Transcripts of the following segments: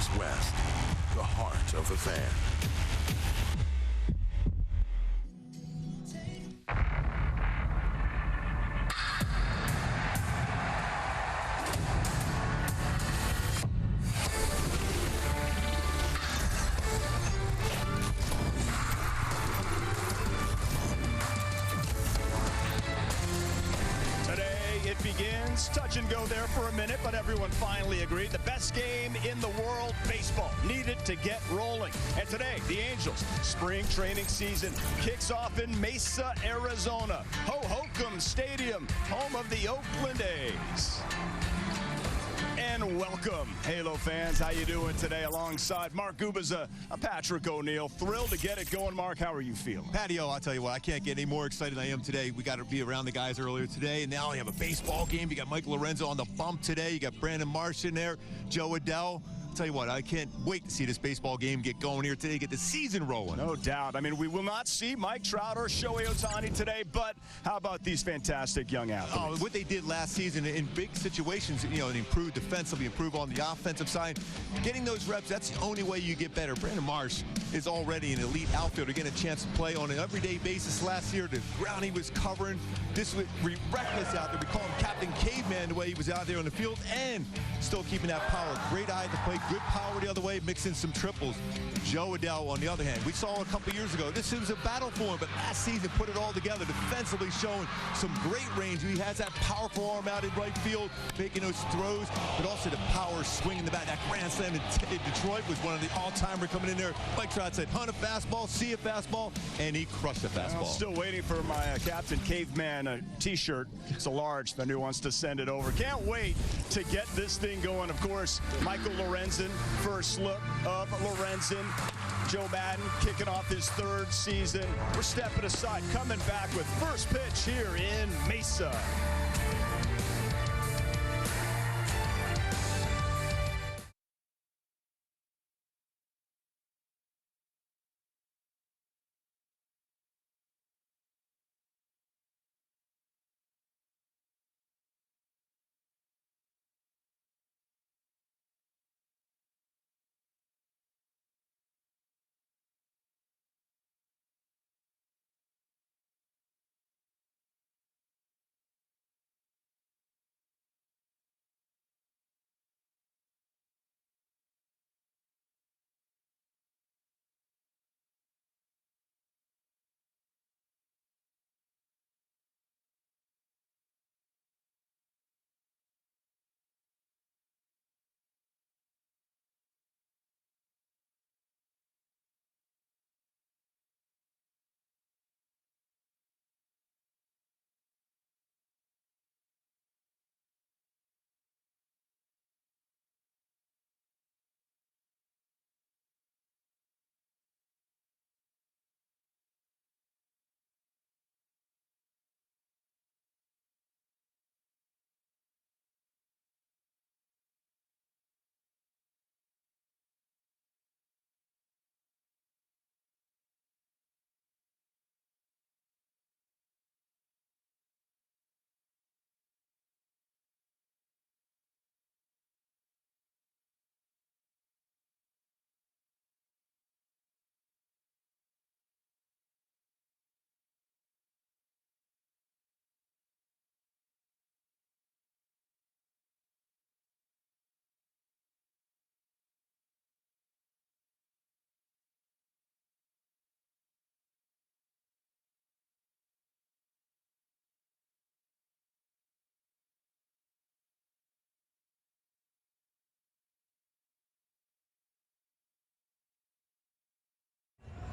East West, the heart of the fan. It begins. Touch and go there for a minute, but everyone finally agreed. The best game in the world, baseball, needed to get rolling. And today, the Angels' spring training season kicks off in Mesa, Arizona. Ho-Hokum Stadium, home of the Oakland A's. And welcome, Halo fans. How you doing today? Alongside Mark Gubaza, I'm Patrick O'Neill. Thrilled to get it going. Mark, how are you feeling? Patio, I'll tell you what, I can't get any more excited than I am today. We got to be around the guys earlier today, and now we have a baseball game. You got Michael Lorenzo on the bump today. You got Brandon Marsh in there, Joe Adell. Tell you what, I can't wait to see this baseball game get going here today, get the season rolling. No doubt. I mean, we will not see Mike Trout or Shohei Ohtani today, but how about these fantastic young athletes? Oh, what they did last season in big situations, you know, they improved defensively, improved on the offensive side. Getting those reps, that's the only way you get better. Brandon Marsh is already an elite outfielder, getting a chance to play on an everyday basis last year. The ground he was covering, this was reckless out there. We call him Captain Caveman the way he was out there on the field, and still keeping that power. Great eye to play, good power the other way, mixing some triples. Joe Adell, on the other hand, we saw a couple years ago, this was a battle for him, but last season put it all together, defensively showing some great range. He has that powerful arm out in right field, making those throws, but also the power swinging the bat. That grand slam in Detroit was one of the all-timer coming in there. Mike Trout said, hunt a fastball, see a fastball, and he crushed the fastball. Still waiting for my Captain Caveman t-shirt. It's a large. The new wants to send it over. Can't wait to get this thing going. Of course, Michael Lorenzen, first look of Lorenzen. Joe Madden kicking off his third season. We're stepping aside, coming back with first pitch here in Mesa.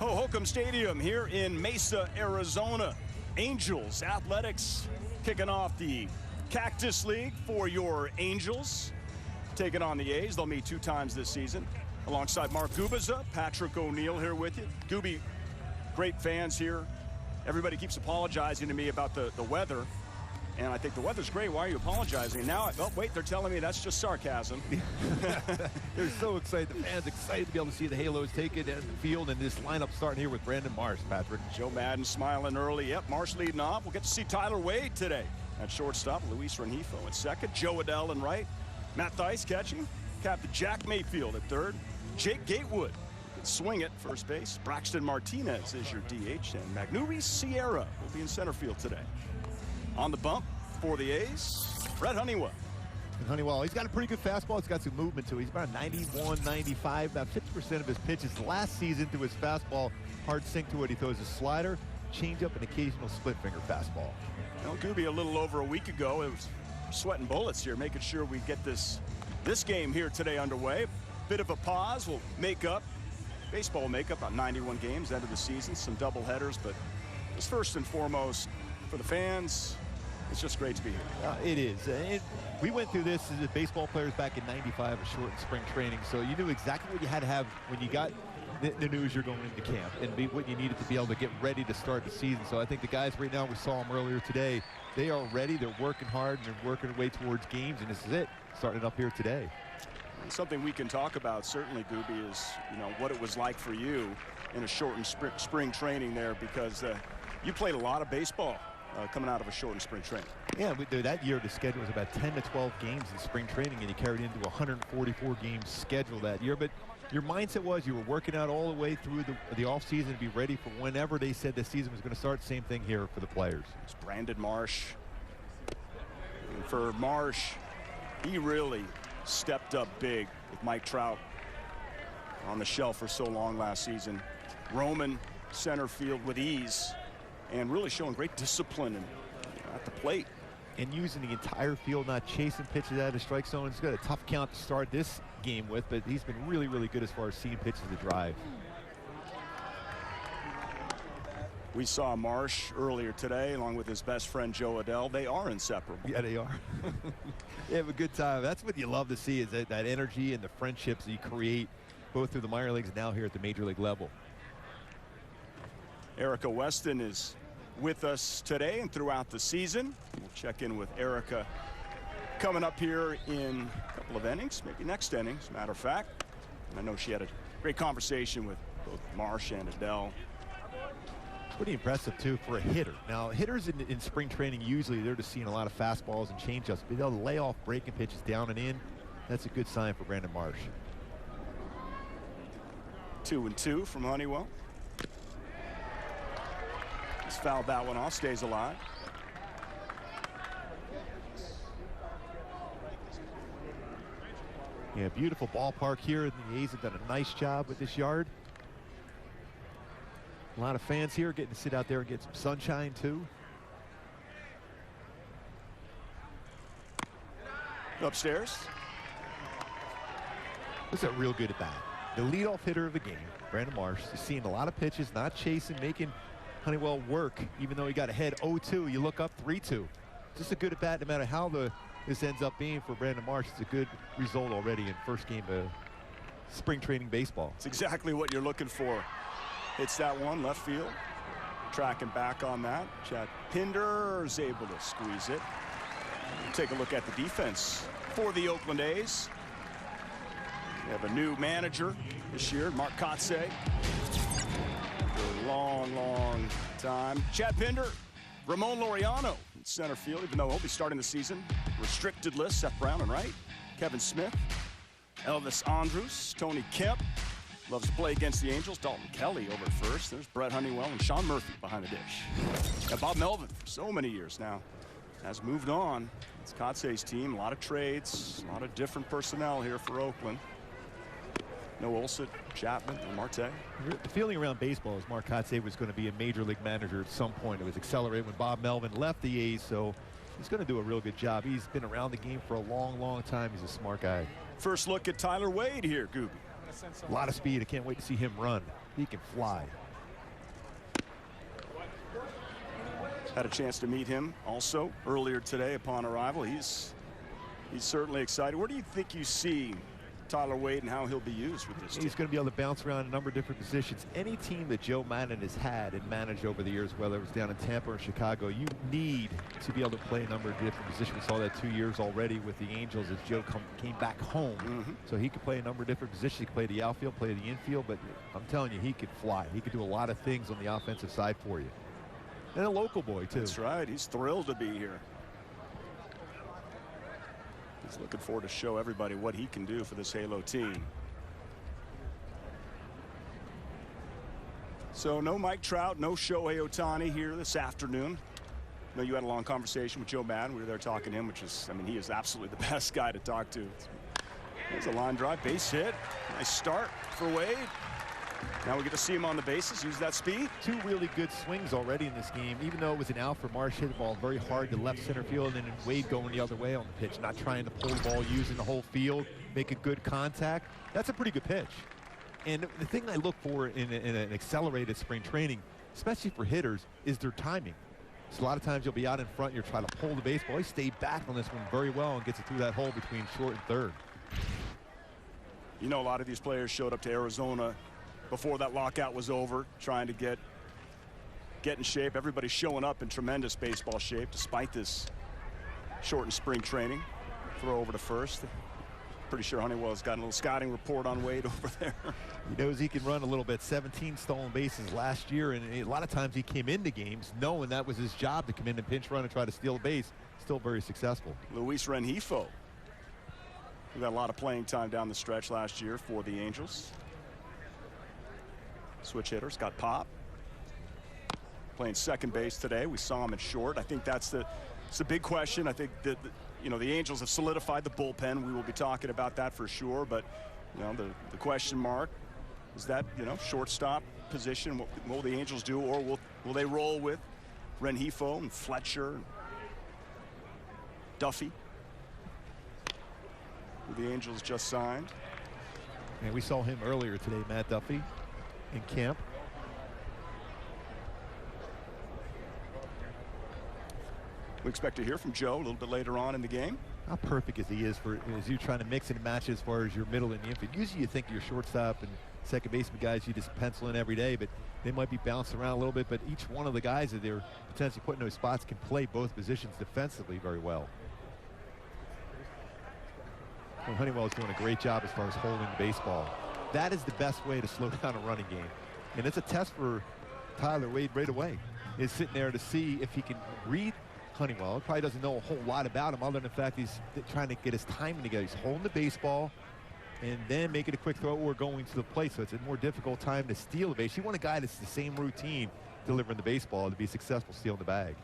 Ho-Hokum Stadium here in Mesa, Arizona. Angels Athletics kicking off the Cactus League for your Angels. Taking on the A's. They'll meet 2 times this season. Alongside Mark Gubaza, Patrick O'Neill here with you. Gooby, great fans here. Everybody keeps apologizing to me about the weather. And I think the weather's great. Why are you apologizing? And now, oh, wait, they're telling me that's just sarcasm. They're so excited. The fans excited to be able to see the Halos take it at the field. And this lineup starting here with Brandon Marsh, Patrick. Joe Madden smiling early. Yep, Marsh leading off. We'll get to see Tyler Wade today at shortstop. Luis Rengifo at second. Joe Adell in right. Matt Theis catching. Captain Jack Mayfield at third. Jake Gatewood can swing it first base. Braxton Martinez is your DH, and Magnuri Sierra will be in center field today. On the bump for the A's, Brett Honeywell. And Honeywell, he's got a pretty good fastball. It's got some movement to it. He's about 91, 95, about 50% of his pitches last season through his fastball. Hard sink to it. He throws a slider, changeup, and occasional split finger fastball. Well, Gooby, a little over a week ago, it was sweating bullets here, making sure we get this game here today underway. Bit of a pause. We'll make up. Baseball will make up about 91 games end of the season, some double headers, but just first and foremost for the fans, it's just great to be here. It is. We went through this as baseball players back in '95, a shortened spring training, so you knew exactly what you had to have when you got the news you're going into camp and what you needed to be able to get ready to start the season. So I think the guys right now, we saw them earlier today, they are ready, they're working hard, and they're working their way towards games, and this is it, starting up here today. Something we can talk about, certainly, Gooby, is what it was like for you in a shortened spring training there, because you played a lot of baseball coming out of a shortened spring training. Yeah, that year the schedule was about 10 to 12 games in spring training, and you carried into 144 games schedule that year. But your mindset was you were working out all the way through the offseason to be ready for whenever they said the season was going to start. Same thing here for the players. It's Brandon Marsh. And for Marsh, he really stepped up big with Mike Trout on the shelf for so long last season. Roman center field with ease and really showing great discipline at the plate. And using the entire field, not chasing pitches out of the strike zone. He's got a tough count to start this game with, but he's been really, really good as far as seeing pitches to drive. We saw Marsh earlier today along with his best friend Joe Adell. They are inseparable. Yeah, they are. They have a good time. That's what you love to see, is that energy and the friendships that you create both through the minor leagues and now here at the major league level. Erica Weston is with us today and throughout the season. We'll check in with Erica coming up here in a couple of innings, maybe next inning, as a matter of fact. And I know she had a great conversation with both Marsh and Adell. Pretty impressive, too, for a hitter. Now, hitters in spring training, usually they're just seeing a lot of fastballs and changeups. But they'll lay off breaking pitches down and in. That's a good sign for Brandon Marsh. 2-2 from Honeywell. He's fouled that one off, stays alive. Yeah, beautiful ballpark here. The A's have done a nice job with this yard. A lot of fans here getting to sit out there and get some sunshine, too. Upstairs. This is a real good at bat. The leadoff hitter of the game, Brandon Marsh, is seeing a lot of pitches, not chasing, making Honeywell work, even though he got ahead 0-2. You look up 3-2. Just a good at bat no matter how this ends up being for Brandon Marsh. It's a good result already in first game of spring training baseball. It's exactly what you're looking for. Hits that one left field. Tracking back on that. Chad Pinder is able to squeeze it. We'll take a look at the defense for the Oakland A's. We have a new manager this year, Mark Kotsay. For a long, long time. Chad Pinder, Ramon Laureano in center field, even though he'll be starting the season. Restricted list, Seth Brown and right. Kevin Smith, Elvis Andrus, Tony Kemp. Loves to play against the Angels. Dalton Kelly over at first. There's Brett Honeywell and Sean Murphy behind the dish. Now, Bob Melvin for so many years now has moved on. It's Kotsay's team. A lot of trades, a lot of different personnel here for Oakland. No Olsett, Chapman, and Marte. The feeling around baseball is Mark Kotsay was going to be a major league manager at some point. It was accelerated when Bob Melvin left the A's, so he's going to do a real good job. He's been around the game for a long, long time. He's a smart guy. First look at Tyler Wade here, Gooby. A lot of speed. I can't wait to see him run. He can fly. Had a chance to meet him also earlier today upon arrival. He's certainly excited. Where do you think you see Tyler Wade and how he'll be used with this team? He's going to be able to bounce around a number of different positions. Any team that Joe Madden has had and managed over the years, whether it was down in Tampa or Chicago, you need to be able to play a number of different positions. We saw that 2 years already with the Angels as Joe came back home. So he could play a number of different positions. He could play the outfield, play the infield, but I'm telling you, he could fly. He could do a lot of things on the offensive side for you. And a local boy, too. That's right. He's thrilled to be here. He's looking forward to show everybody what he can do for this Halo team. So no Mike Trout, no Shohei Ohtani here this afternoon. I know you had a long conversation with Joe Madden. We were there talking to him, which is, I mean, he is absolutely the best guy to talk to. There's a line drive, base hit. Nice start for Wade. Now we get to see him on the bases, use that speed. Two really good swings already in this game, even though it was an out for Marsh. Hit the ball very hard to left center field, and then Wade going the other way on the pitch, not trying to pull the ball, using the whole field, making good contact. That's a pretty good pitch. And the thing I look for in an accelerated spring training, especially for hitters, is their timing. So a lot of times you'll be out in front, you're trying to pull the baseball. He stayed back on this one very well and gets it through that hole between short and third. You know, a lot of these players showed up to Arizona before that lockout was over, trying to get in shape. Everybody's showing up in tremendous baseball shape despite this shortened spring training. Throw over to first. Pretty sure Honeywell's got a little scouting report on Wade over there. He knows he can run a little bit. 17 stolen bases last year, and a lot of times he came into games knowing that was his job, to come in and pinch run and try to steal a base. Still very successful. Luis Rengifo, who got a lot of playing time down the stretch last year for the Angels. Switch hitter, Scott Pop, playing second base today. We saw him at short. I think it's the big question. I think that you know, the Angels have solidified the bullpen. We will be talking about that for sure. But you know, the question mark is that, you know, shortstop position. What will the Angels do, or will they roll with Rengifo and Fletcher, and Duffy, who the Angels just signed? And we saw him earlier today, Matt Duffy, in camp. We expect to hear from Joe a little bit later on in the game. How perfect as he is for as you trying to mix and match as far as your middle and the infield. Usually you think your shortstop and second baseman guys you just pencil in every day, but they might be bouncing around a little bit. But each one of the guys that they're potentially putting in those spots can play both positions defensively very well. Well, Honeywell is doing a great job as far as holding the baseball. That is the best way to slow down a running game. And it's a test for Tyler Wade right away. Is sitting there to see if he can read Honeywell. He probably doesn't know a whole lot about him other than the fact he's trying to get his timing together. He's holding the baseball and then making a quick throw or going to the plate. So it's a more difficult time to steal the base. You want a guy that's the same routine delivering the baseball to be successful stealing the bag.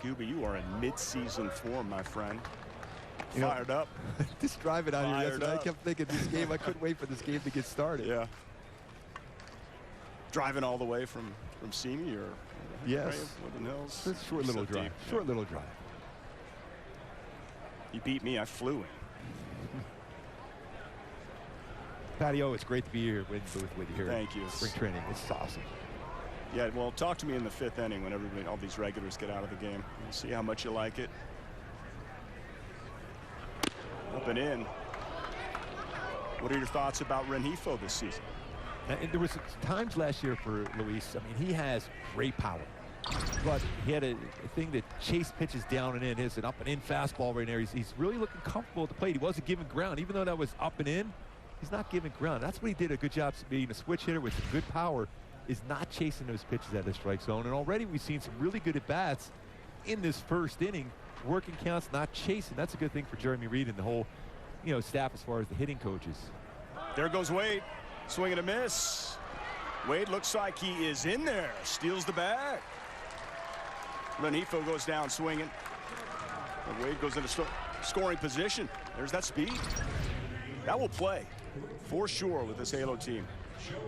Gooby, you are in mid-season form, my friend. Fired up. Just driving out here yesterday, I up. kept thinking this game, I couldn't wait for this game to get started. Yeah. Driving all the way from Simi or yes, Woodland Hills. It's a short little drive. Deep. Short little drive. You beat me. I flew in. Patio, it's great to be here with you here. Thank you. Spring training. It's awesome. Yeah, well, talk to me in the fifth inning when all these regulars get out of the game. We'll see how much you like it. Up and in. What are your thoughts about Rengifo this season? And there was times last year for Luis. I mean, he has great power, but he had a thing that chase pitches down and in. It's an up and in fastball right there. He's really looking comfortable at the plate. He wasn't giving ground, even though that was up and in. He's not giving ground. That's what he did a good job being a switch hitter with some good power. Is not chasing those pitches at the strike zone. And already we've seen some really good at bats in this first inning, working counts, not chasing. That's a good thing for Jeremy Reed and the whole, you know, staff as far as the hitting coaches. There goes Wade. Swing and a miss. Wade looks like he is in there. Steals the bag. Rengifo goes down swinging. And Wade goes into scoring position. There's that speed. That will play for sure with this Halo team.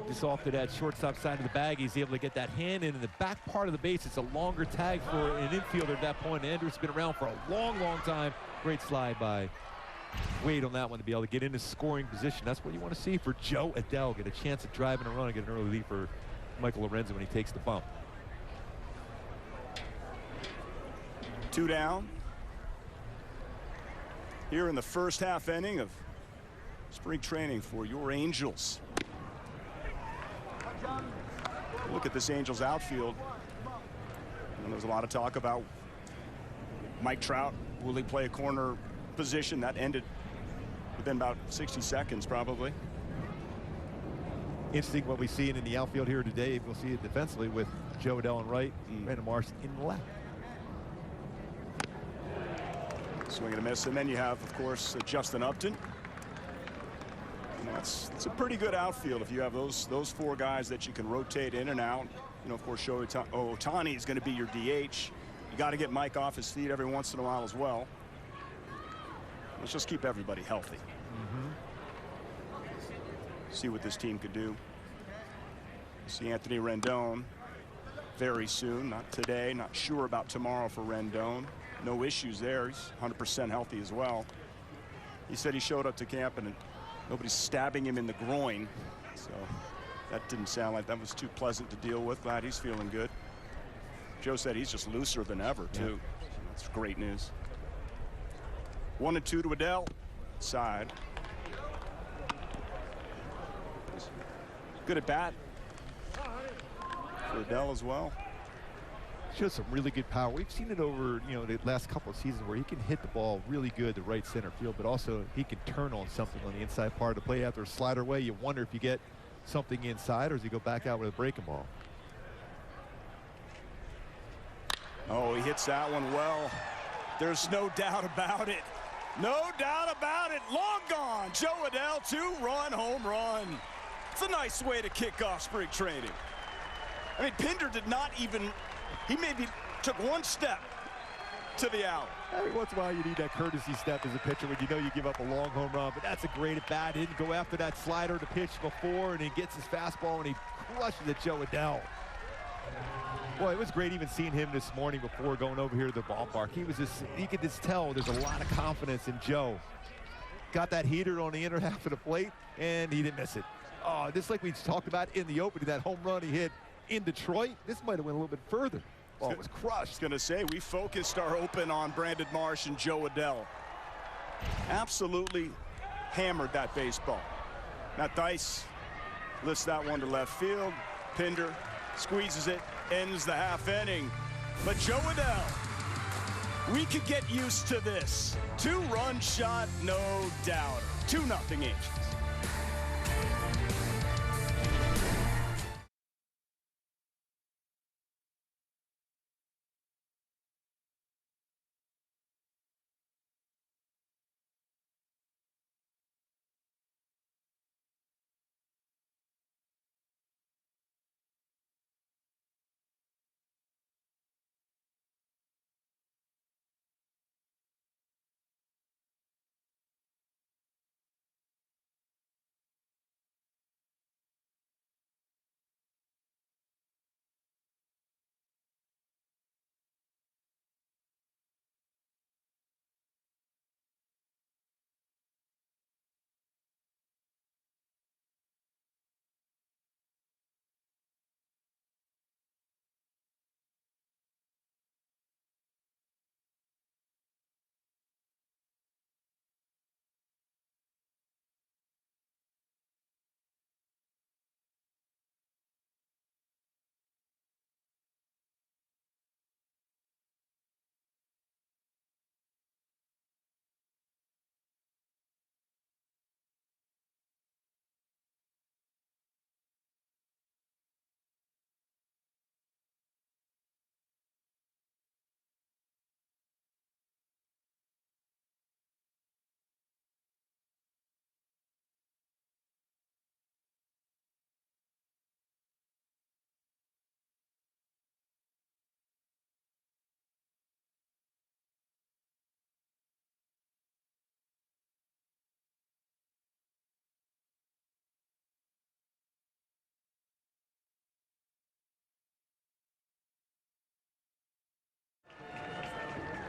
Just off to that shortstop side of the bag, he's able to get that hand in the back part of the base. It's a longer tag for an infielder at that point. Andrew's been around for a long, long time. Great slide by Wade on that one to be able to get into scoring position. That's what you want to see for Joe Adell. Get a chance of driving a run and get an early lead for Michael Lorenzo when he takes the bump. 2 down. Here in the first half inning of spring training for your Angels. Look at this Angels outfield. And there's a lot of talk about Mike Trout. Will he play a corner position? That ended within about 60 seconds probably. Interesting what we see in the outfield here today. We'll see it defensively with Joe Adell in right, Brandon Marsh in left. Swing and a miss. And then you have, of course, Justin Upton. And it's a pretty good outfield if you have those 4 guys that you can rotate in and out. You know, of course, Shohei Ohtani is going to be your DH. You got to get Mike off his feet every once in a while as well. Let's just keep everybody healthy. See what this team could do. See Anthony Rendon very soon. Not today. Not sure about tomorrow for Rendon. No issues there. He's 100% healthy as well. He said he showed up to camp and nobody's stabbing him in the groin. So that didn't sound like that was too pleasant to deal with. Glad he's feeling good. Joe said he's just looser than ever, too. Yeah. That's great news. 1-2 to Adele. Side. Good at bat for Adele as well. Shows some really good power. We've seen it over, you know, the last couple of seasons where he can hit the ball really good to right center field, but also he can turn on something on the inside part of the play after a slider away. You wonder if you get something inside or does he go back out with a breaking ball? Oh, he hits that one well. There's no doubt about it. No doubt about it. Long gone. Joe Adele, 2-run home run. It's a nice way to kick off spring training. I mean, Pinder did not even, he maybe took 1 step to the out. Every once in a while you need that courtesy step as a pitcher when you know you give up a long home run, but that's a great at bat. He didn't go after that slider to pitch before, and he gets his fastball and he crushes it, Joe Adele. Boy, it was great even seeing him this morning before going over here to the ballpark. He could just tell there's a lot of confidence in Joe. Got that heater on the inner half of the plate, and he didn't miss it. Oh, just like we talked about in the opening, that home run he hit in Detroit, this might have went a little bit further. Oh, it was crushed. I was going to say, we focused our open on Brandon Marsh and Joe Adele. Absolutely hammered that baseball. Matt Dice lifts that one to left field. Pinder squeezes it, ends the half inning. But Joe Adele, we could get used to this. 2-run shot, no doubt. 2-0 Angels.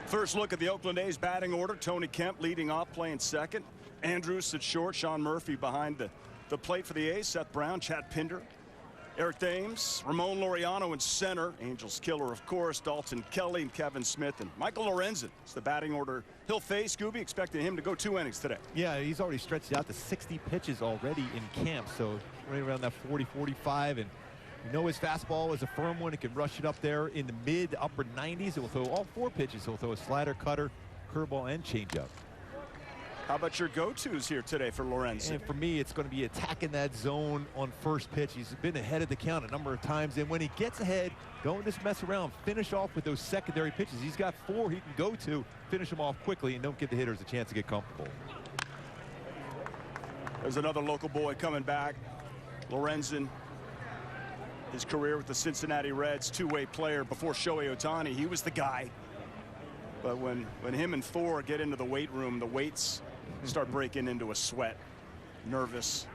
First look at the Oakland A's batting order. Tony Kemp leading off, playing second. Andrews at short. Sean Murphy behind the plate for the A's. Seth Brown, Chad Pinder, Eric Thames, Ramon Laureano in center. Angels killer, of course. Dalton Kelly and Kevin Smith and Michael Lorenzen. It's the batting order he'll face. Scooby expecting him to go 2 innings today. Yeah, he's already stretched out to 60 pitches already in camp, so right around that 40-45, and you know his fastball is a firm one. It can rush it up there in the mid upper 90s. It will throw all 4 pitches. He'll throw a slider, cutter, curveball, and changeup. How about your go-tos here today for Lorenzen? And for me, it's going to be attacking that zone on first pitch. He's been ahead of the count a number of times, and when he gets ahead, don't just mess around. Finish off with those secondary pitches. He's got 4 he can go to, finish them off quickly, and don't give the hitters a chance to get comfortable. There's another local boy coming back. Lorenzen, his career with the Cincinnati Reds, two-way player. Before Shohei Ohtani, he was the guy. But when him and Thor get into the weight room, the weights start breaking into a sweat. Nervous.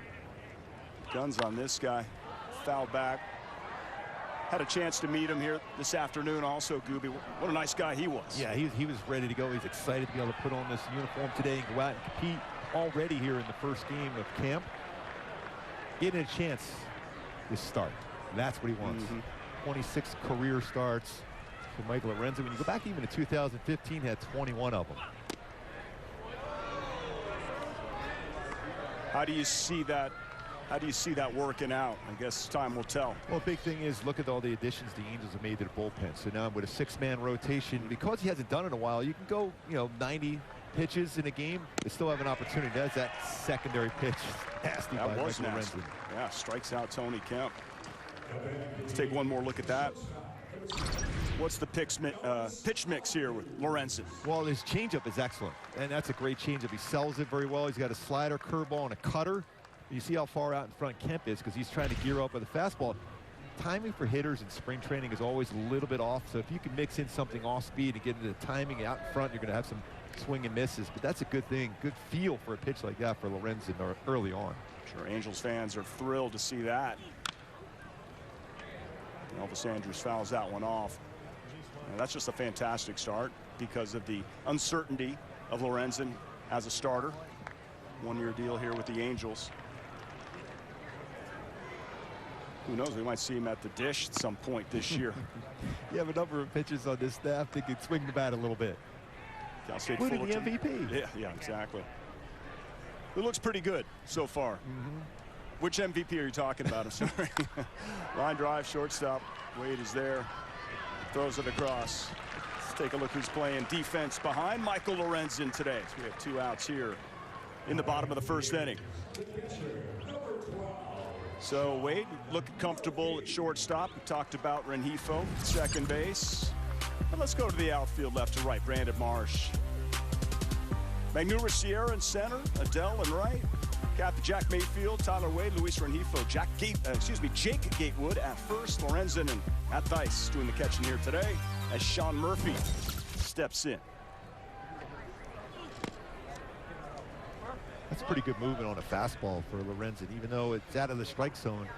Guns on this guy. Foul back. Had a chance to meet him here this afternoon also, Gooby. What a nice guy he was. Yeah, he was ready to go. He's excited to be able to put on this uniform today and go out and compete already here in the first game of camp. Getting a chance to start. That's what he wants. 26 career starts for Michael Lorenzen. When you go back even to 2015, he had 21 of them. How do you see that? How do you see that working out? I guess time will tell. Well, big thing is look at all the additions the Angels have made to the bullpen. So now with a 6-man rotation, because he hasn't done it in a while, you can go 90 pitches in a game, they still have an opportunity. That's that secondary pitch. Nasty by Michael Lorenzen. Yeah, strikes out Tony Kemp. Let's take one more look at that. What's the pitch mix here with Lorenzen? Well, his changeup is excellent, and that's a great changeup. He sells it very well. He's got a slider, curveball, and a cutter. You see how far out in front Kemp is because he's trying to gear up with the fastball. Timing for hitters in spring training is always a little bit off, so if you can mix in something off speed and get into the timing out in front, you're going to have some swing and misses, but that's a good thing. Good feel for a pitch like that for Lorenzen early on. Sure, Angels fans are thrilled to see that. Elvis Andrus fouls that one off. And that's just a fantastic start because of the uncertainty of Lorenzen as a starter. One-year deal here with the Angels. Who knows, we might see him at the dish at some point this year. You have a number of pitchers on this staff that can swing the bat a little bit. Cal State including the Fullerton. MVP. Yeah, exactly. It looks pretty good so far. Which MVP are you talking about? I'm sorry. Line drive, shortstop. Wade is there. Throws it across. Let's take a look who's playing defense behind Michael Lorenzen today. So we have 2 outs here in the bottom of the first inning. So Wade looking comfortable at shortstop. We talked about Rengifo, second base. And let's go to the outfield, left to right. Brandon Marsh. Magnura Sierra in center. Adele in right. Captain Jack Mayfield, Tyler Wade, Luis Rengifo, Jake Gatewood at first. Lorenzen and Matt Thaiss doing the catching here today as Sean Murphy steps in. That's pretty good movement on a fastball for Lorenzen, even though it's out of the strike zone.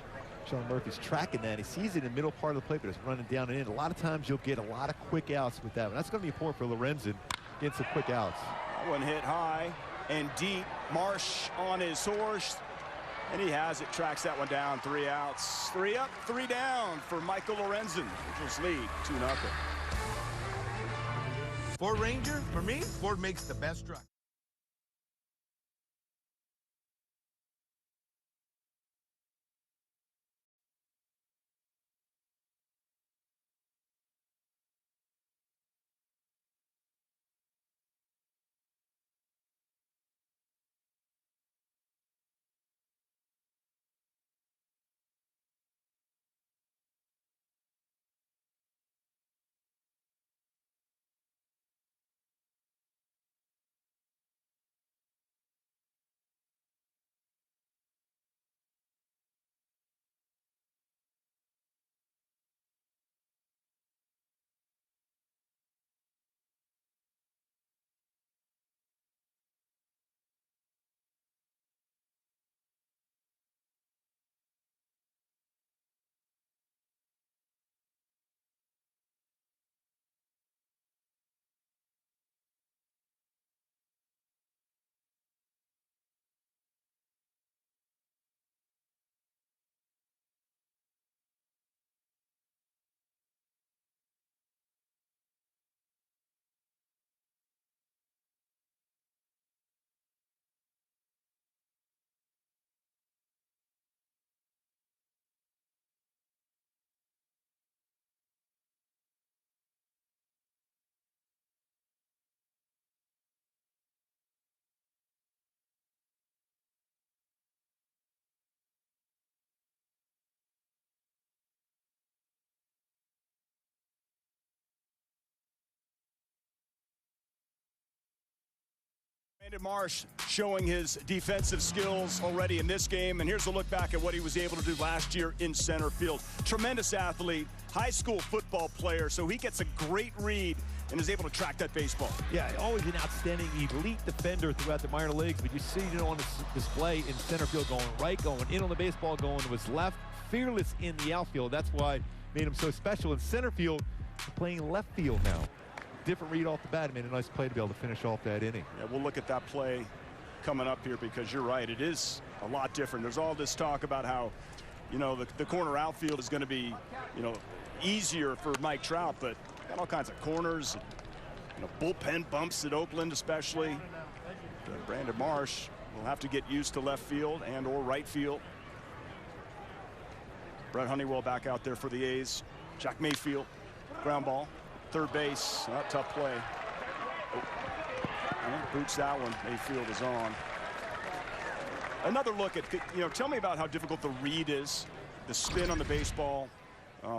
Sean Murphy's tracking that. He sees it in the middle part of the plate, but it's running down and in. A lot of times you'll get a lot of quick outs with that one. That's going to be important for Lorenzen, getting some quick outs. That one hit high and deep. Marsh on his horse, and he has it. Tracks that one down. 3 outs. 3 up, 3 down for Michael Lorenzen. Angels lead 2-0. Ford Ranger, for me, Ford makes the best truck. Brandon Marsh showing his defensive skills already in this game, and here's a look back at what he was able to do last year in center field. Tremendous athlete, high school football player, so he gets a great read and is able to track that baseball. Yeah, always an outstanding elite defender throughout the minor leagues, but you see it on this display in center field, going right, going in on the baseball, going to his left, fearless in the outfield. That's why made him so special. In center field, playing left field now. Different read off the bat. Made a nice play to be able to finish off that inning. Yeah, we'll look at that play coming up here, because you're right, it is a lot different. There's all this talk about how, you know, the corner outfield is going to be, you know, easier for Mike Trout, but got all kinds of corners, and, you know, bullpen bumps at Oakland especially. Brandon Marsh will have to get used to left field and or right field. Brett Honeywell back out there for the A's. Jack Mayfield, ground ball. Third base, tough play. Boots that one. Mayfield is on. Another look at, you know, tell me about how difficult the read is, the spin on the baseball,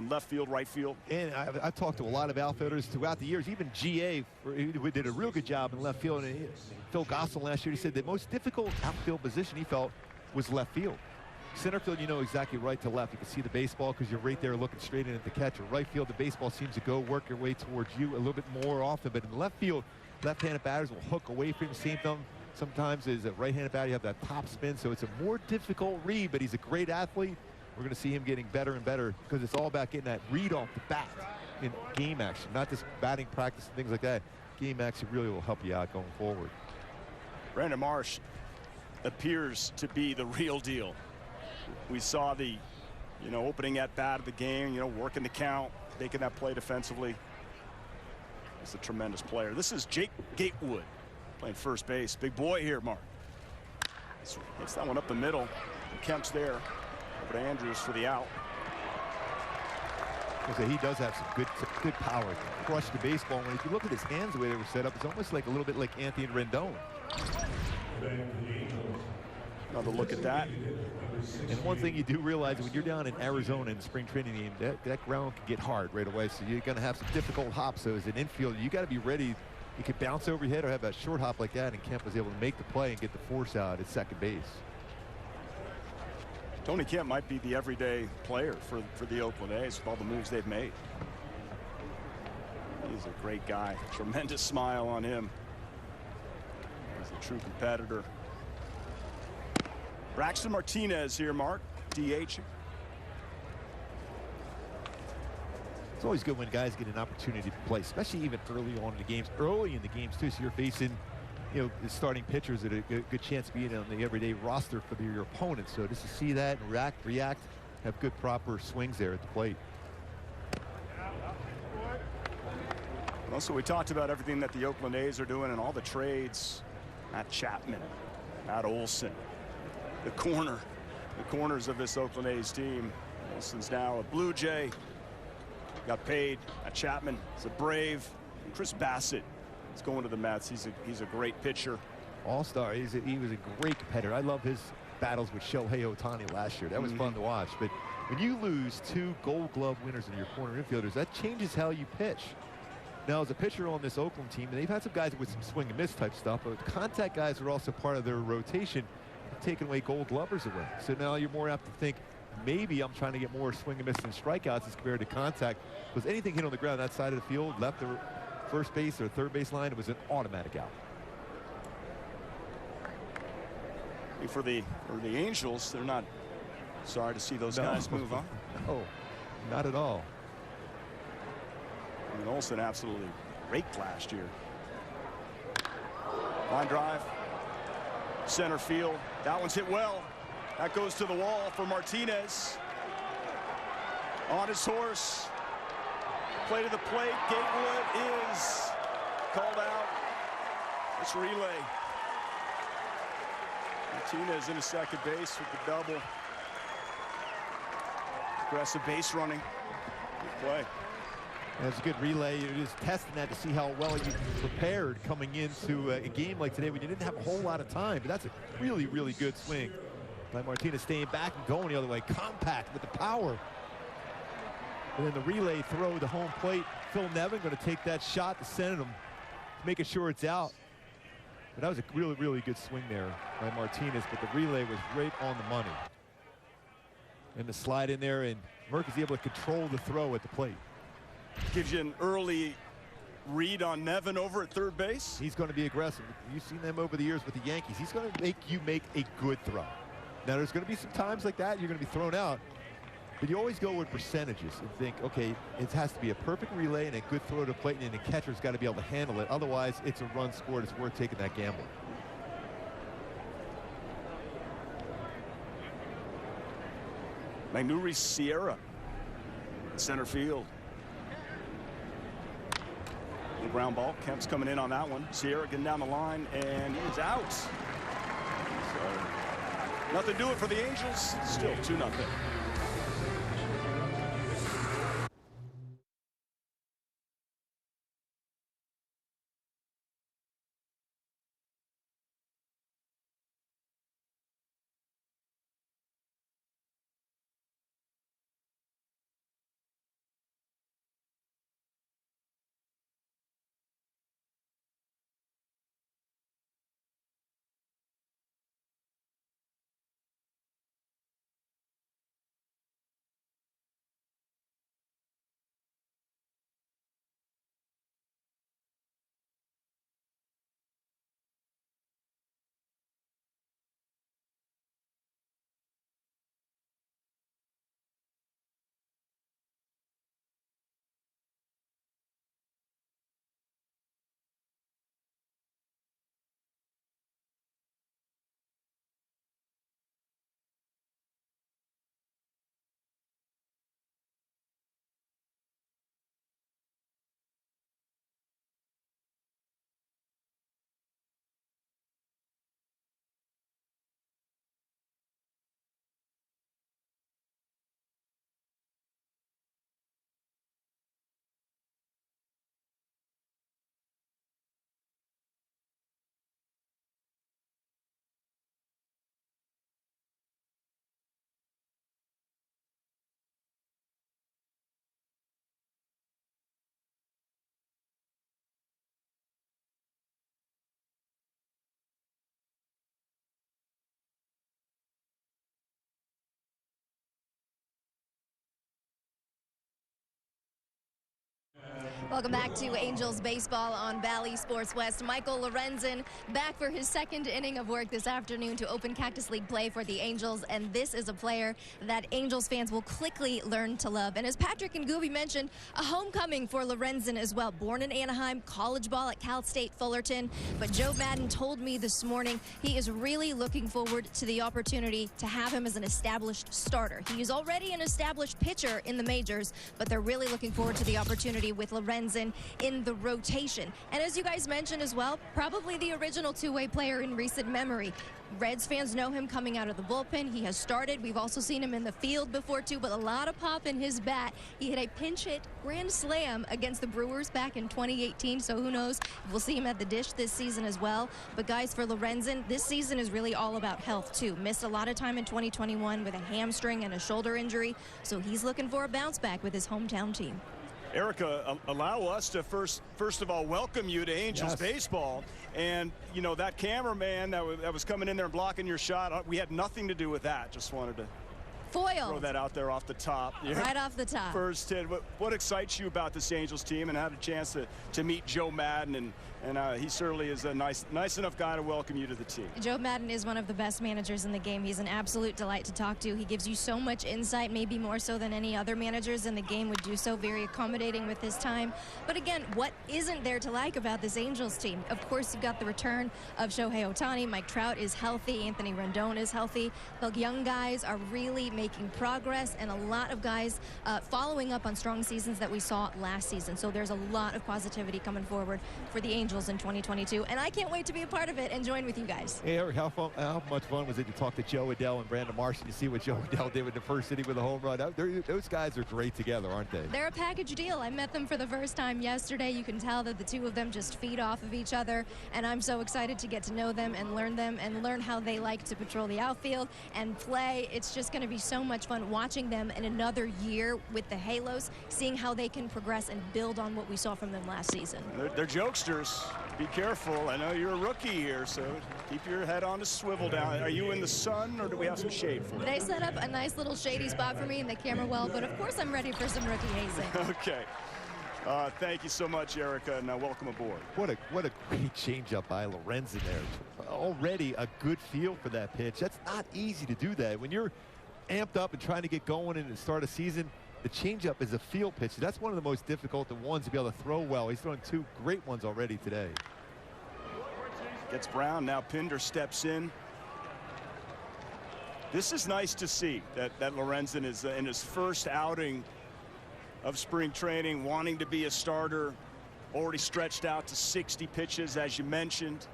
left field, right field. And I've talked to a lot of outfielders throughout the years. Even GA did a real good job in left field. And Phil Gosselin last year, he said the most difficult outfield position he felt was left field. Center field, you know exactly right to left. You can see the baseball because you're right there looking straight in at the catcher. Right field, the baseball seems to go work your way towards you a little bit more often. But in the left field, left-handed batters will hook away from him. Same thing sometimes as a right-handed batter, you have that top spin. So it's a more difficult read, but he's a great athlete. We're going to see him getting better and better because it's all about getting that read off the bat in game action, not just batting practice and things like that. Game action really will help you out going forward. Brandon Marsh appears to be the real deal. We saw the, you know, opening at bat of the game, you know, working the count, making that play defensively. He's a tremendous player. This is Jake Gatewood playing first base. Big boy here, Mark. Hits that one up the middle. And Kemp's there. Over to Andrews for the out. He does have some good power to crush the baseball. When if you look at his hands, the way they were set up, it's almost like a little bit like Anthony Rendon. Another look at that. And one thing you do realize, when you're down in Arizona in spring training game, that ground can get hard right away. So you're going to have some difficult hops. So as an infielder, you got to be ready. You could bounce over your head or have that short hop like that. And Kemp was able to make the play and get the force out at second base. Tony Kemp might be the everyday player for the Oakland A's with all the moves they've made. He's a great guy. Tremendous smile on him. He's a true competitor. Braxton Martinez here, Mark, DH. It's always good when guys get an opportunity to play, especially even early on in the games. Early in the games, too, so you're facing, you know, the starting pitchers that are a good chance of being on the everyday roster for your opponent. So just to see that and react, have good proper swings there at the plate. Also, we talked about everything that the Oakland A's are doing and all the trades. Matt Chapman, Matt Olson. The corners of this Oakland A's team. Olson's now a Blue Jay. Got paid. Chapman is a Brave. And Chris Bassett is going to the Mets. He's a great pitcher. All-star. He was a great competitor. I love his battles with Shohei Ohtani last year. That was fun to watch. But when you lose 2 Gold Glove winners in your corner infielders, that changes how you pitch. Now, as a pitcher on this Oakland team, and they've had some guys with some swing and miss type stuff, but contact guys are also part of their rotation, taking away Gold Glovers away. So now you're more apt to think, maybe I'm trying to get more swing and miss and strikeouts as compared to contact, because anything hit on the ground that side of the field, left or first base or third base line, it was an automatic out. For the Angels, they're not sorry to see those guys move on. No, not at all. I mean, Olsen absolutely raked last year. Line drive, center field. That one's hit well. That goes to the wall for Martinez. On his horse. Play to the plate. Gatewood is called out. It's relay. Martinez into second base with the double. Aggressive base running. Good play. That's a good relay. You're just testing that to see how well you prepared coming into a game like today when you didn't have a whole lot of time. But that's a really, really good swing by Martinez, staying back and going the other way. Compact with the power. And then the relay throw to home plate. Phil Nevin going to take that shot to send him, making sure it's out. But that was a really, really good swing there by Martinez, but the relay was right on the money. And the slide in there, and Merck is able to control the throw at the plate. Gives you an early read on Nevin over at third base. He's going to be aggressive. You've seen them over the years with the Yankees. He's going to make you make a good throw. Now, there's going to be some times like that you're going to be thrown out, but you always go with percentages and think, okay, it has to be a perfect relay and a good throw to plate, and the catcher's got to be able to handle it. Otherwise, it's a run scored. It's worth taking that gamble. Magneuris Sierra, center field. The ground ball. Kemp's coming in on that one. Sierra getting down the line, and he is out. So, nothing doing for the Angels. Still 2-0. Welcome back to Angels baseball on Bally Sports West. Michael Lorenzen back for his second inning of work this afternoon to open Cactus League play for the Angels, and this is a player that Angels fans will quickly learn to love. And as Patrick and Gooby mentioned, a homecoming for Lorenzen as well. Born in Anaheim, college ball at Cal State Fullerton, but Joe Madden told me this morning he is really looking forward to the opportunity to have him as an established starter. He is already an established pitcher in the majors, but they're really looking forward to the opportunity with Lorenzen in the rotation. And as you guys mentioned as well, probably the original two-way player in recent memory. Reds fans know him coming out of the bullpen. He has started. We've also seen him in the field before too, but a lot of pop in his bat. He hit a pinch hit grand slam against the Brewers back in 2018, so who knows if we'll see him at the dish this season as well. But guys, for Lorenzen, this season is really all about health too. Missed a lot of time in 2021 with a hamstring and a shoulder injury, so he's looking for a bounce back with his hometown team. Erica, allow us to first of all welcome you to Angels baseball. And you know, that cameraman that was coming in there and blocking your shot, we had nothing to do with that. Just wanted to throw that out there off the top. Yeah. Right off the top. First hit. What excites you about this Angels team? And I had a chance to meet Joe Madden, and he certainly is a nice enough guy to welcome you to the team. Joe Madden is one of the best managers in the game. He's an absolute delight to talk to. He gives you so much insight, maybe more so than any other managers in the game would do so. Very accommodating with his time. But again, what isn't there to like about this Angels team? Of course, you've got the return of Shohei Ohtani. Mike Trout is healthy. Anthony Rendon is healthy. The young guys are really making progress, and a lot of guys following up on strong seasons that we saw last season. So there's a lot of positivity coming forward for the Angels in 2022, and I can't wait to be a part of it and join with you guys. Hey, Eric, how much fun was it to talk to Joe Adell and Brandon Marsh and see what Joe Adell did with the first inning with a home run? Those guys are great together, aren't they? They're a package deal. I met them for the first time yesterday. You can tell that the two of them just feed off of each other, and I'm so excited to get to know them and learn how they like to patrol the outfield and play. It's just going to be so much fun watching them in another year with the Halos, seeing how they can progress and build on what we saw from them last season. They're jokesters. be careful. I know you're a rookie here, so keep your head on a swivel down. Are you in the sun, or do we have some shade for you? They set up a nice little shady spot for me in the camera well, but of course I'm ready for some rookie hazing. Okay. Thank you so much, Erica, and welcome aboard. What a great changeup by Lorenzen there. Already a good feel for that pitch. That's not easy to do that. When you're amped up and trying to get going and start a season, the changeup is a field pitch. That's one of the most difficult ones to be able to throw well. He's thrown 2 great ones already today. Gets Brown. Now Pinder steps in. This is nice to see that Lorenzen is in his first outing of spring training, wanting to be a starter. Already stretched out to 60 pitches, as you mentioned.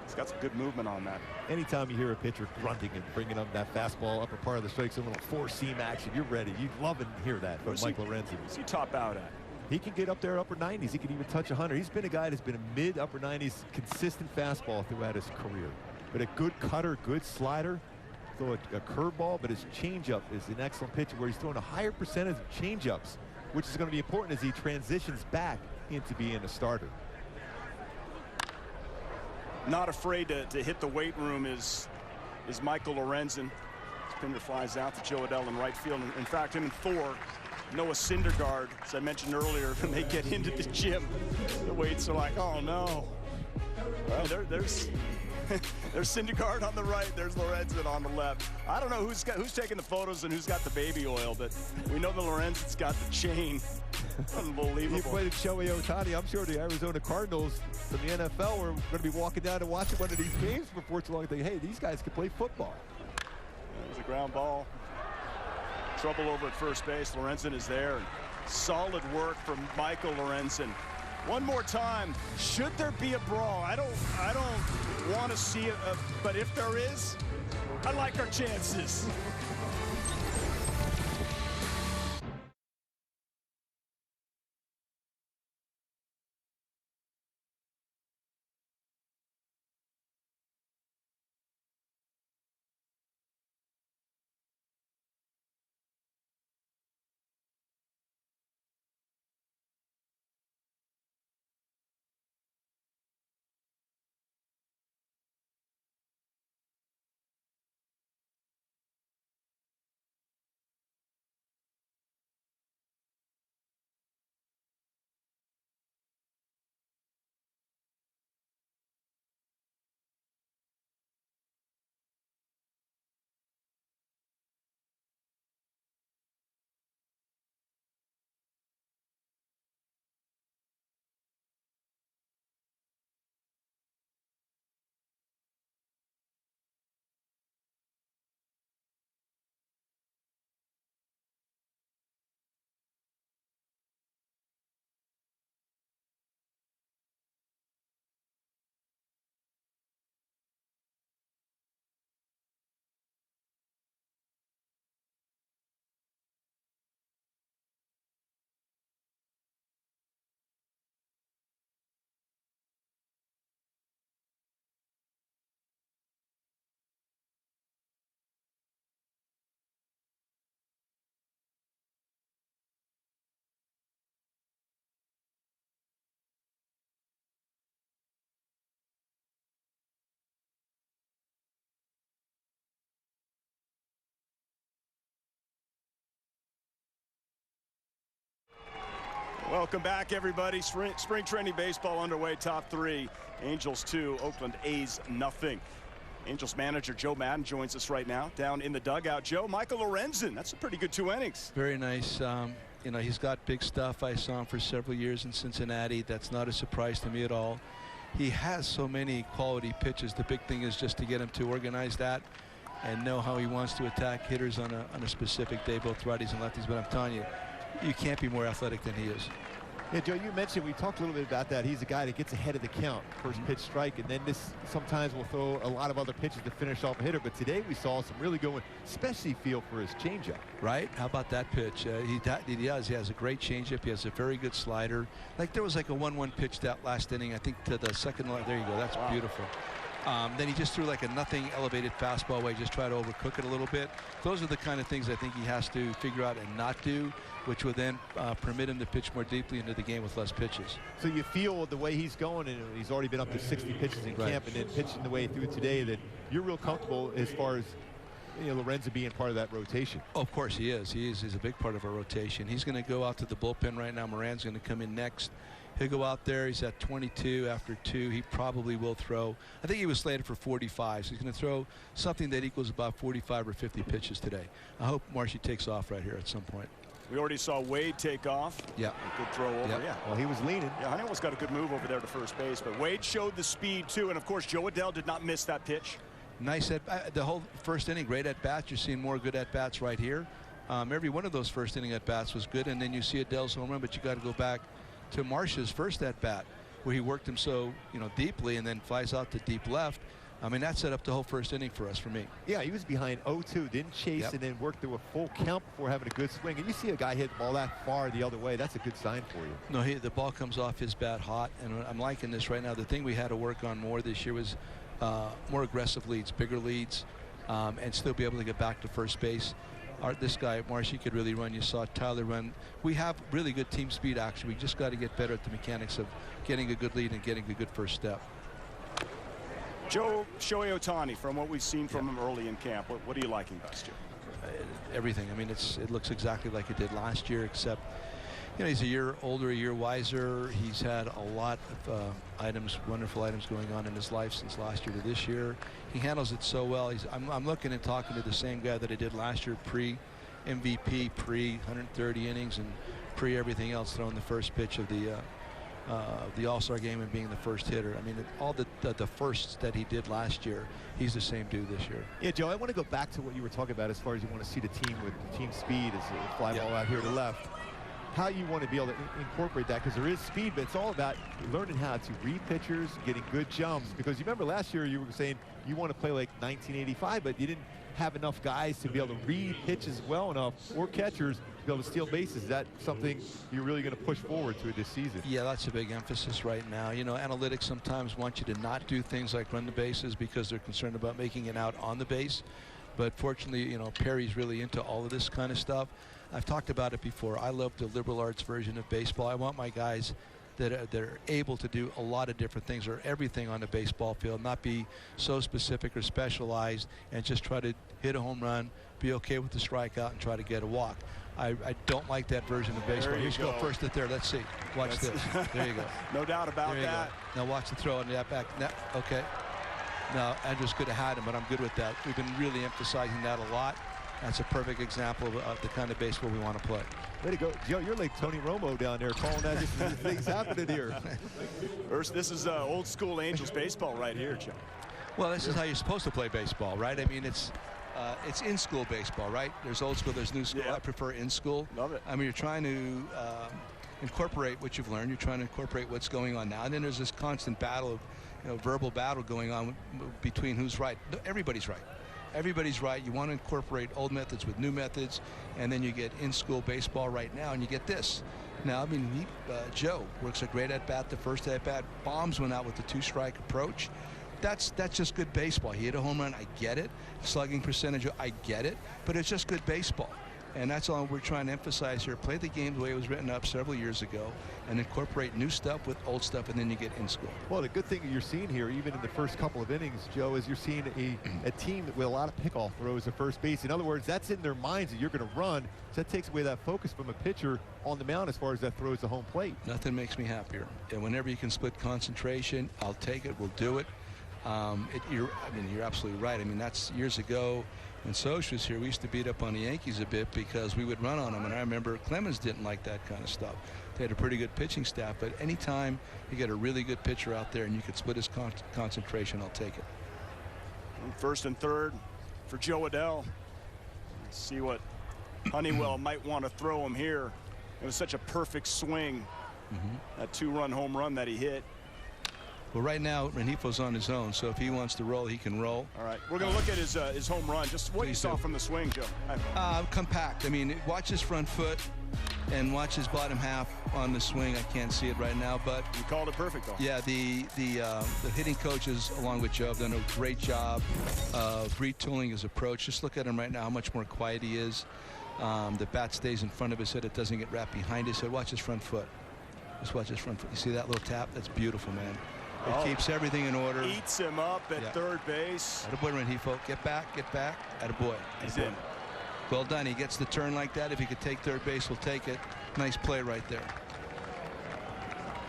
He's got some good movement on that. Anytime you hear a pitcher grunting and bringing up that fastball upper part of the strike, some little 4-seam action, you're ready. You'd love to hear that from Mike Lorenzen. What's he top out at? He can get up there upper 90s. He can even touch 100. He's been a guy that's been a mid-upper 90s consistent fastball throughout his career. But a good cutter, good slider, throw a curveball, but his changeup is an excellent pitch where he's throwing a higher percentage of changeups, which is going to be important as he transitions back into being a starter. Not afraid to hit the weight room is Michael Lorenzen. Pinder flies out to Joe Adell in right field. In fact, him and Thor, Noah Syndergaard, as I mentioned earlier, when they get into the gym, the weights are like, oh no. Well, there's Syndergaard on the right, there's Lorenzen on the left. I don't know who's taking the photos and who's got the baby oil, but we know the Lorenzen's got the chain. Unbelievable. He played Shohei Ohtani. I'm sure the Arizona Cardinals from the NFL are going to be walking down and watching one of these games before too long and think, hey, these guys can play football. There's a ground ball. Trouble over at first base. Lorenzen is there. Solid work from Michael Lorenzen. One more time. Should there be a brawl? I don't want to see it, but if there is, I like our chances. Welcome back, everybody. Spring training baseball underway. Top 3. Angels 2, Oakland A's nothing. Angels manager Joe Maddon joins us right now down in the dugout. Joe, Michael Lorenzen, that's a pretty good 2 innings. Very nice. You know, he's got big stuff. I saw him for several years in Cincinnati. That's not a surprise to me at all. He has so many quality pitches. The big thing is just to get him to organize that and know how he wants to attack hitters on a specific day, both righties and lefties. But I'm telling you, you can't be more athletic than he is. Yeah, Joe, you mentioned, we talked a little bit about that. He's a guy that gets ahead of the count, first pitch strike, and then this sometimes will throw a lot of other pitches to finish off a hitter. But today we saw some really good one, especially feel for his changeup. Right? How about that pitch? He does. He has a great changeup. He has a very good slider. Like there was like a 1-1 pitch that last inning. I think to the second line. There you go. That's beautiful. Then he just threw like a nothing elevated fastball where he just tried to overcook it a little bit. Those are the kind of things I think he has to figure out and not do, which would then permit him to pitch more deeply into the game with less pitches. So you feel the way he's going, and he's already been up to 60 pitches in camp, and then pitching the way through today, that you're real comfortable as far as Lorenzen being part of that rotation. Oh, of course he is. He's a big part of our rotation. He's going to go out to the bullpen right now. Moran's going to come in next. He'll go out there. He's at 22 after 2. He probably will throw. I think he was slated for 45, so he's going to throw something that equals about 45 or 50 pitches today. I hope Marshy takes off right here at some point. We already saw Wade take off. Yeah. A good throw over. Yeah. Well, he was leaning. Yeah, Honeywell's got a good move over there to first base, but Wade showed the speed too, and of course Joe Adell did not miss that pitch. Nice the whole first inning, great at bats. You're seeing more good at bats right here. Every one of those first inning at bats was good, and then you see Adell's home run, but you got to go back to Marsh's first at bat where he worked him so deeply and then flies out to deep left. I mean, that set up the whole first inning for us, for me. Yeah, he was behind 0-2, didn't chase, and then worked through a full count before having a good swing. And you see a guy hit the ball that far the other way, that's a good sign for you. No, the ball comes off his bat hot, and I'm liking this right now. The thing we had to work on more this year was more aggressive leads, bigger leads, and still be able to get back to first base. This guy, Marshy, could really run. You saw Tyler run. We have really good team speed, actually. We just got to get better at the mechanics of getting a good lead and getting a good first step. Joe, Shohei Ohtani, from what we've seen from him early in camp, what are you liking best, Joe? Everything. I mean, it looks exactly like it did last year, except he's a year older, a year wiser. He's had a lot of wonderful items going on in his life since last year to this year. He handles it so well. I'm looking and talking to the same guy that I did last year, pre-MVP, pre-130 innings, and pre-everything else, throwing the first pitch of the All-Star game and being the first hitter. I mean, all the firsts that he did last year, he's the same dude this year. Yeah, Joe, I want to go back to what you were talking about as far as you want to see the team with team speed as a fly ball out here to left. How you want to be able to incorporate that, because there is speed, but it's all about learning how to read pitchers, getting good jumps. Because you remember last year you were saying you want to play like 1985, but you didn't have enough guys to be able to read pitches well enough, or catchers to be able to steal bases. Is that something you're really going to push forward to this season? Yeah, that's a big emphasis right now. Analytics sometimes want you to not do things like run the bases because they're concerned about making it out on the base. But fortunately, Perry's really into all of this kind of stuff. I've talked about it before. I love the liberal arts version of baseball. I want my guys that are able to do a lot of different things, or everything on the baseball field, not be so specific or specialized and just try to hit a home run, be okay with the strikeout, and try to get a walk. I don't like that version of baseball. You should go first at third. Let's see. Watch this. There you go. No doubt about that. Now watch the throw on that back. Okay. Now, Andrews could have had him, but I'm good with that. We've been really emphasizing that a lot. That's a perfect example of the kind of baseball we want to play. Way to go, Joe. You're like Tony Romo down there calling that things happening here. This is old school Angels baseball right here, Joe. Well, this is how you're supposed to play baseball, right? I mean, it's in school baseball, right? There's old school, there's new school. Yeah. I prefer in school. Love it. I mean, you're trying to incorporate what you've learned. You're trying to incorporate what's going on now. And then there's this constant battle of verbal battle going on between who's right. Everybody's right. Everybody's right. You want to incorporate old methods with new methods, and then you get in-school baseball right now, and you get this. Now, I mean, Joe works a great at-bat, the first at-bat. Bombs went out with the two-strike approach. That's just good baseball. He hit a home run, I get it. Slugging percentage, I get it. But it's just good baseball. And that's all we're trying to emphasize here. Play the game the way it was written up several years ago and incorporate new stuff with old stuff, and then you get in school. Well, the good thing you're seeing here, even in the first couple of innings, Joe, is you're seeing a team with a lot of pickoff throws at first base. In other words, that's in their minds that you're going to run. So that takes away that focus from a pitcher on the mound as far as that throws the home plate. Nothing makes me happier. And whenever you can split concentration, I'll take it. We'll do it. You're absolutely right. I mean, that's years ago. When Soch was here, we used to beat up on the Yankees a bit because we would run on them. And I remember Clemens didn't like that kind of stuff. They had a pretty good pitching staff. But anytime you get a really good pitcher out there and you can split his concentration, I'll take it. First and third for Joe Adell. Let's see what Honeywell might want to throw him here. It was such a perfect swing. That two-run home run that he hit. Well, right now, Renifo's on his own, so if he wants to roll, he can roll. All right, we're going to look at his home run. Just what you saw from the swing, Joe. Compact. I mean, watch his front foot. and watch his bottom half on the swing. I can't see it right now, but You called it perfect, though. yeah, the hitting coaches, along with Joe, have done a great job of retooling his approach. Just look at him right now, how much more quiet he is. The bat stays in front of his head. It doesn't get wrapped behind his head. Watch his front foot. Just watch his front foot. You see that little tap? That's beautiful, man. It keeps everything in order. Eats him up at third base. Attaboy, Rengifo. Get back, get back. Attaboy. He's in. Well done. He gets the turn like that. If he could take third base, we'll take it. Nice play right there.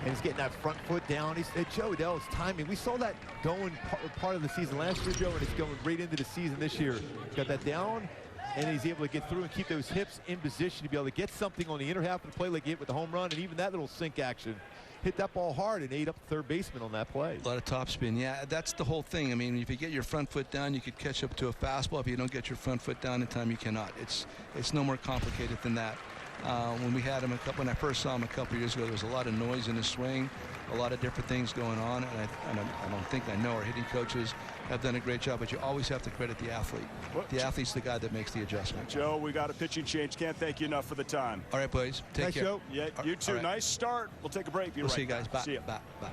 And he's getting that front foot down. Joe Adell's timing. We saw that going part of the season last year, Joe, and it's going right into the season this year. He's got that down, and he's able to get through and keep those hips in position to be able to get something on the inner half of the play like he hit with the home run, and even that little sink action. Hit that ball hard and ate up the third baseman on that play. A lot of topspin. Yeah, that's the whole thing. I mean, if you get your front foot down, you could catch up to a fastball. If you don't get your front foot down in time, you cannot. It's no more complicated than that. When we had him when I first saw him a couple years ago, there was a lot of noise in his swing, a lot of different things going on, and I don't think I know our hitting coaches have done a great job, but you always have to credit the athlete. The athlete's the guy that makes the adjustment. Joe, we got a pitching change. Can't thank you enough for the time. All right, boys. Take care. Joe. Yeah, you too. Right. Nice start. We'll take a break. We'll see you guys. Bye. See ya. Bye. Bye.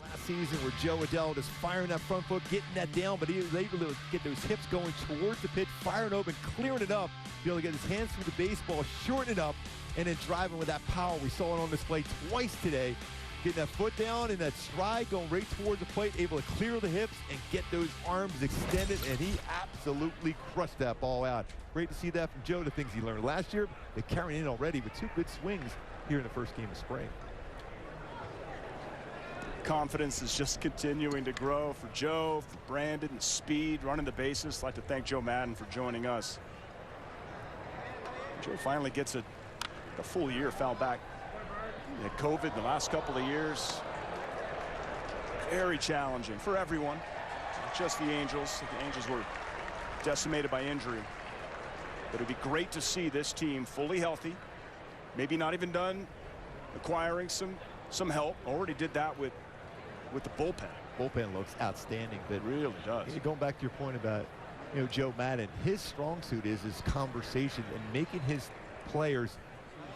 Last season where Joe Adell is firing that front foot, getting that down, but he was able to get those hips going towards the pitch, firing open, clearing it up, be able to get his hands through the baseball, shorten it up, and then driving with that power. We saw it on display twice today. Getting that foot down and that stride going right towards the plate, able to clear the hips and get those arms extended, and he absolutely crushed that ball out. Great to see that from Joe, the things he learned last year. They're carrying in already with 2 good swings here in the first game of spring. Confidence is just continuing to grow for Joe, for Brandon, and speed, running the bases. I'd like to thank Joe Madden for joining us. Joe finally gets a full year, foul back. He had COVID the last couple of years. Very challenging for everyone, not just the Angels. The Angels were decimated by injury. But it'd be great to see this team fully healthy. Maybe not even done acquiring some help. Already did that with the bullpen. Bullpen looks outstanding, but It really does. going back to your point about Joe Madden, his strong suit is his conversation and making his players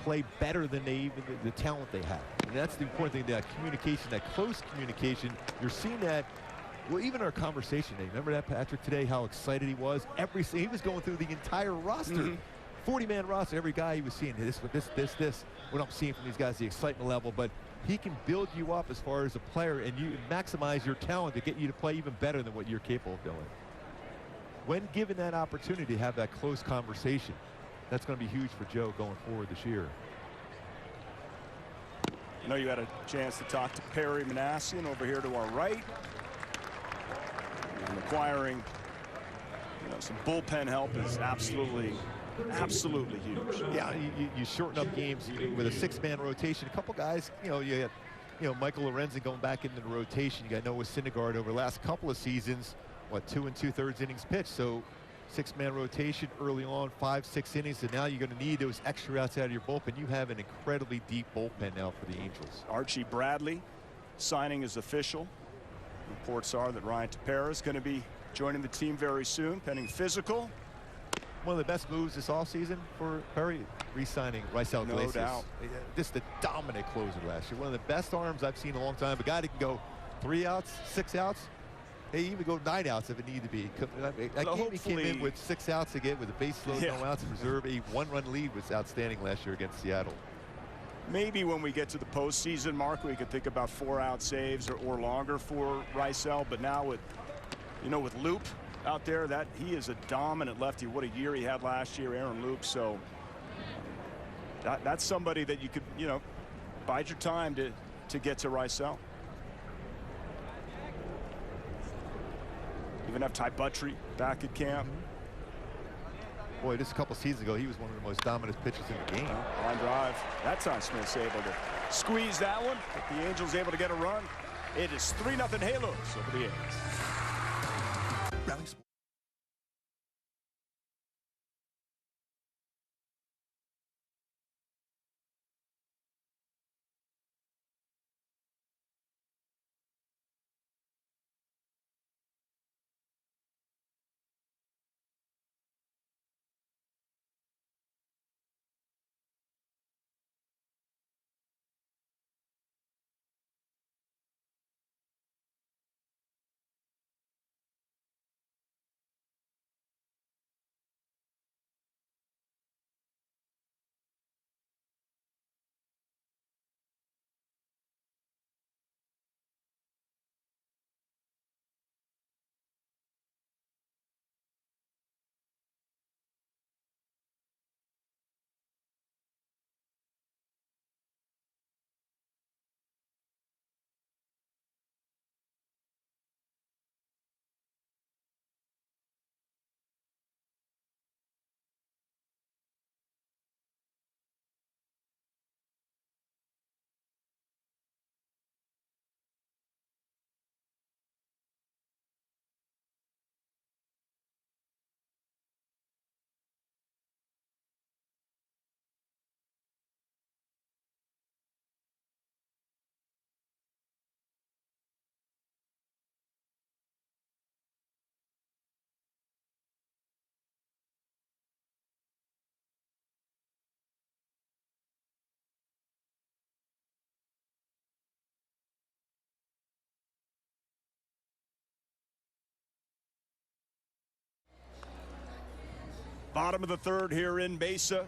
play better than the talent they have. And that's the important thing, that communication, that close communication. You're seeing that. Well, even our conversation today, remember that, Patrick, today, how excited he was? He was going through the entire roster. 40-man roster, every guy he was seeing, this. What I'm seeing from these guys, the excitement level, but he can build you up as far as a player, and you maximize your talent to get you to play even better than what you're capable of doing. When given that opportunity to have that close conversation, that's going to be huge for Joe going forward this year. I know you had a chance to talk to Perry Manassian over here to our right. And acquiring some bullpen help is absolutely huge. Yeah, you shorten up games with a 6-man rotation. A couple guys, you got Michael Lorenzen going back into the rotation. You got Noah Syndergaard over the last couple of seasons, 2 2/3 innings pitched. So six-man rotation early on, 5-6 innings, and now you're going to need those extra outs out of your bullpen. You have an incredibly deep bullpen now for the Angels. Archie Bradley signing is official. Reports are that Ryan Tepera is going to be joining the team very soon, pending physical. One of the best moves this offseason for Perry, re-signing Raisel Iglesias. No doubt. Just a dominant closer last year. One of the best arms I've seen in a long time. A guy that can go 3 outs, 6 outs. Hey, even go 9 outs if it need to be. That game he came in with 6 outs again with a base load, no outs in reserve. A 1-run lead was outstanding last year against Seattle. Maybe when we get to the postseason, Mark, we could think about 4-out saves or longer for Raisel. But now with, with Loop out there, that he is a dominant lefty. What a year he had last year, Aaron Loop. So that's somebody that you could, bide your time to get to Raisel. Even have Ty Buttrey back at camp. Boy, just a couple seasons ago, he was one of the most dominant pitchers in the game. Line drive. That time Smith's able to squeeze that one. But the Angels able to get a run. It is 3-0 Halos over the A's. Bottom of the third here in Mesa,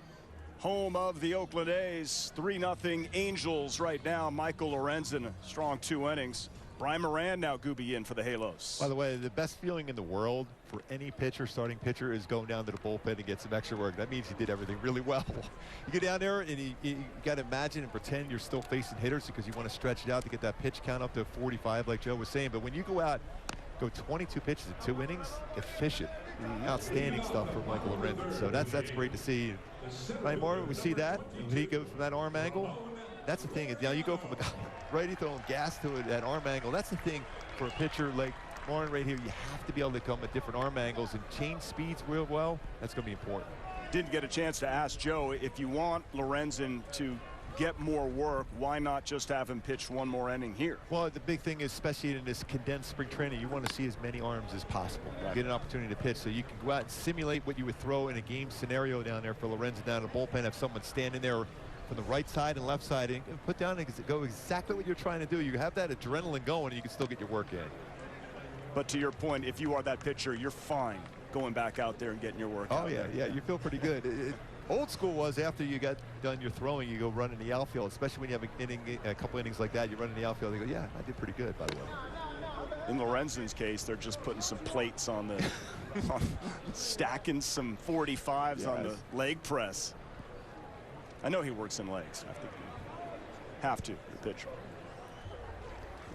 home of the Oakland A's. 3-0 Angels right now. Michael Lorenzen, strong 2 innings. Brian Moran now Gooby in for the Halos. By the way, the best feeling in the world for any pitcher, starting pitcher, is going down to the bullpen and get some extra work. That means you did everything really well. You get down there and you got to imagine and pretend you're still facing hitters because you want to stretch it out to get that pitch count up to 45 like Joe was saying. But when you go out, go 22 pitches in 2 innings, efficient. Outstanding stuff for Michael Lorenzen. So that's great to see. Right, Martin, we see that. When he goes from that arm angle, that's the thing. You go from a guy righty throwing gas to that arm angle. That's the thing for a pitcher like Martin right here. You have to be able to come at different arm angles and change speeds real well. That's going to be important. Didn't get a chance to ask Joe, if you want Lorenzen to get more work, why not just have him pitch 1 more inning here? Well, the big thing is, especially in this condensed spring training, you want to see as many arms as possible. Right. Get an opportunity to pitch so you can go out and simulate what you would throw in a game scenario down there for Lorenzen down in the bullpen. Have someone standing there from the right side and left side and put down and go exactly what you're trying to do. You have that adrenaline going and you can still get your work in. But to your point, if you are that pitcher, you're fine going back out there and getting your work. Oh yeah, you feel pretty good. Old school was after you got done your throwing, you go run in the outfield, especially when you have a couple innings like that. You run in the outfield, you go, yeah, I did pretty good, by the way. In Lorenzen's case, they're just putting some plates on the, stacking some 45s on the leg press. I know he works in legs. I think you have to, the pitcher.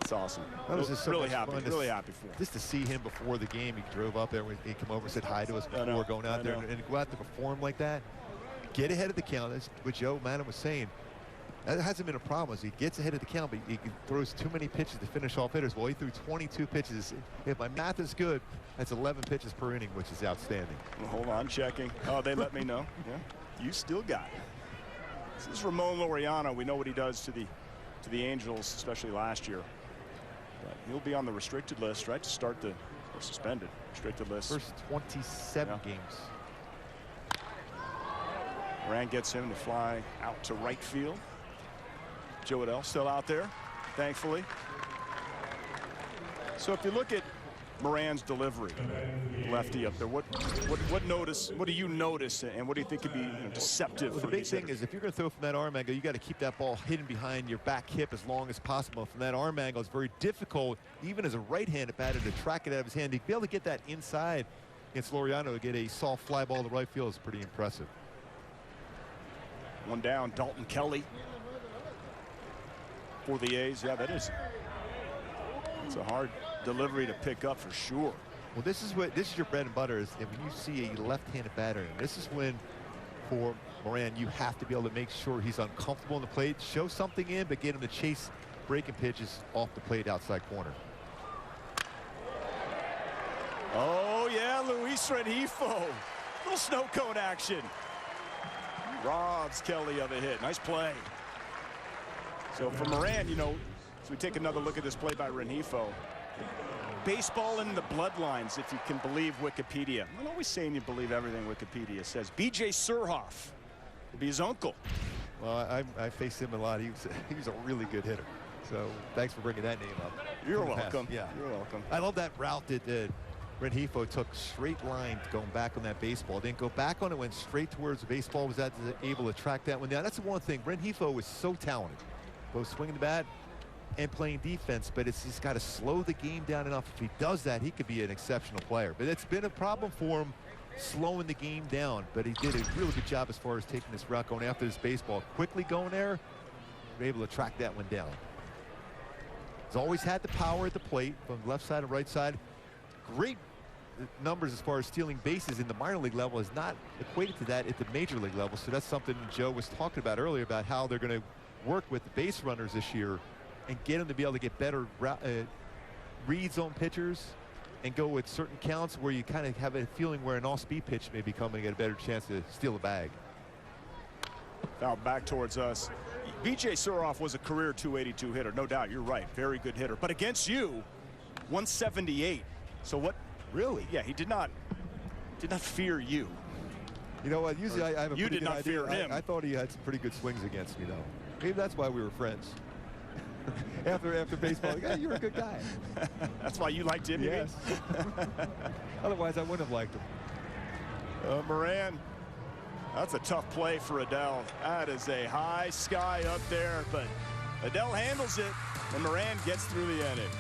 It's awesome. That was just so really much happy, fun really happy for him. Just to see him before the game. He drove up there, he came over and said hi to us before going out there and go out to perform like that. Get ahead of the count. That's what Joe Madden was saying. That hasn't been a problem. As he gets ahead of the count, but he throws too many pitches to finish off hitters. Well, he threw 22 pitches. If my math is good, that's 11 pitches per inning, which is outstanding. Well, hold on, checking. Oh, they let me know. Yeah, you still got it. This is Ramon Laureano. We know what he does to the Angels, especially last year. But he'll be on the restricted list, right, to start the suspended restricted list. First 27 games. Moran gets him to fly out to right field. Joe Adell still out there, thankfully. So if you look at Moran's delivery, lefty up there, what do you notice, and what do you think could be deceptive? Well, the big thing is if you're going to throw from that arm angle, you got to keep that ball hidden behind your back hip as long as possible. From that arm angle, it's very difficult, even as a right-handed batter, to track it out of his hand. To be able to get that inside against Laureano to get a soft fly ball to right field is pretty impressive. One down, Dalton Kelly for the A's. Yeah, it's a hard delivery to pick up for sure. Well, this is your bread and butter, is when you see a left-handed batter, and this is when, for Moran, you have to be able to make sure he's uncomfortable on the plate, show something in, but get him to chase breaking pitches off the plate outside corner. Oh yeah, Luis Rengifo, little snow cone action. Robs Kelly of a hit. Nice play. So for Moran, as we take another look at this play by Rengifo, baseball in the bloodlines, if you can believe Wikipedia. I'm not always saying you believe everything Wikipedia says. B.J. Surhoff will be his uncle. Well, I faced him a lot. He was a really good hitter. So thanks for bringing that name up. You're welcome. Yeah, you're welcome. I love that route that Rengifo took, straight line going back on that baseball. Didn't go back on it, went straight towards the baseball, was able to track that one down. That's the one thing. Rengifo was so talented, both swinging the bat and playing defense, but he's got to slow the game down enough. If he does that, he could be an exceptional player. But it's been a problem for him slowing the game down, but he did a really good job as far as taking this route, going after this baseball, quickly going there, able to track that one down. He's always had the power at the plate from the left side and right side. Great numbers as far as stealing bases in the minor league level, is not equated to that at the major league level. So that's something Joe was talking about earlier, about how they're going to work with the base runners this year and get them to be able to get better reads on pitchers and go with certain counts where you kind of have a feeling where an off-speed pitch may be coming at a better chance to steal a bag. Now back towards us. B.J. Surhoff was a career 282 hitter, no doubt. You're right, very good hitter. But against you, 178. So what? Really? Yeah, he did not fear you. You know what? Usually I have a pretty good idea. You did not fear him. I thought he had some pretty good swings against me, though. Maybe that's why we were friends. after baseball, yeah, you're a good guy. That's why you liked him. Yes. Otherwise, I wouldn't have liked him. Moran, that's a tough play for Adell. That is a high sky up there, but Adell handles it, and Moran gets through the inning.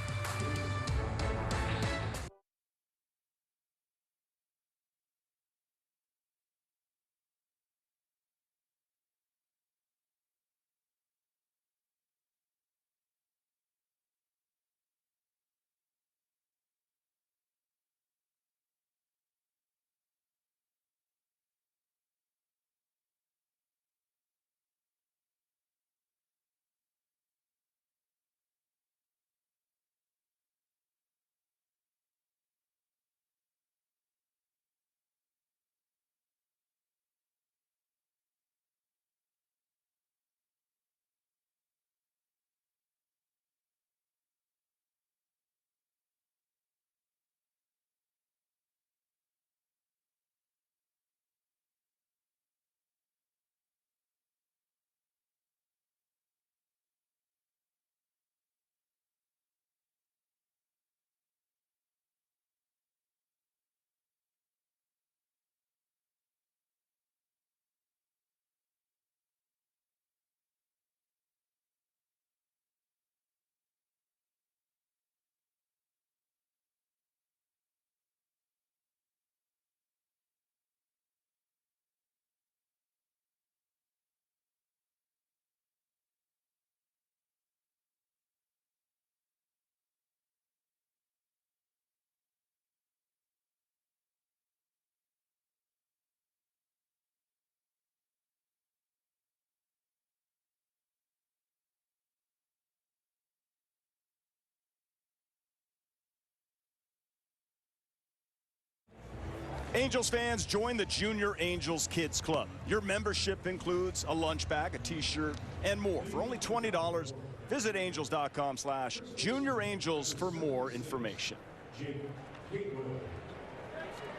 Angels fans, join the Junior Angels Kids Club. Your membership includes a lunch bag, a t-shirt, and more. For only $20, visit angels.com/Junior Angels for more information.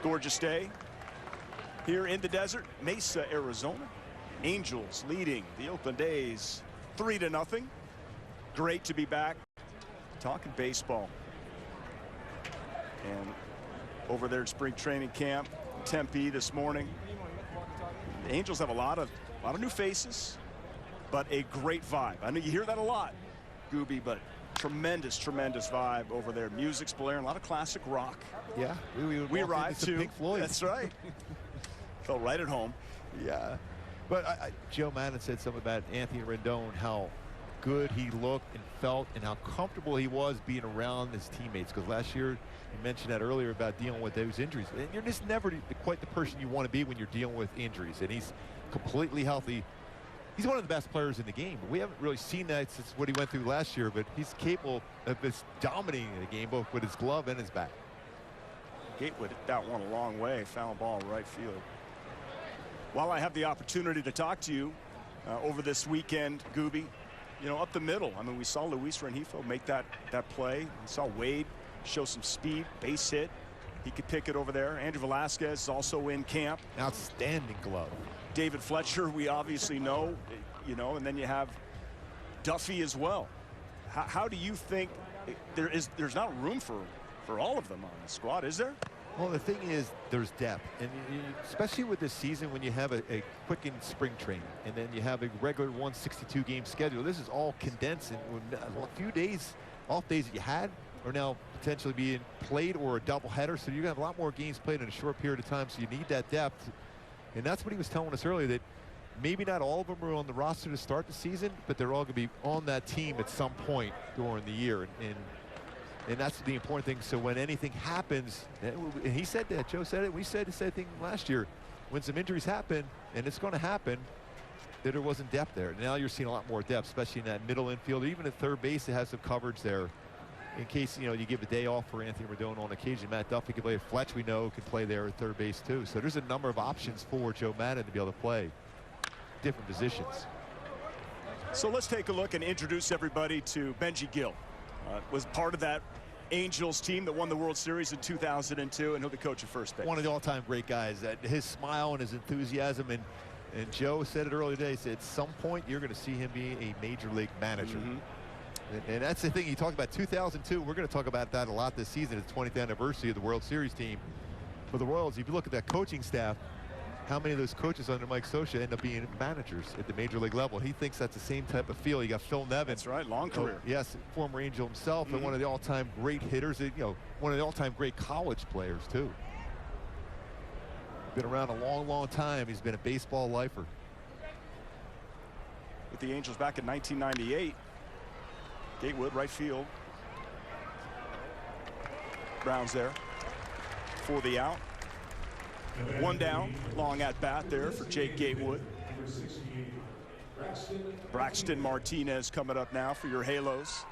Gorgeous day here in the desert, Mesa, Arizona. Angels leading the Oakland A's 3-0. Great to be back talking baseball. And over there at spring training camp, Tempe this morning. The Angels have a lot of new faces, but a great vibe. I know you hear that a lot, Gooby, but tremendous vibe over there. Music's blaring, a lot of classic rock. Yeah, we arrived too. Pink Floyd. That's right. Felt right at home. Yeah, but Joe Maddon said something about Anthony Rendon, how good he looked and felt and how comfortable he was being around his teammates, because last year you mentioned that earlier about dealing with those injuries, and you're just never quite the person you want to be when you're dealing with injuries, and he's completely healthy. He's one of the best players in the game. We haven't really seen that since what he went through last year, but he's capable of just dominating the game both with his glove and his bat. Gatewood hit that one a long way, foul ball right field. While I have the opportunity to talk to you over this weekend, Gooby, you know, up the middle. I mean, we saw Luis Rengifo make that play. We saw Wade show some speed, base hit. He could pick it over there. Andrew Velasquez is also in camp. Outstanding glove. David Fletcher, we obviously know, you know, and then you have Duffy as well. How do you think there's not room for all of them on the squad, is there? Well, the thing is, there's depth, and especially with this season when you have a quickened spring training, and then you have a regular 162 game schedule. This is all condensed in a few days, off days that you had are now potentially being played, or a doubleheader. So you're gonna have a lot more games played in a short period of time. So you need that depth, and that's what he was telling us earlier, that maybe not all of them are on the roster to start the season, but they're all gonna be on that team at some point during the year, and that's the important thing. So when anything happens, and he said that, Joe said it, we said the same thing last year, when some injuries happen, and it's going to happen, that there wasn't depth there. Now you're seeing a lot more depth, especially in that middle infield, even at third base. It has some coverage there in case, you know, you give a day off for Anthony Rendon on occasion. Matt Duffy can play. Fletch, we know, can play there at third base too. So there's a number of options for Joe Maddon to be able to play different positions. So let's take a look and introduce everybody to Benji Gill. Was part of that Angels team that won the World Series in 2002, and he'll be coach at first base. One of the all-time great guys. His smile and his enthusiasm, and Joe said it earlier today, he said at some point you're going to see him be a major league manager. And that's the thing. He talked about 2002. We're going to talk about that a lot this season. It's the 20th anniversary of the World Series team for the Royals. If you look at that coaching staff, how many of those coaches under Mike Scioscia end up being managers at the major league level? He thinks that's the same type of feel. You got Phil Nevin. That's right, long career. Yes, former Angel himself, and one of the all-time great hitters. You know, one of the all-time great college players too. Been around a long time. He's been a baseball lifer. With the Angels back in 1998, Gatewood right field. Brown's there for the out. One down, long at bat there for Jake Gatewood. Braxton Martinez coming up now for your Halos.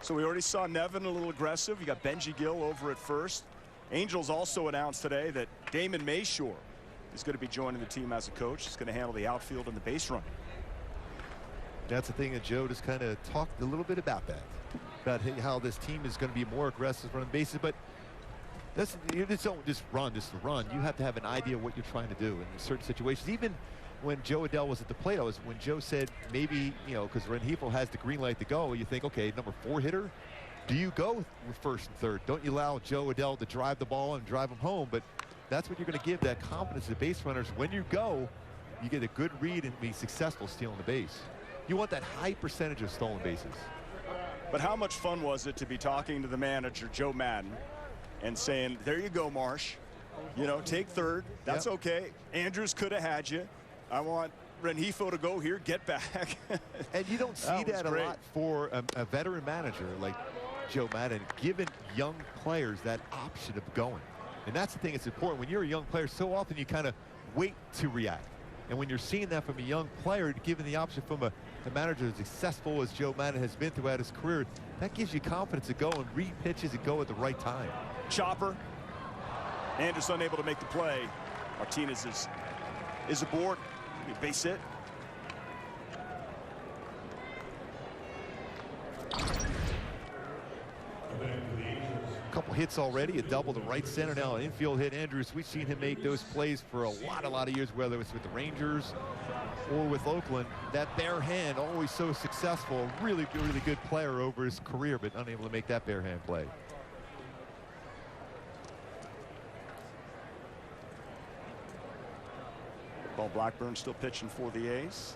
So we already saw Nevin a little aggressive. You got Benji Gill over at first. Angels also announced today that Damon Mayshore is going to be joining the team as a coach. He's going to handle the outfield and the base run. That's the thing that Joe just kind of talked a little bit about about how this team is going to be more aggressive running bases, but you just don't just run just to run. You have to have an idea of what you're trying to do in certain situations. Even when Joe Adell was at the plate, when Joe said maybe, you know, because Rengifo has the green light to go, you think, okay, number 4 hitter, do you go with first and third? Don't you allow Joe Adell to drive the ball and drive him home? But that's what you're going to give that confidence to base runners. When you go, you get a good read and be successful stealing the base. You want that high percentage of stolen bases. But how much fun was it to be talking to the manager, Joe Maddon, and saying, there you go, Marsh. You know, take third. That's okay. Andrews could have had you. I want Rengifo to go here, get back. And you don't see that a lot for a veteran manager like Joe Maddon, giving young players that option of going. And that's the thing that's important. When you're a young player, so often you kind of wait to react. And when you're seeing that from a young player, given the option from a manager as successful as Joe Maddon has been throughout his career, that gives you confidence to go and read pitches and go at the right time. Chopper Andrews unable to make the play. Martinez is aboard. Base hit. A couple hits already, a double to right center, now an infield hit. Andrews, we've seen him make those plays for a lot of years, whether it's with the Rangers or with Oakland. That bare hand, always so successful. Really good player over his career, but unable to make that bare hand play. Paul Blackburn still pitching for the A's.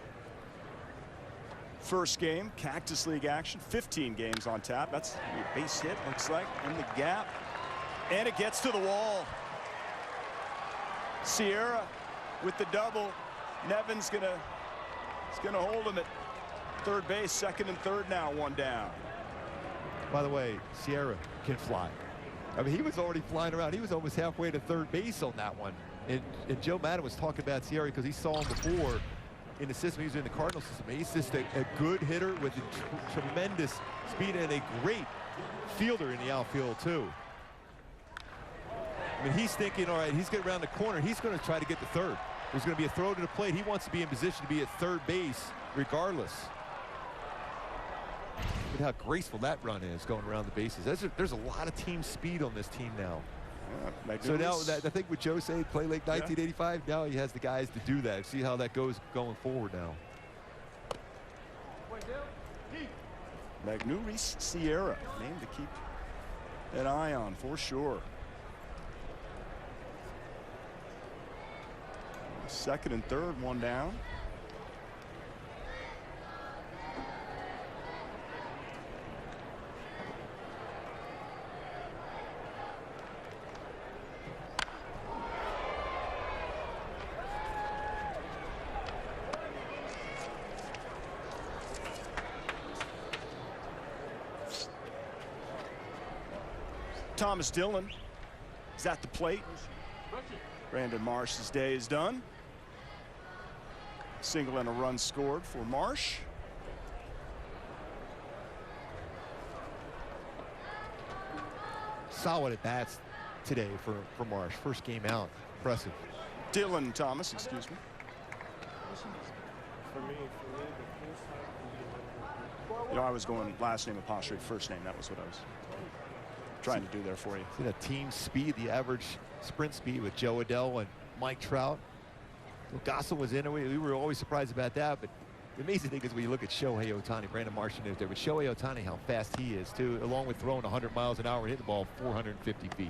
First game, Cactus League action, 15 games on tap. That's a base hit, looks like, in the gap. And it gets to the wall. Sierra with the double. Nevin's gonna hold him at third base, second and third now, one down. By the way, Sierra can fly. I mean, he was already flying around. He was almost halfway to third base on that one. And Joe Madden was talking about Sierra because he saw him before in the system. He was in the Cardinal system. He's just a good hitter with a tremendous speed and a great fielder in the outfield, too. I mean, he's thinking, all right, he's getting around the corner. He's going to try to get to third. There's going to be a throw to the plate. He wants to be in position to be at third base regardless. Look at how graceful that run is going around the bases. There's a lot of team speed on this team now. Yeah, so now I think what Joe said, play like 1985, now he has the guys to do that. See how that goes going forward now. Magneuris Sierra, name to keep an eye on for sure. Second and third, one down. Thomas Dillon is at the plate. Brandon Marsh's day is done. Single and a run scored for Marsh. Solid at bats today for Marsh. First game out. Impressive. Dylan Thomas, excuse me. You know, I was going last name apostrophe first name. That was what I was trying to do there for you. See that team speed, the average sprint speed with Joe Adell and Mike Trout. Gossel was in it. We were always surprised about that, but the amazing thing is when you look at Shohei Ohtani, Brandon Martian is there, but Shohei Ohtani, how fast he is too, along with throwing 100 miles an hour and hitting the ball 450 feet.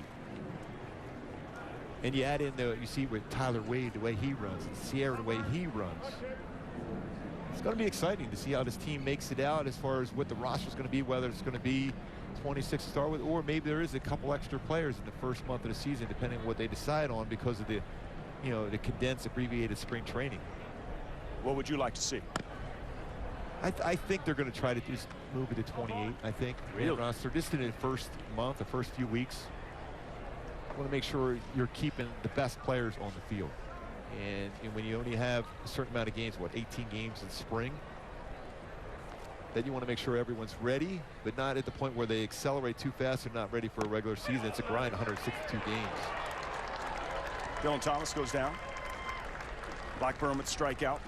And you add in you see with Tyler Wade, the way he runs, and Sierra, the way he runs. It's going to be exciting to see how this team makes it out as far as what the roster is going to be, whether it's going to be 26 to start with, or maybe there is a couple extra players in the first month of the season, depending on what they decide on because of the, you know, the condensed, abbreviated spring training. What would you like to see? I think they're going to try to just move it to 28. I think really? Roster just in the first month, the first few weeks. I want to make sure you're keeping the best players on the field. And when you only have a certain amount of games, what, 18 games in spring, then you want to make sure everyone's ready, but not at the point where they accelerate too fast and not ready for a regular season. It's a grind, 162 games. Dylan Thomas goes down. Blackburn with strikeout.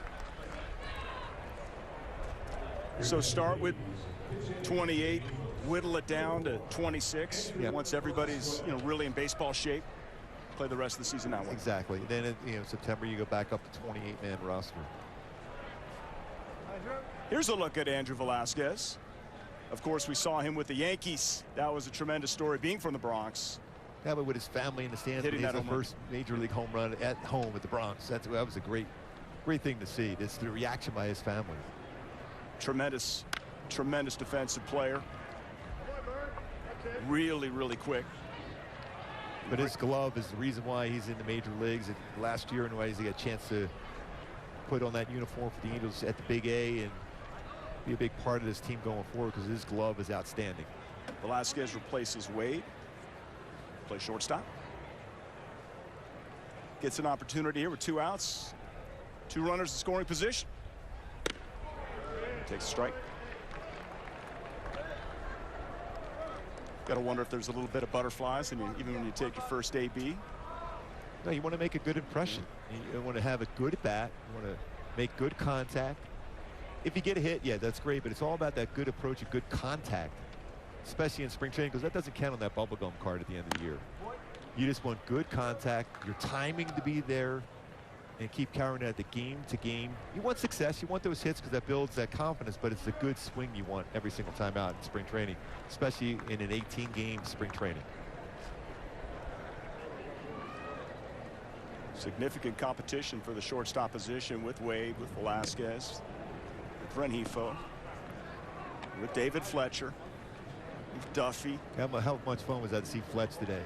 So start with 28, whittle it down to 26. Yep. Once everybody's really in baseball shape, play the rest of the season that way. Exactly. Then in September you go back up to 28-man roster. Here's a look at Andrew Velasquez. Of course, we saw him with the Yankees. That was a tremendous story, being from the Bronx. Yeah, but with his family in the stands, hitting that that first major league home run at home with the Bronx. That was a great thing to see. It's the reaction by his family. Tremendous defensive player. Really quick. But his glove is the reason why he's in the major leagues. And last year, anyways, he got a chance to put on that uniform for the Angels at the Big A and be a big part of this team going forward because his glove is outstanding. Velasquez replaces Wade. Play shortstop. Gets an opportunity here with 2 outs. 2 runners in scoring position. Takes a strike. Got to wonder if there's a little bit of butterflies, and even when you take your first AB. No, you want to make a good impression. You want to have a good bat. You want to make good contact. If you get a hit, yeah, that's great, but it's all about that good approach and good contact, especially in spring training, because that doesn't count on that bubblegum card at the end of the year. You just want good contact, your timing to be there, and keep carrying that the game to game. You want success, you want those hits because that builds that confidence, but it's a good swing you want every single time out in spring training, especially in an 18-game spring training. Significant competition for the shortstop position with Wade, with Velasquez, with Rengifo, with David Fletcher, with Duffy. How much fun was that to see Fletch today?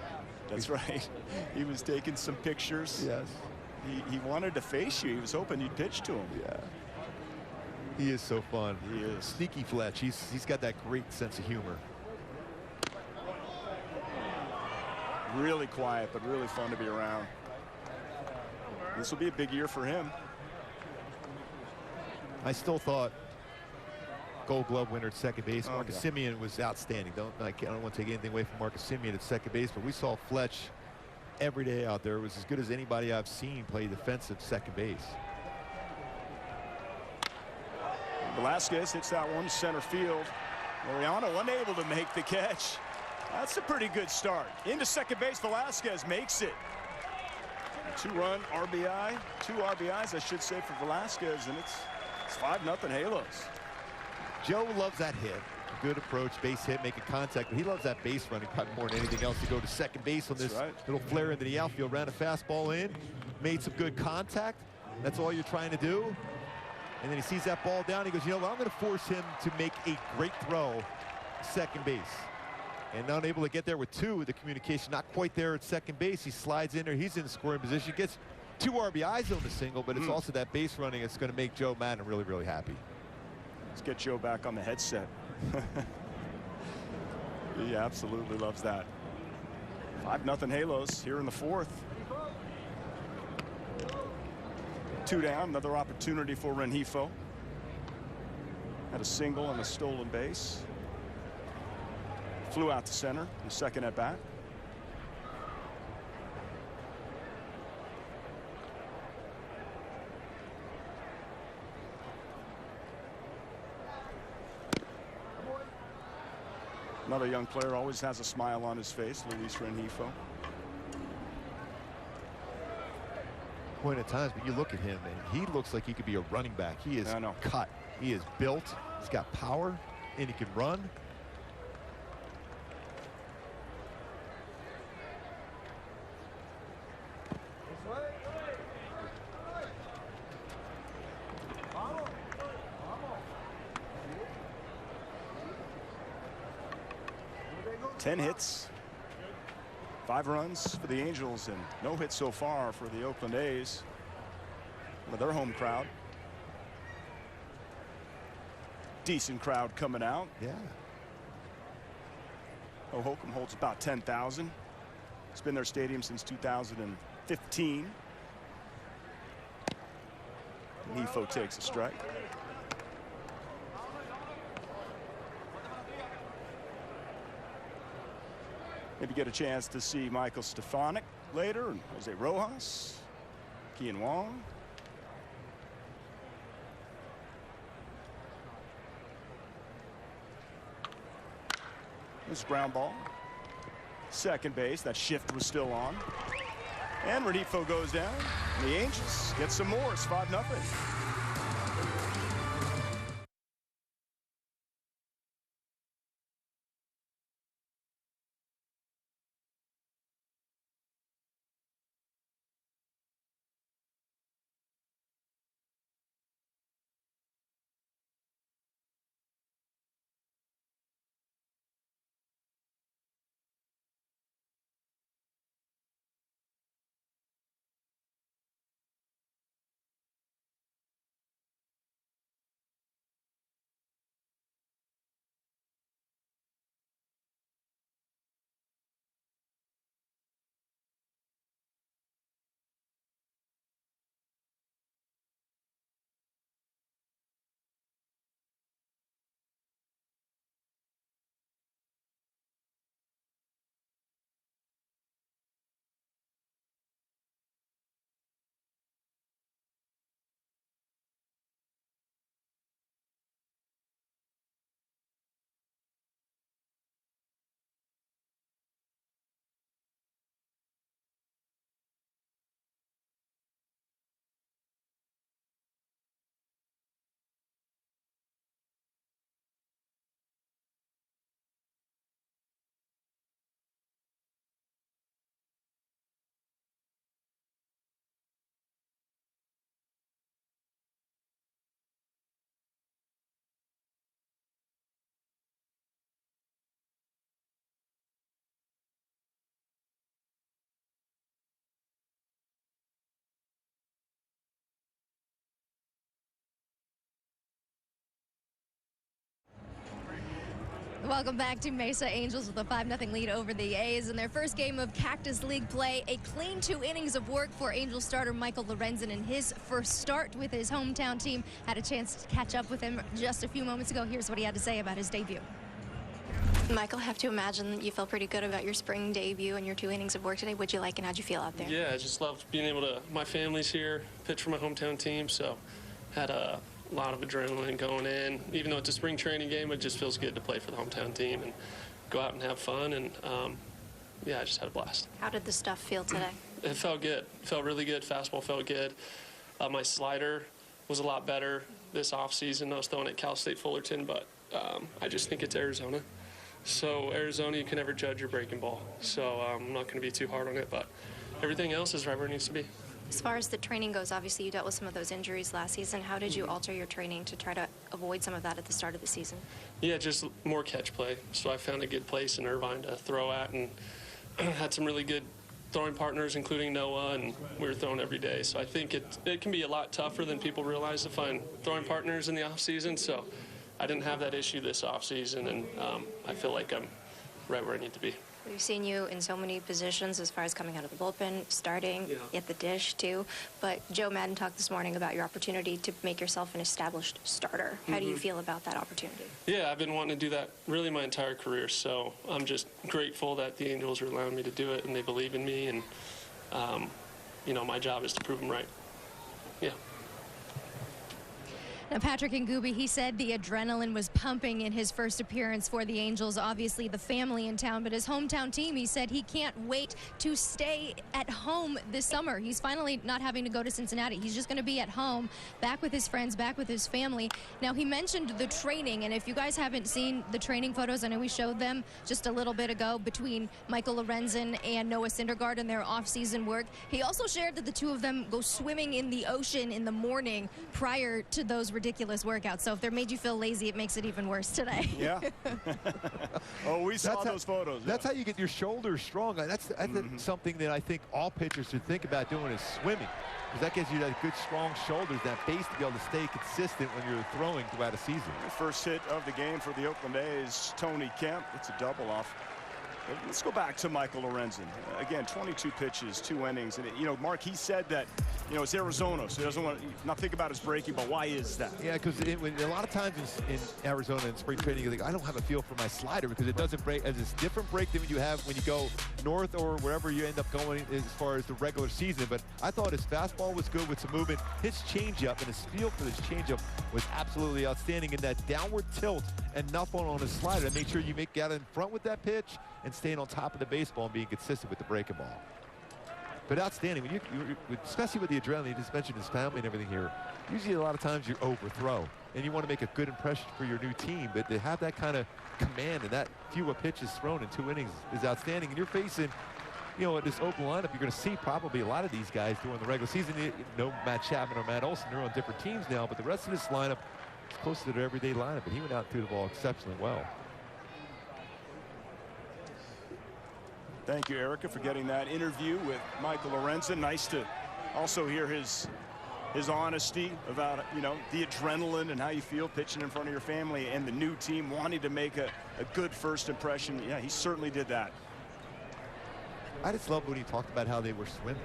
That's right. He was taking some pictures. Yes. He wanted to face you. He was hoping you'd pitch to him. Yeah. He is so fun. He is. Sneaky Fletch. He's got that great sense of humor. Really quiet, but really fun to be around. This will be a big year for him. I still thought Gold Glove winner at second base. Marcus Semien was outstanding. I don't want to take anything away from Marcus Semien at second base, but we saw Fletch every day out there. It was as good as anybody I've seen play defensive second base. Velasquez hits that one center field. Laureano unable to make the catch. That's a pretty good start. Into second base, Velasquez makes it. Two-run RBI, 2 RBIs, I should say, for Velasquez, and it's 5-0 Halos. Joe loves that hit. Good approach, base hit, making contact, but he loves that base running probably more than anything else to go to second base on this little flare into the outfield. Ran a fastball in, made some good contact. That's all you're trying to do. And then he sees that ball down. He goes, you know what, I'm going to force him to make a great throw second base. And not able to get there with 2, the communication not quite there at second base. He slides in there. He's in scoring position. Gets 2 RBIs on the single, but it's also that base running that's going to make Joe Madden really, really happy. Let's get Joe back on the headset. He absolutely loves that. 5-0 Halos here in the 4th. 2 down. Another opportunity for Rengifo. Had a single and a stolen base. Flew out to center in the second at bat. Another young player always has a smile on his face, Luis Rengifo. Point at times, but you look at him and he looks like he could be a running back. He is cut. He is built. He's got power and he can run. Ten hits, 5 runs for the Angels, and no hits so far for the Oakland A's with their home crowd. Decent crowd coming out. Yeah. Hokum holds about 10,000. It's been their stadium since 2015. Rengifo takes a strike. Maybe get a chance to see Michael Stefanik later, and Jose Rojas, Kian Wong. This ground ball. Second base, that shift was still on. And Rengifo goes down. And the Angels get some more. It's 5-0. Welcome back to Mesa. Angels with a 5-0 lead over the A's in their first game of Cactus League play. A clean 2 innings of work for Angels starter Michael Lorenzen in his first start with his hometown team. Had a chance to catch up with him just a few moments ago. Here's what he had to say about his debut. Michael, I have to imagine you felt pretty good about your spring debut and your 2 innings of work today. What'd you like and how'd you feel out there? Yeah, I just loved being able to, my family's here, pitch for my hometown team, so had a lot of adrenaline going in. Even though it's a spring training game, it just feels good to play for the hometown team and go out and have fun. And yeah, I just had a blast. How did the stuff feel today? It felt good. It felt really good. Fastball felt good. My slider was a lot better this offseason. I was throwing at Cal State Fullerton, but I just think it's Arizona. So Arizona, you can never judge your breaking ball. So I'm not going to be too hard on it, but everything else is right where it needs to be. As far as the training goes, obviously you dealt with some of those injuries last season. How did you alter your training to try to avoid some of that at the start of the season? Yeah, just more catch play. So I found a good place in Irvine to throw at, and had some really good throwing partners, including Noah, and we were throwing every day. So I think it can be a lot tougher than people realize to find throwing partners in the off season. So I didn't have that issue this off season, and I feel like I'm right where I need to be. We've seen you in so many positions as far as coming out of the bullpen, starting, at the dish too. But Joe Madden talked this morning about your opportunity to make yourself an established starter. How do you feel about that opportunity? Yeah, I've been wanting to do that really my entire career, so I'm just grateful that the Angels are allowing me to do it and they believe in me, and you know, my job is to prove them right. Yeah. Now, Patrick Ngubi, he said the adrenaline was pumping in his first appearance for the Angels. Obviously, the family in town, but his hometown team, he said he can't wait to stay at home this summer. He's finally not having to go to Cincinnati. He's just going to be at home, back with his friends, back with his family. Now, he mentioned the training, and if you guys haven't seen the training photos, I know we showed them just a little bit ago between Michael Lorenzen and Noah Syndergaard and their off-season work. He also shared that the two of them go swimming in the ocean in the morning prior to those ridiculous workouts. So if they made you feel lazy, it makes it even worse today. Yeah. Oh, we saw those photos. That's how you get your shoulders strong. That's something that I think all pitchers should think about doing is swimming, because that gives you that good strong shoulders, that base to be able to stay consistent when you're throwing throughout a season. First hit of the game for the Oakland A's, Tony Kemp. It's a double off. Let's go back to Michael Lorenzen. Again, 22 pitches, 2 innings. And, you know, Mark, he said that, you know, it's Arizona, so he doesn't want to not think about his breaking, but why is that? Yeah, because a lot of times in Arizona in spring training, you think, I don't have a feel for my slider because it doesn't break. It's a different break than you have when you go north or wherever you end up going as far as the regular season. But I thought his fastball was good with some movement. His changeup and his feel for his changeup was absolutely outstanding in that downward tilt and enough on his slider to make sure you get in front with that pitch and staying on top of the baseball and being consistent with the breaking ball. But outstanding, when especially with the adrenaline, you just mentioned his family and everything here. Usually a lot of times you overthrow and you want to make a good impression for your new team, but to have that kind of command and that fewer pitches thrown in 2 innings is outstanding. And you're facing, you know, at this Oakland lineup, you're going to see probably a lot of these guys during the regular season. You know, Matt Chapman or Matt Olson, they're on different teams now, but the rest of this lineup is close to their everyday lineup, and he went out and threw the ball exceptionally well. Thank you, Erica, for getting that interview with Michael Lorenzen. Nice to also hear his honesty about, you know, the adrenaline and how you feel pitching in front of your family and the new team wanting to make a good first impression. Yeah, he certainly did that. I just love when he talked about how they were swimming.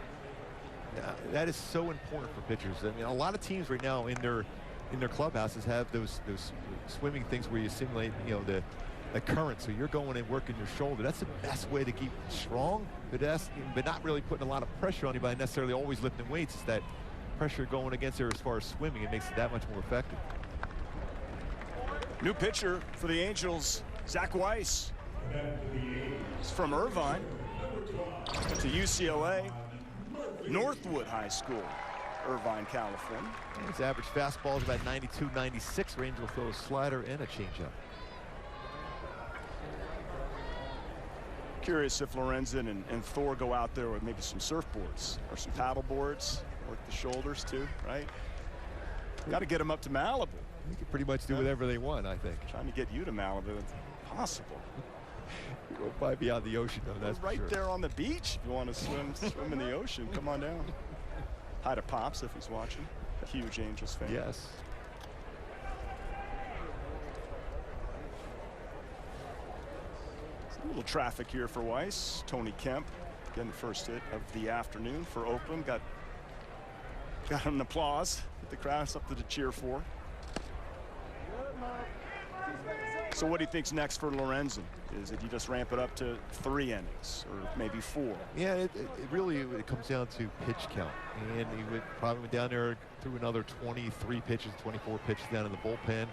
That is so important for pitchers. I mean, a lot of teams right now in their clubhouses have those swimming things where you simulate, you know, the current, so you're going and working your shoulder. That's the best way to keep strong, but not really putting a lot of pressure on you by necessarily always lifting weights. It's that pressure going against there as far as swimming. It makes it that much more effective. New pitcher for the Angels, Zach Weiss. He's from Irvine to UCLA, Northwood High School, Irvine, California. His average fastball is about 92, 96 range. Will throw a slider and a changeup. Curious if Lorenzen and Thor go out there with maybe some surfboards or some paddle boards, work the shoulders too, right? Got to get them up to Malibu. They can pretty much do whatever they want, I think. Trying to get you to Malibu, it's possible. We'll probably be out in the ocean, though. That's right for sure. there on the beach. If you want to swim in the ocean, come on down. Hi to Pops if he's watching. Huge Angels fan. Yes. A little traffic here for Weiss. Tony Kemp getting the first hit of the afternoon for Oakland. Got an applause that the crowd's up to the cheer for. So what do you think's next for Lorenzen? Is it you just ramp it up to 3 innings or maybe 4? Yeah, it really comes down to pitch count. And he probably went down there, threw another 23 pitches, 24 pitches down in the bullpen.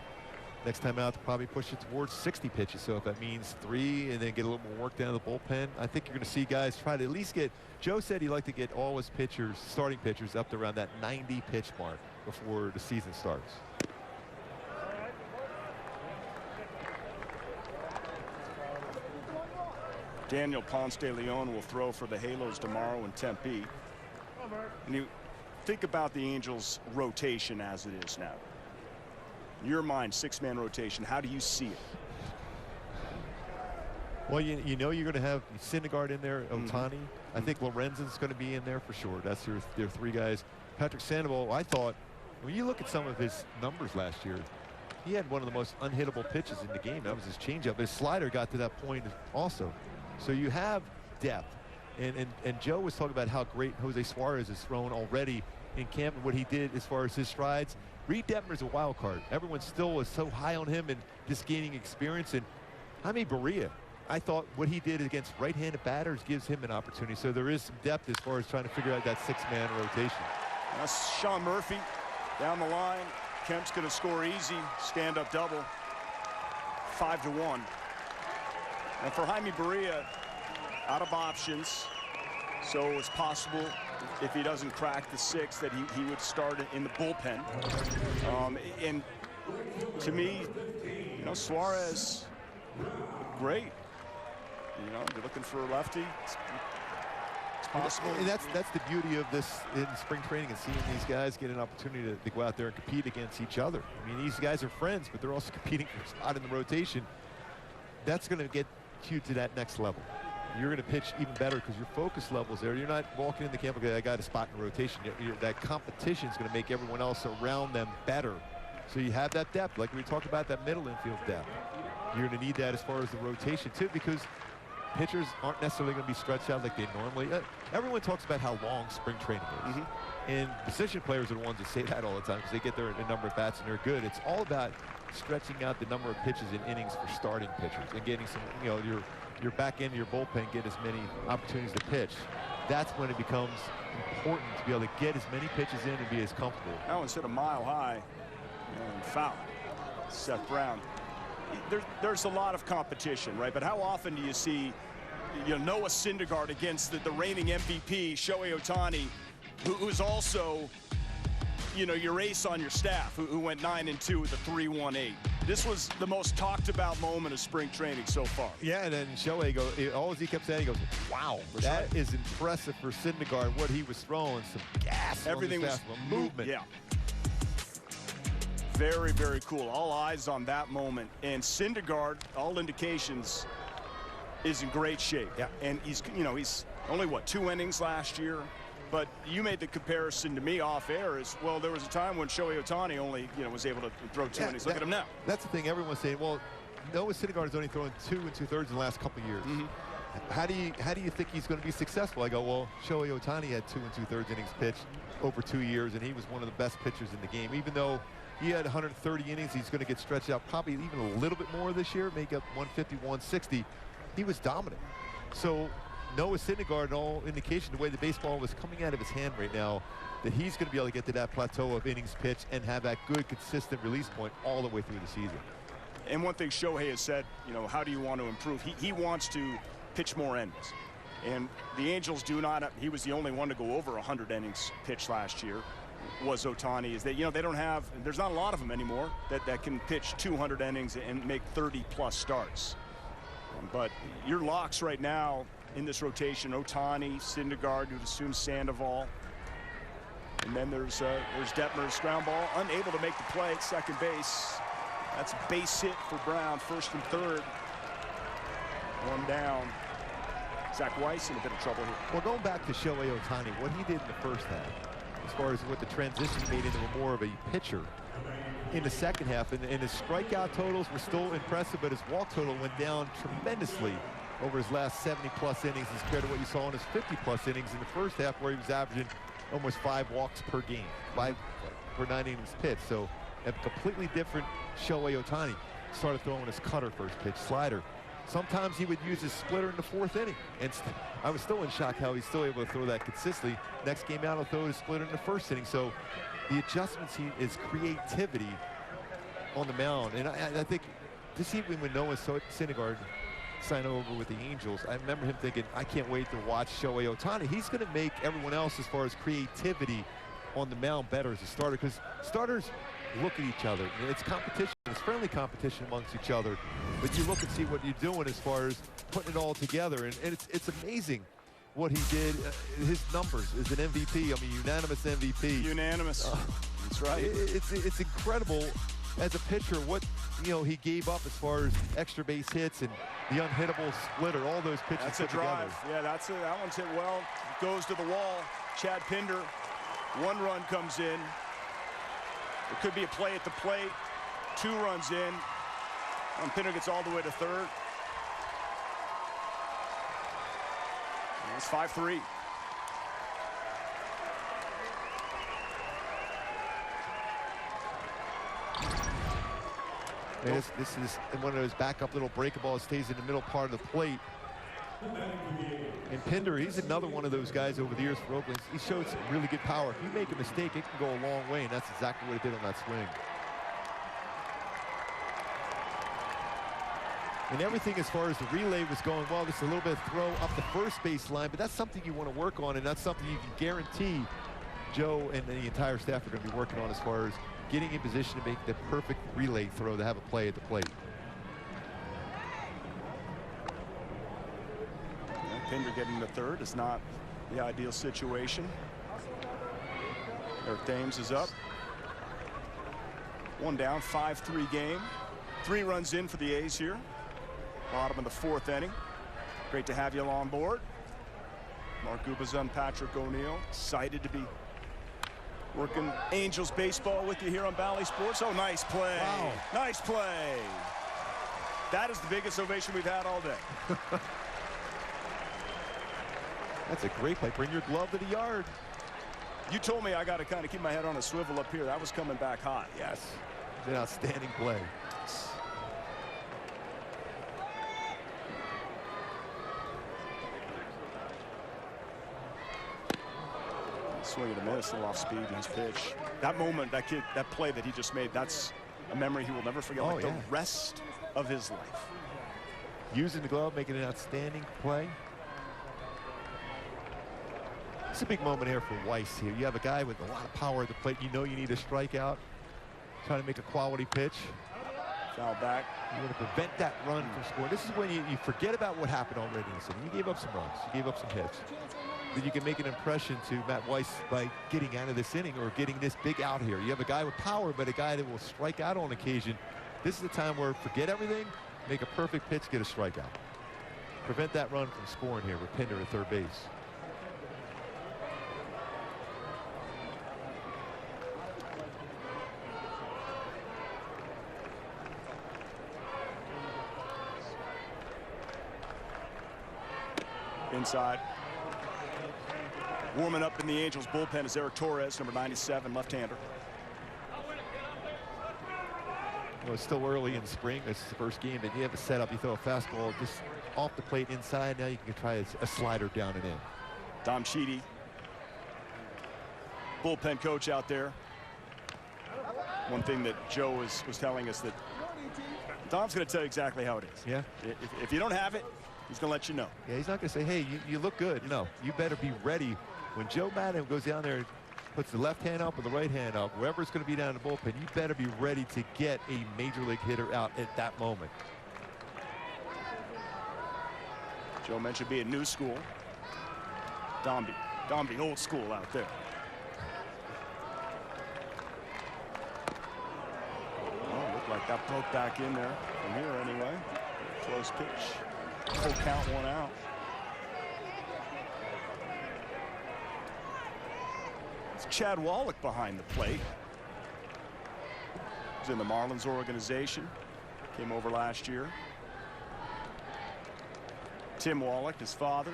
Next time out, probably push it towards 60 pitches. So if that means 3 and then get a little more work down in the bullpen, I think you're going to see guys try to at least get. Joe said he'd like to get all his pitchers, starting pitchers, up to around that 90 pitch mark before the season starts. Daniel Ponce de Leon will throw for the Halos tomorrow in Tempe. And you think about the Angels' rotation as it is now. In your mind, 6-man rotation, how do you see it? Well, you know you're going to have Syndergaard in there, Ohtani. I think Lorenzen's going to be in there for sure. That's your 3 guys. Patrick Sandoval, I thought, when you look at some of his numbers last year, he had one of the most unhittable pitches in the game. That was his changeup. His slider got to that point also. So you have depth. And Joe was talking about how great Jose Suarez has thrown already in camp and what he did as far as his strides. Reed Detmer's a wild card. Everyone still was so high on him and just gaining experience. And Jaime Barria, I thought what he did against right-handed batters gives him an opportunity. So there is some depth as far as trying to figure out that 6-man rotation. That's Sean Murphy down the line. Kemp's going to score easy. Stand-up double. 5-1. And for Jaime Barria, out of options. So it's possible if he doesn't crack the 6 that he would start in the bullpen. And to me, you know, Suarez, great. You know, you're looking for a lefty. It's possible. And that's the beauty of this in spring training and seeing these guys get an opportunity to go out there and compete against each other. I mean, these guys are friends, but they're also competing for a spot in the rotation. That's going to get you to that next level. You're going to pitch even better because your focus level's there. You're not walking in the camp, okay, I got a spot in the rotation. That competition is going to make everyone else around them better. So you have that depth, like we talked about, that middle infield depth. You're going to need that as far as the rotation too, because pitchers aren't necessarily going to be stretched out like they normally. Everyone talks about how long spring training is. And position players are the ones that say that all the time because they get their number of bats and they're good. It's all about stretching out the number of pitches in innings for starting pitchers and getting some, you know, your back end of your bullpen, get as many opportunities to pitch. That's when it becomes important to be able to get as many pitches in and be as comfortable. That one's hit a mile high and foul. Seth Brown. There's a lot of competition, right? But how often do you see, you know, Noah Syndergaard against the reigning MVP, Shohei Ohtani, who's also, you know, your ace on your staff, who went 9-2 with a 3.18. This was the most talked about moment of spring training so far. Yeah, and then Shohei all he kept saying, he goes, wow, that is impressive for Syndergaard, what he was throwing, some gas. Everything was movement. Yeah. Very, very cool. All eyes on that moment. And Syndergaard, all indications, is in great shape. Yeah. And he's, you know, he's only, what, 2 innings last year? But you made the comparison to me off air as well. There was a time when Shohei Ohtani only, you know, was able to throw 2 innings. Look at him now. That's the thing. Everyone's saying, well, Noah Syndergaard is only throwing 2 2/3 in the last couple of years. How do you think he's going to be successful? I go, well, Shohei Ohtani had 2 2/3 innings pitched over 2 years, and he was one of the best pitchers in the game. Even though he had 130 innings, he's going to get stretched out probably even a little bit more this year, make up 150, 160. He was dominant. So Noah Syndergaard, all indication, the way the baseball was coming out of his hand right now, that he's going to be able to get to that plateau of innings pitched and have that good, consistent release point all the way through the season. And one thing Shohei has said, you know, how do you want to improve? He wants to pitch more innings. And the Angels do not, he was the only one to go over 100 innings pitched last year, was Ohtani. Is that, you know, they don't have, there's not a lot of them anymore that can pitch 200 innings and make 30+ starts. But your locks right now in this rotation, Ohtani, Syndergaard, you'd assume Sandoval. And then there's Detmer's ground ball, unable to make the play at second base. That's a base hit for Brown, first and third. 1 down. Zach Weiss in a bit of trouble here. Well, going back to Shohei Ohtani, what he did in the first half, as far as what the transition made into more of a pitcher in the second half, and his strikeout totals were still impressive, but his walk total went down tremendously over his last 70-plus innings as compared to what you saw in his 50-plus innings in the first half, where he was averaging almost 5 walks per game, 5 per 9 innings pitched. So a completely different Shohei Ohtani. Started throwing his cutter first pitch, slider. Sometimes he would use his splitter in the 4th inning. And I was still in shock how he's still able to throw that consistently. Next game out, he'll throw his splitter in the 1st inning. So the adjustments, is creativity on the mound. And I think this evening when Noah Syndergaard signed over with the Angels, I remember him thinking, I can't wait to watch Shohei Ohtani. He's going to make everyone else, as far as creativity on the mound, better as a starter, because starters look at each other. It's competition. It's friendly competition amongst each other. But you look and see what you're doing as far as putting it all together. And it's amazing what he did. His numbers as an MVP. I mean, unanimous MVP. Unanimous. That's right. It's incredible as a pitcher what he gave up as far as extra base hits and the unhittable splitter. All those pitches. That's a drive. Together. Yeah, that's it. That one's hit well. Goes to the wall. Chad Pinder. 1 run comes in. It could be a play at the plate. 2 runs in. And Pinder gets all the way to 3rd. And it's 5-3. This is one of those backup little breaking balls, stays in the middle part of the plate. And Pinder, he's another one of those guys over the years for Oakland. He showed some really good power. If you make a mistake, it can go a long way, and that's exactly what it did on that swing. And everything as far as the relay was going well. Just a little bit of throw up the first base line, but that's something you want to work on, and that's something you can guarantee Joe and the entire staff are going to be working on as far as getting in position to make the perfect relay throw to have a play at the plate. Pinder getting the 3rd is not the ideal situation. Eric Thames is up. 1 down, 5-3 game. 3 runs in for the A's here. Bottom of the 4th inning. Great to have you on board. Mark Gubazon, Patrick O'Neill, excited to be working Angels baseball with you here on Bally Sports. Oh, nice play. Wow. Nice play. That is the biggest ovation we've had all day. That's a great play. Bring your glove to the yard. You told me I got to kind of keep my head on a swivel up here. That was coming back hot. Yes. It's an outstanding play. Swing and a miss, a little off speed in his pitch. That moment, that play that he just made, that's a memory he will never forget, like the rest of his life. Using the glove, making an outstanding play. It's a big moment here for Weiss here. You have a guy with a lot of power at the plate. You know you need a strikeout. Trying to make a quality pitch. Foul back. You want to prevent that run from scoring. This is when you forget about what happened already in this inning. You gave up some runs. You gave up some hits. Then you can make an impression to Matt Weiss by getting out of this inning or getting this big out here. You have a guy with power, but a guy that will strike out on occasion. This is the time where forget everything, make a perfect pitch, get a strikeout. Prevent that run from scoring here with Pinder at 3rd base. Inside. Warming up in the Angels bullpen is Eric Torres, number 97, left-hander. Well, it's still early in spring. This is the first game that you have a setup. You throw a fastball just off the plate inside. Now you can try a slider down and in. Dom Sheedy, bullpen coach out there. One thing that Joe was telling us, that Dom's going to tell you exactly how it is. Yeah. If you don't have it, he's going to let you know. Yeah, he's not going to say, hey, you look good. No, you better be ready. When Joe Madden goes down there and puts the left hand up or the right hand up, whoever's going to be down in the bullpen, you better be ready to get a major league hitter out at that moment. Joe mentioned being new school. Dombey, old school out there. Oh, looked like that broke back in there from here anyway. Close pitch. Full count, 1 out. It's Chad Wallach behind the plate. He's in the Marlins organization. Came over last year. Tim Wallach, his father.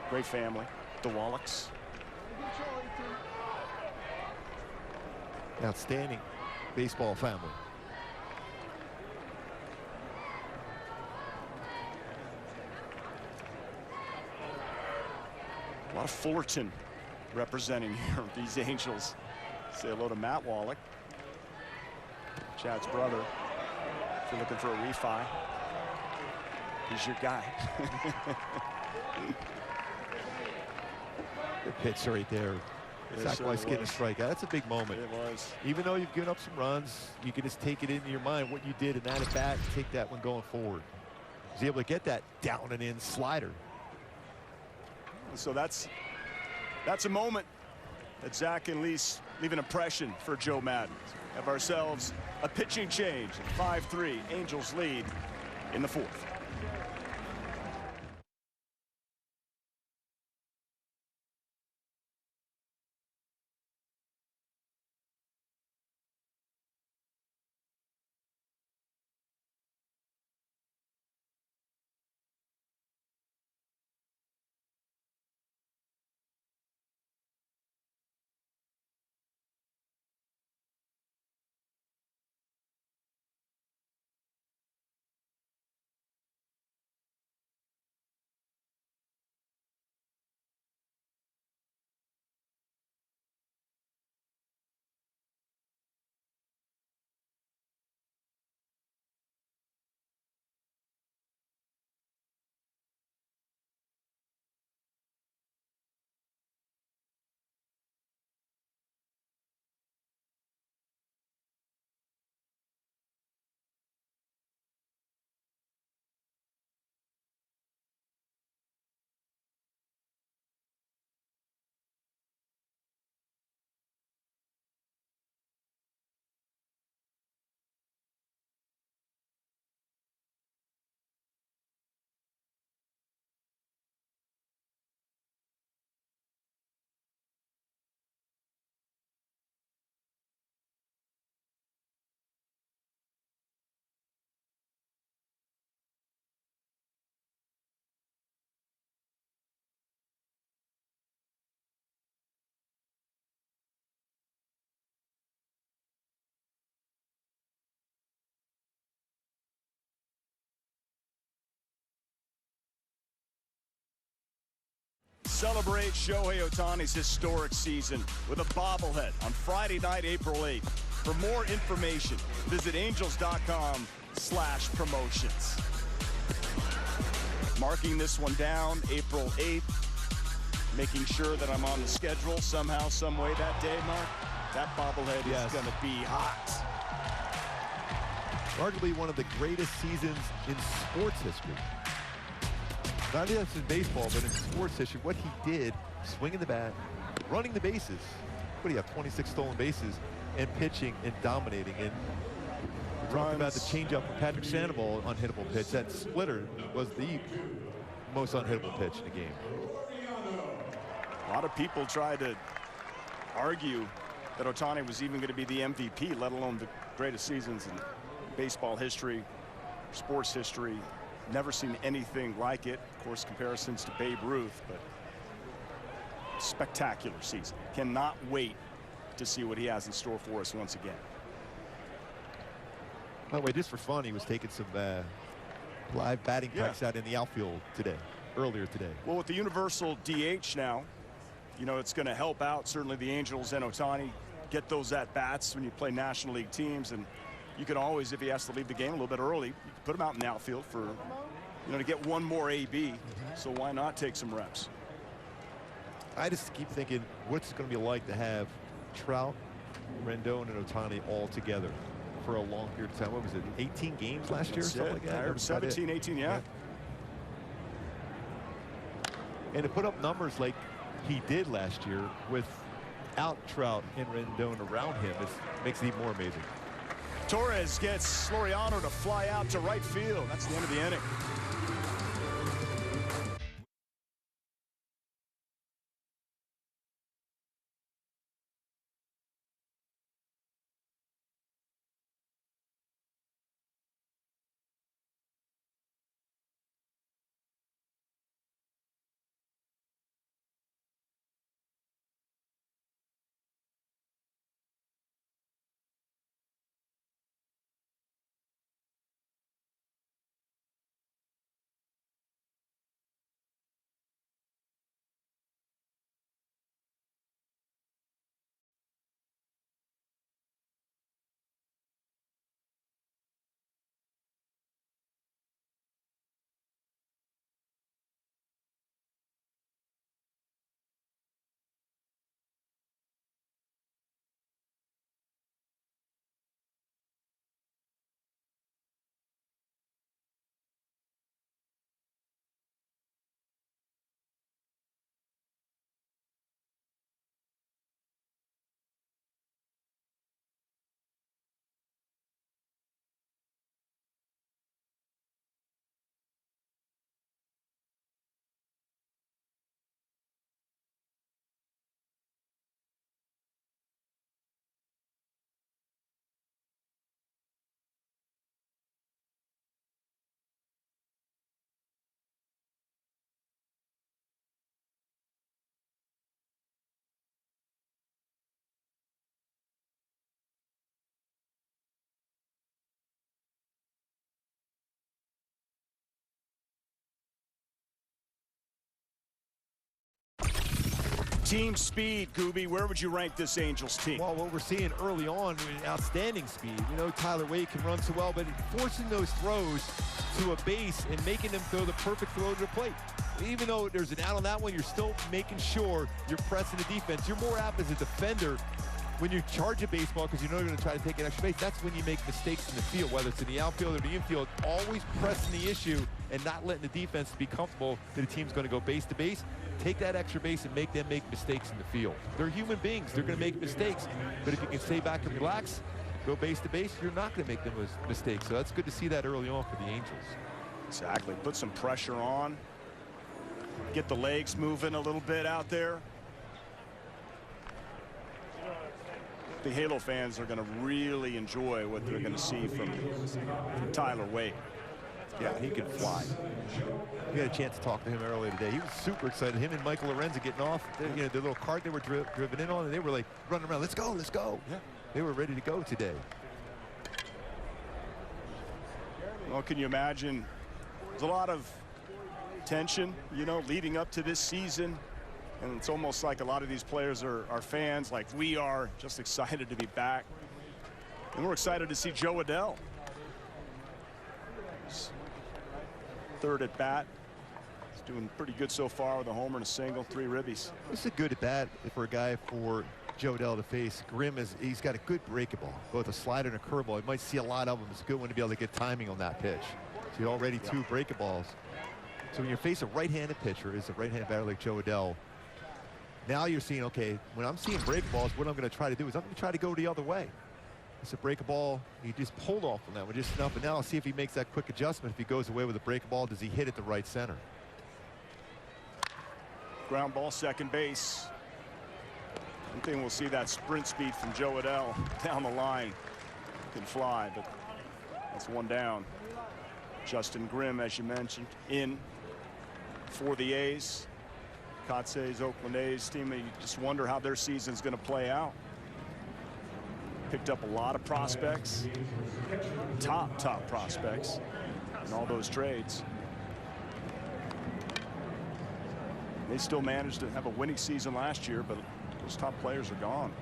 Great family, the Wallachs. Outstanding baseball family. A lot of Fullerton representing here these Angels. Say hello to Matt Wallach, Chad's brother. If you're looking for a refi, he's your guy. Good pitch right there. Sacrifice getting a strikeout. That's a big moment. It was. Even though you've given up some runs, you can just take it into your mind what you did in that at bat and take that one going forward. He was able to get that down and in slider. So that's a moment that Zach can leave an impression for Joe Madden. Have ourselves a pitching change. 5-3, Angels lead in the fourth. Celebrate Shohei Ohtani's historic season with a bobblehead on Friday night, April 8th. For more information, visit angels.com/promotions. Marking this one down, April 8th. Making sure that I'm on the schedule somehow, some way that day, Mark. That bobblehead is going to be hot. Arguably one of the greatest seasons in sports history. Not just in baseball, but in sports history. What he did, swinging the bat, running the bases. What do you have, 26 stolen bases, and pitching and dominating. And we talked about the changeup from Patrick Sandoval, unhittable pitch. That splitter was the most unhittable pitch in the game. A lot of people tried to argue that Ohtani was even going to be the MVP, let alone the greatest seasons in baseball history, sports history. Never seen anything like it. Of course, comparisons to Babe Ruth, but spectacular season. Cannot wait to see what he has in store for us once again. By the way, just for fun, he was taking some live batting practice out in the outfield earlier today. Well, with the universal DH now, you know, it's going to help out certainly the Angels and Ohtani get those at-bats when you play National League teams. And you can always, if he has to leave the game a little bit early, you can put him out in the outfield for, you know, to get one more AB. So why not take some reps? I just keep thinking, what's it going to be like to have Trout, Rendon, and Ohtani all together for a long period of time? What was it, 18 games last year or something like that? I heard 17, 18, yeah. And to put up numbers like he did last year without Trout and Rendon around him, it makes it even more amazing. Torres gets Laureano to fly out to right field. That's the end of the inning. Team speed, Gooby, where would you rank this Angels team? Well, what we're seeing early on, outstanding speed. You know, Tyler Wade can run so well, but forcing those throws to a base and making them throw the perfect throw to the plate. Even though there's an out on that one, you're still making sure you're pressing the defense. You're more apt as a defender when you charge a baseball because you know you're going to try to take an extra base. That's when you make mistakes in the field, whether it's in the outfield or the infield. Always pressing the issue and not letting the defense be comfortable that the team's going to go base to base. Take that extra base and make them make mistakes in the field. They're human beings. They're going to make mistakes. But if you can stay back and relax, go base to base, you're not going to make them mistakes. So that's good to see that early on for the Angels. Exactly. Put some pressure on. Get the legs moving a little bit out there. The Halo fans are going to really enjoy what they're going to see from Tyler Wade. Yeah, he can fly. We had a chance to talk to him earlier today. He was super excited. Him and Michael Lorenzo getting off, you know, the little cart they were driven in on, and they were like running around. Let's go, let's go. Yeah. They were ready to go today. Well, can you imagine? There's a lot of tension, you know, leading up to this season. And it's almost like a lot of these players are fans, like we are, just excited to be back. And we're excited to see Jo Adell. Third at bat. He's doing pretty good so far with a homer and a single, 3 ribbies. This is a good at bat for a guy for Jo Adell to face. Grimm he's got a good breaking ball, both a slider and a curveball. You might see a lot of them. It's a good one to be able to get timing on that pitch. So you're already 2 breaking balls. So when you face a right-handed pitcher, is a right-handed batter like Jo Adell, now you're seeing, okay, when I'm seeing break balls, what I'm going to try to do is I'm going to try to go the other way. It's a break ball. He just pulled off on that one, just enough. And now I'll see if he makes that quick adjustment. If he goes away with a break ball, does he hit it the right center? Ground ball, second base. I think we'll see that sprint speed from Jo Adell down the line. Can fly, but that's one down. Justin Grimm, as you mentioned, in for the A's. Kotze's Oakland A's team. You just wonder how their season's going to play out. Picked up a lot of prospects, top prospects in all those trades. They still managed to have a winning season last year, but those top players are gone.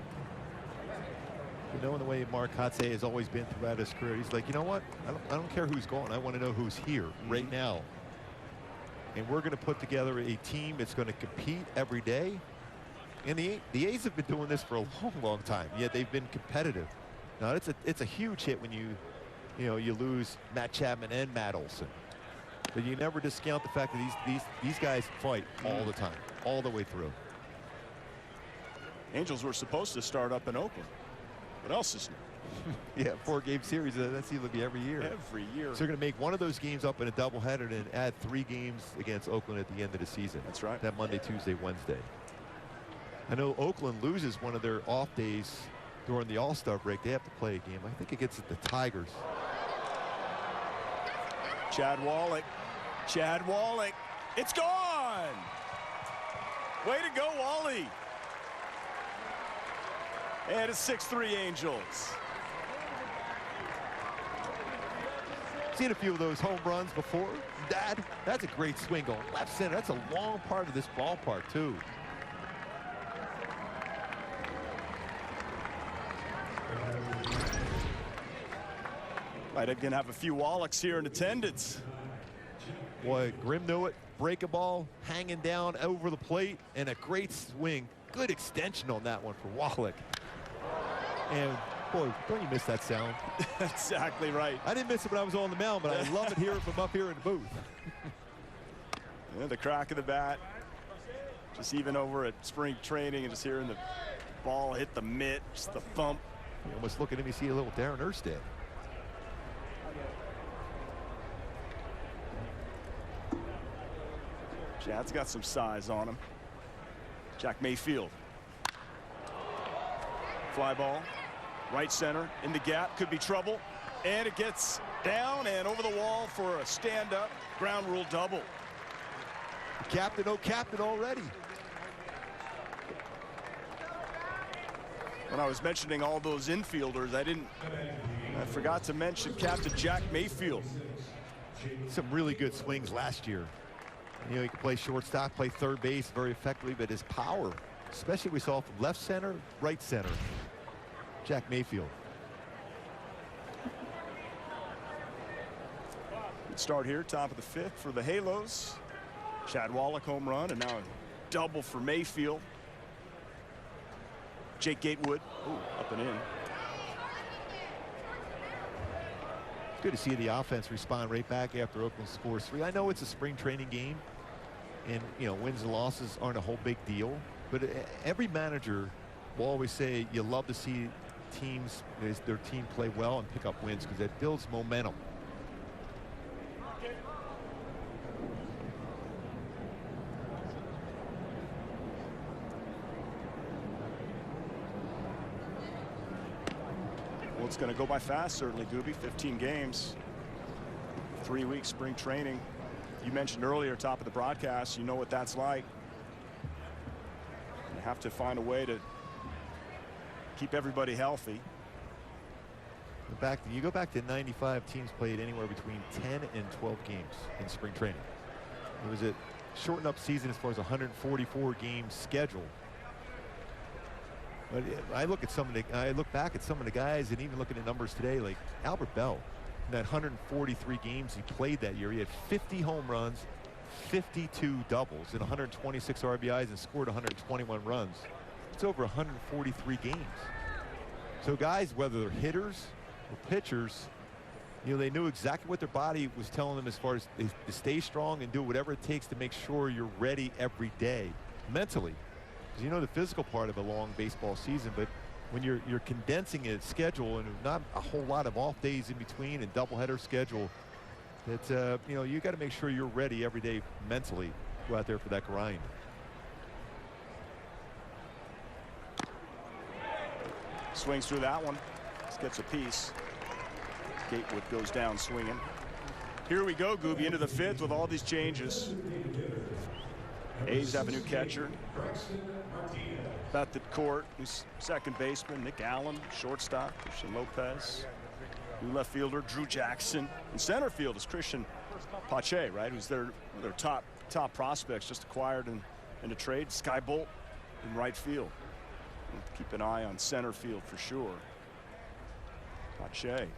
You know, in the way Mark Kotze has always been throughout his career, he's like, you know what? I don't care who's gone. I want to know who's here right now. And we're going to put together a team that's going to compete every day. And the A's have been doing this for a long time, yet they've been competitive. Now it's a huge hit when you lose Matt Chapman and Matt Olson, but you never discount the fact that these guys fight all the time, all the way through. Angels were supposed to start up in Oakland. What else is new? Yeah, 4-game series. That seems to be every year. Every year. So they're going to make one of those games up in a doubleheader and add 3 games against Oakland at the end of the season. That's right. That Monday, Tuesday, Wednesday. I know Oakland loses one of their off days during the All-Star break. They have to play a game. I think it gets at the Tigers. Chad Wallach. Chad Wallach. It's gone. Way to go, Wally. And it's 6-3 Angels. Seen a few of those home runs before. Dad, that's a great swing going left center. That's a long part of this ballpark, too. Might again have a few Wallachs here in attendance. Boy, Grimm knew it. Break a ball, hanging down over the plate, and a great swing. Good extension on that one for Wallach. And boy, don't you miss that sound? Exactly right. I didn't miss it when I was on the mound, but I love it here from up here in the booth. Yeah, the crack of the bat. Just even over at spring training and just hearing the ball hit the mitt, just the thump. You almost look at him, you see a little Darren Erstad. Chad's got some size on him. Jack Mayfield. Fly ball. Right center in the gap, could be trouble, and it gets down and over the wall for a stand-up ground rule double. Captain, oh captain already. When I was mentioning all those infielders, I forgot to mention Captain Jack Mayfield. Some really good swings last year. You know, he could play shortstop, play third base very effectively, but his power especially we saw from left center, right center. Jack Mayfield. Good start here, top of the 5th for the Halos. Chad Wallach home run, and now a double for Mayfield. Jake Gatewood, up and in. It's good to see the offense respond right back after Oakland scores 3. I know it's a spring training game, and wins and losses aren't a whole big deal, but every manager will always say you love to see their team play well and pick up wins because that builds momentum. Well, it's going to go by fast, certainly, Gooby. 15 games, 3 weeks spring training. You mentioned earlier, top of the broadcast, you know what that's like. You have to find a way to keep everybody healthy. You go back to 95, teams played anywhere between 10 and 12 games in spring training. It was a shortened up season as far as 144 game schedule. But I look back at some of the guys, and even looking at numbers today, like Albert Bell, in that 143 games he played that year, he had 50 home runs, 52 doubles, and 126 RBIs, and scored 121 runs. It's over 143 games. So guys, whether they're hitters or pitchers, they knew exactly what their body was telling them as far as to stay strong and do whatever it takes to make sure you're ready every day mentally. Because the physical part of a long baseball season, but when you're condensing a schedule and not a whole lot of off days in between and doubleheader schedule, that you got to make sure you're ready every day mentally. Go out there for that grind. Swings through that one. Just gets a piece. Gatewood goes down swinging. Here we go, Gooby, into the 5th with all these changes. A's have a new catcher. Beth at court, who's second baseman. Nick Allen, shortstop. Christian Lopez. New left fielder, Drew Jackson. In center field is Christian Pache, right? Who's their top prospects, just acquired in a trade. Sky Bolt in right field. Keep an eye on center field for sure. Pache.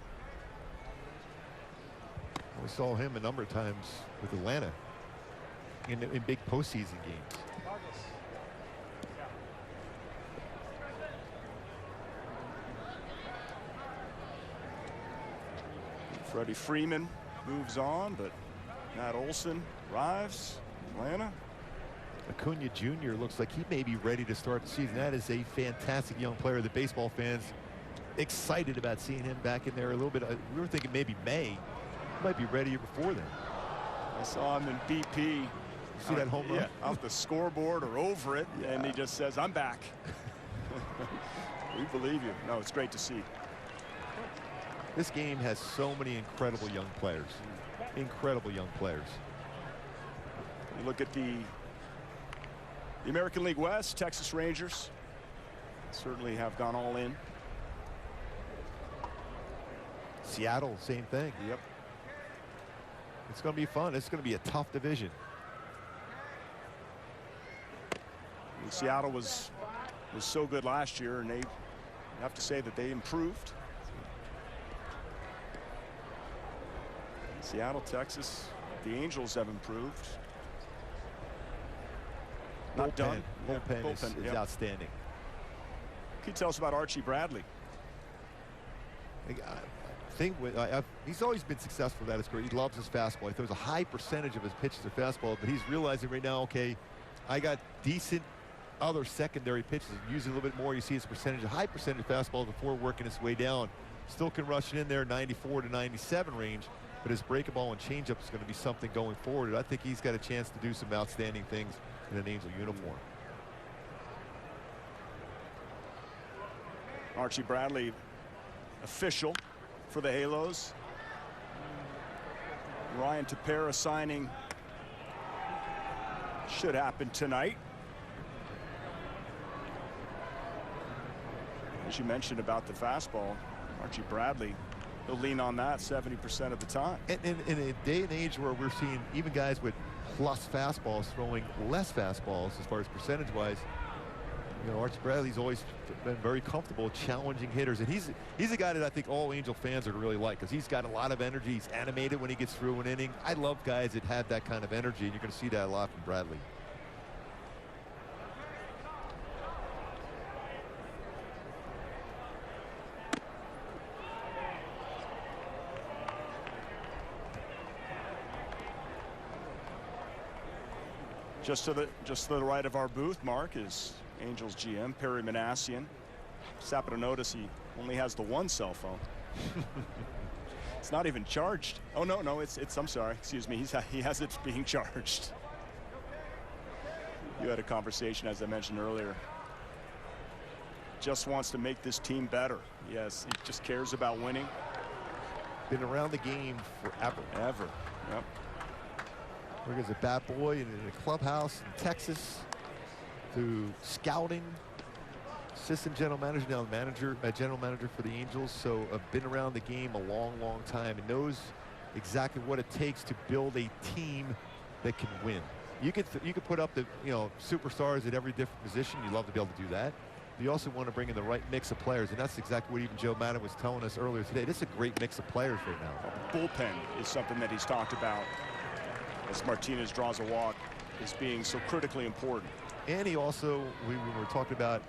We saw him a number of times with Atlanta in big postseason games. Freddie Freeman moves on, but Matt Olson arrives. Atlanta. Acuna Jr. looks like he may be ready to start the season. That is a fantastic young player. The baseball fans excited about seeing him back in there a little bit. We were thinking maybe May. He might be ready before then. I saw him in BP. See that home run? Yeah, off the scoreboard or over it, yeah. And he just says, "I'm back." We believe you. No, it's great to see. This game has so many incredible young players. Incredible young players. You look at the American League West, Texas Rangers certainly have gone all in. Seattle, same thing. Yep. It's going to be fun. It's going to be a tough division. And Seattle was so good last year, and they have to say that they improved. Seattle, Texas, the Angels have improved. Not done. Bullpen is outstanding. Can you tell us about Archie Bradley? He's always been successful at his career. He loves his fastball. He throws a high percentage of his pitches to fastball, but he's realizing right now, okay, I got decent other secondary pitches. Using a little bit more, you see his percentage, a high percentage of fastball before working his way down. Still can rush it in there, 94 to 97 range, but his breakable and changeup is going to be something going forward. And I think he's got a chance to do some outstanding things in an Angel uniform. Archie Bradley, official for the Halos. Ryan Tepera signing should happen tonight. As you mentioned about the fastball, Archie Bradley, he'll lean on that 70% of the time. And in a day and age where we're seeing even guys with plus fastballs throwing less fastballs as far as percentage-wise, You know, Archie Bradley's always been very comfortable challenging hitters, and he's a guy that I think all Angel fans are really like, because he's got a lot of energy. He's animated when he gets through an inning. I love guys that have that kind of energy, and you're going to see that a lot from Bradley. Just to the right of our booth, Mark, is Angels GM Perry Manassian. Just happen to notice he only has the one cell phone. It's not even charged. Oh no, it's I'm sorry, excuse me. He has it being charged. You had a conversation, as I mentioned earlier. Just wants to make this team better. Yes, he just cares about winning. Been around the game forever. Ever. Yep. Working as a bat boy in a clubhouse in Texas, to scouting, assistant general manager, now general manager for the Angels. So I've been around the game a long time and knows exactly what it takes to build a team that can win. You could put up the superstars at every different position. You love to be able to do that. But you also want to bring in the right mix of players, and that's exactly what even Joe Madden was telling us earlier today. This is a great mix of players right now. Bullpen is something that he's talked about, as Martinez draws a walk, is being so critically important. And he also, we were talking about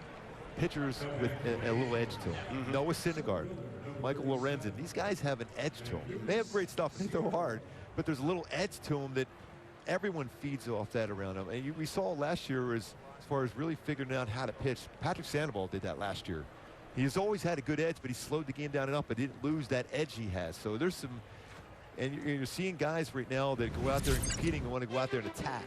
pitchers with a little edge to them. Noah Syndergaard, Michael Lorenzen, these guys have an edge to them. They have great stuff, they throw hard, but there's a little edge to them that everyone feeds off that around them. And we saw last year as far as really figuring out how to pitch. Patrick Sandoval did that last year. He's always had a good edge, but he slowed the game down enough, but didn't lose that edge he has. So there's some, and you're seeing guys right now that go out there and competing and want to go out there and attack.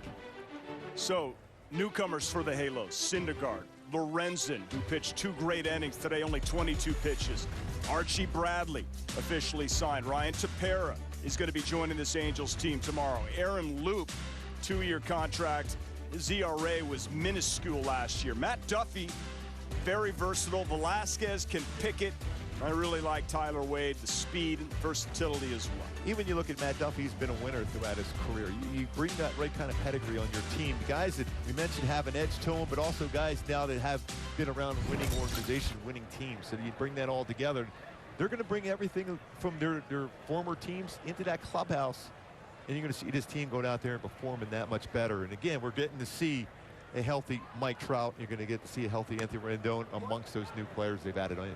So newcomers for the Halos: Syndergaard, Lorenzen, who pitched 2 great innings today, only 22 pitches. Archie Bradley officially signed. Ryan Tepera is going to be joining this Angels team tomorrow. Aaron Loop, 2-year contract. His ERA was minuscule last year. Matt Duffy, very versatile. Velasquez can pick it. I really like Tyler Wade, the speed and versatility as well. Even you look at Matt Duffy, he's been a winner throughout his career. You bring that right kind of pedigree on your team. Guys that we mentioned have an edge to them, but also guys now that have been around winning organizations, winning teams. So you bring that all together. They're going to bring everything from their former teams into that clubhouse, and you're going to see this team going out there and performing that much better. And again, we're getting to see a healthy Mike Trout. You're going to get to see a healthy Anthony Rendon amongst those new players they've added on.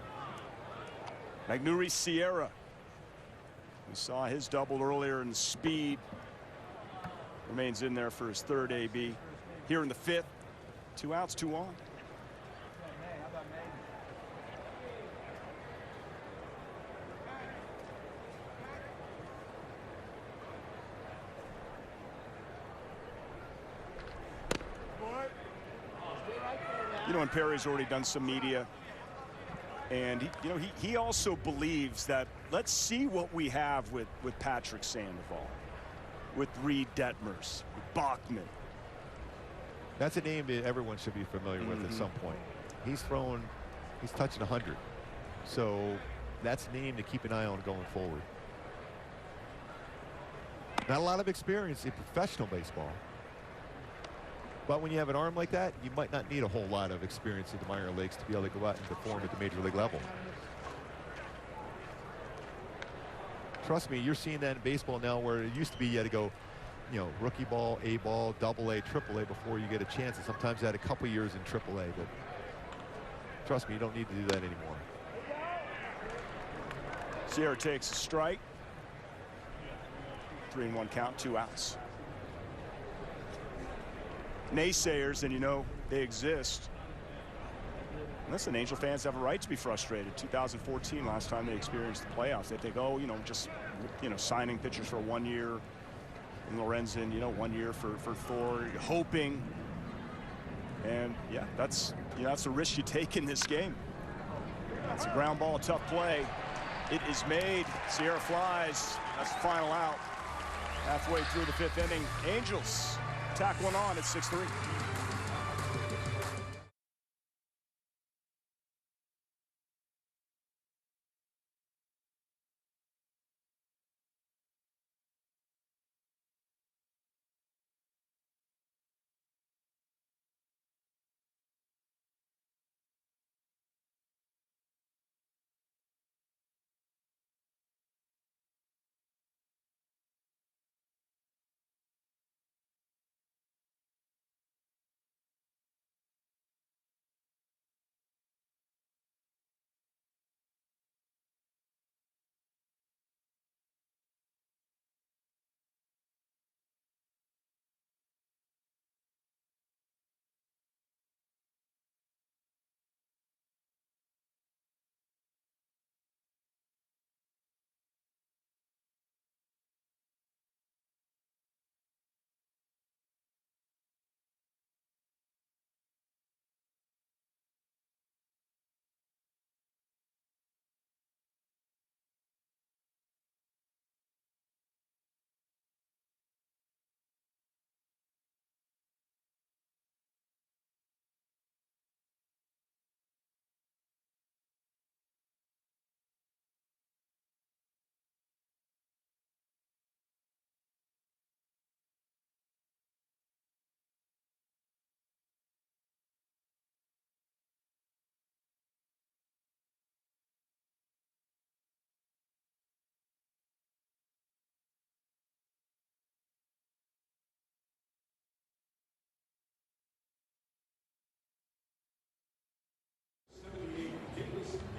Magneuris Sierra. We saw his double earlier in speed. Remains in there for his 3rd AB. Here in the 5th. 2 outs, 2 on. You know, and Perry's already done some media. And he also believes that let's see what we have with Patrick Sandoval, with Reed Detmers, with Bachman. That's a name that everyone should be familiar with at some point. He's touching 100. So that's a name to keep an eye on going forward. Not a lot of experience in professional baseball. But when you have an arm like that, you might not need a whole lot of experience in the minor leagues to be able to go out and perform at the major league level. Trust me, you're seeing that in baseball now, where it used to be you had to go, rookie ball, A ball, AA, AAA before you get a chance. And sometimes you had a couple years in AAA, but trust me, you don't need to do that anymore. Sierra takes a strike. 3-1 count, 2 outs. Naysayers, and they exist. Listen, Angel fans have a right to be frustrated. 2014, last time they experienced the playoffs, they think, oh, just signing pitchers for 1 year, and Lorenzen, 1 year for Thor, hoping. And yeah, that's a risk you take in this game. That's a ground ball, a tough play. It is made. Sierra flies. That's the final out. Halfway through the 5th inning, Angels tack one on at 6-3.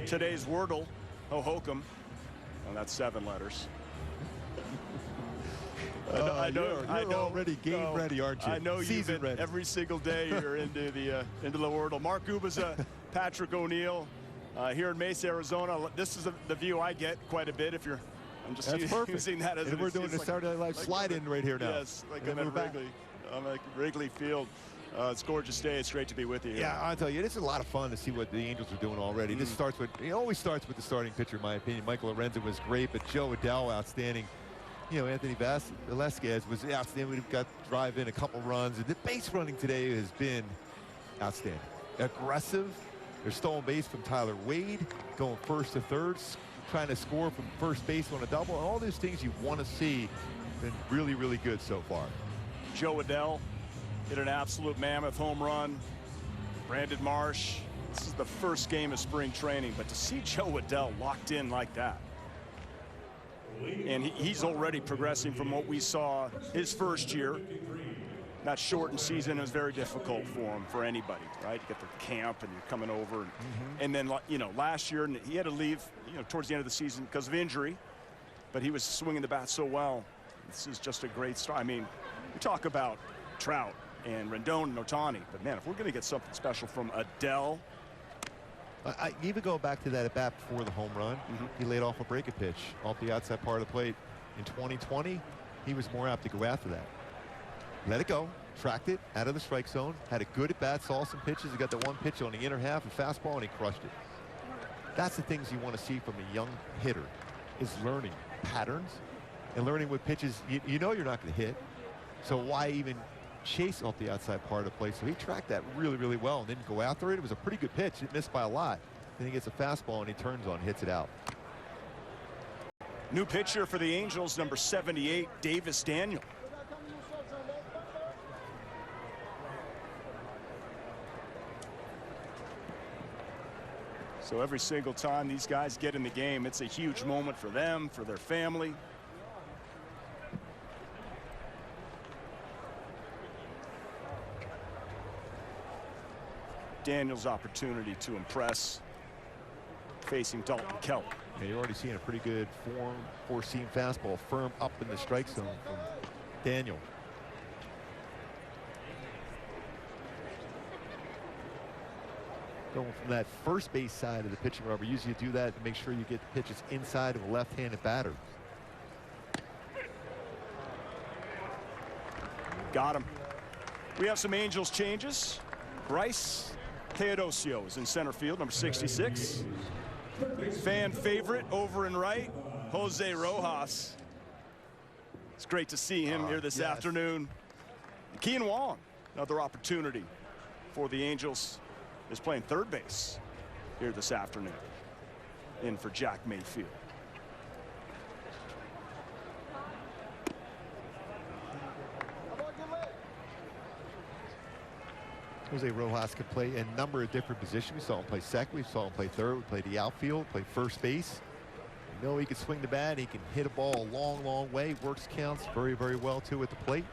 today's Wordle, Hohokam. Well, that's 7 letters. I know. You're already game ready, aren't you? I know you've been ready. Every single day. You're into the Wordle. Mark Gubaza, Patrick O'Neill, here in Mesa, Arizona. This is the view I get quite a bit. I'm just using that as. And we're doing the Saturday Night Live slide-in right here now. Yes, like I'm at Wrigley Field. It's a gorgeous day. It's great to be with you. Yeah, I'll tell you, this is a lot of fun to see what the Angels are doing already. This starts with, it always starts with the starting pitcher, in my opinion. Michael Lorenzen was great, but Joe Adell, outstanding. You know, Anthony Velasquez was outstanding. We've got to drive in a couple runs. And the base running today has been outstanding. Aggressive. There's stolen base from Tyler Wade, going first to third, trying to score from first base on a double. All those things you want to see. Been really, really good so far. Joe Adell hit an absolute mammoth home run. Brandon Marsh. This is the first game of spring training, but to see Joe Adell locked in like that. And he's already progressing from what we saw his first year. That shortened season was very difficult for him, for anybody, right? You get the camp and you're coming over. And then, you know, last year, and he had to leave, you know, towards the end of the season because of injury. But he was swinging the bat so well. This is just a great start. I mean, we talk about Trout and Rendon and Ohtani, but man, if we're going to get something special from Adell. I even go back to that at bat before the home run. He laid off a breaking pitch off the outside part of the plate. In 2020, he was more apt to go after that. Let it go, tracked it out of the strike zone, had a good at bat, saw some pitches. He got the one pitch on the inner half, a fastball, and he crushed it. That's the things you want to see from a young hitter, is learning patterns and learning what pitches you know you're not going to hit. So why even chase off the outside part of the plate? So he tracked that really, really well and didn't go after it. It was a pretty good pitch. It missed by a lot. Then he gets a fastball and he turns on, hits it out. New pitcher for the Angels, number 78, Davis Daniel. So every single time these guys get in the game, it's a huge moment for them, for their family. Daniel's opportunity to impress, facing Dalton Kelly. Yeah, you're already seeing a pretty good four-seam fastball firm up in the strike zone from Daniel. Going from that first base side of the pitching rubber, usually you do that to make sure you get the pitches inside of a left-handed batter. Got him. We have some Angels changes. Bryce Teodosio is in center field, number 66. Fan favorite over and right, Jose Rojas. It's great to see him here this afternoon. Kean Wong, another opportunity for the Angels, is playing third base here this afternoon. In for Jack Mayfield. Jose Rojas could play a number of different positions. We saw him play second, we saw him play third, we played the outfield, play first base. You know he can swing the bat, he can hit a ball a long, long way, works counts very, very well too at the plate.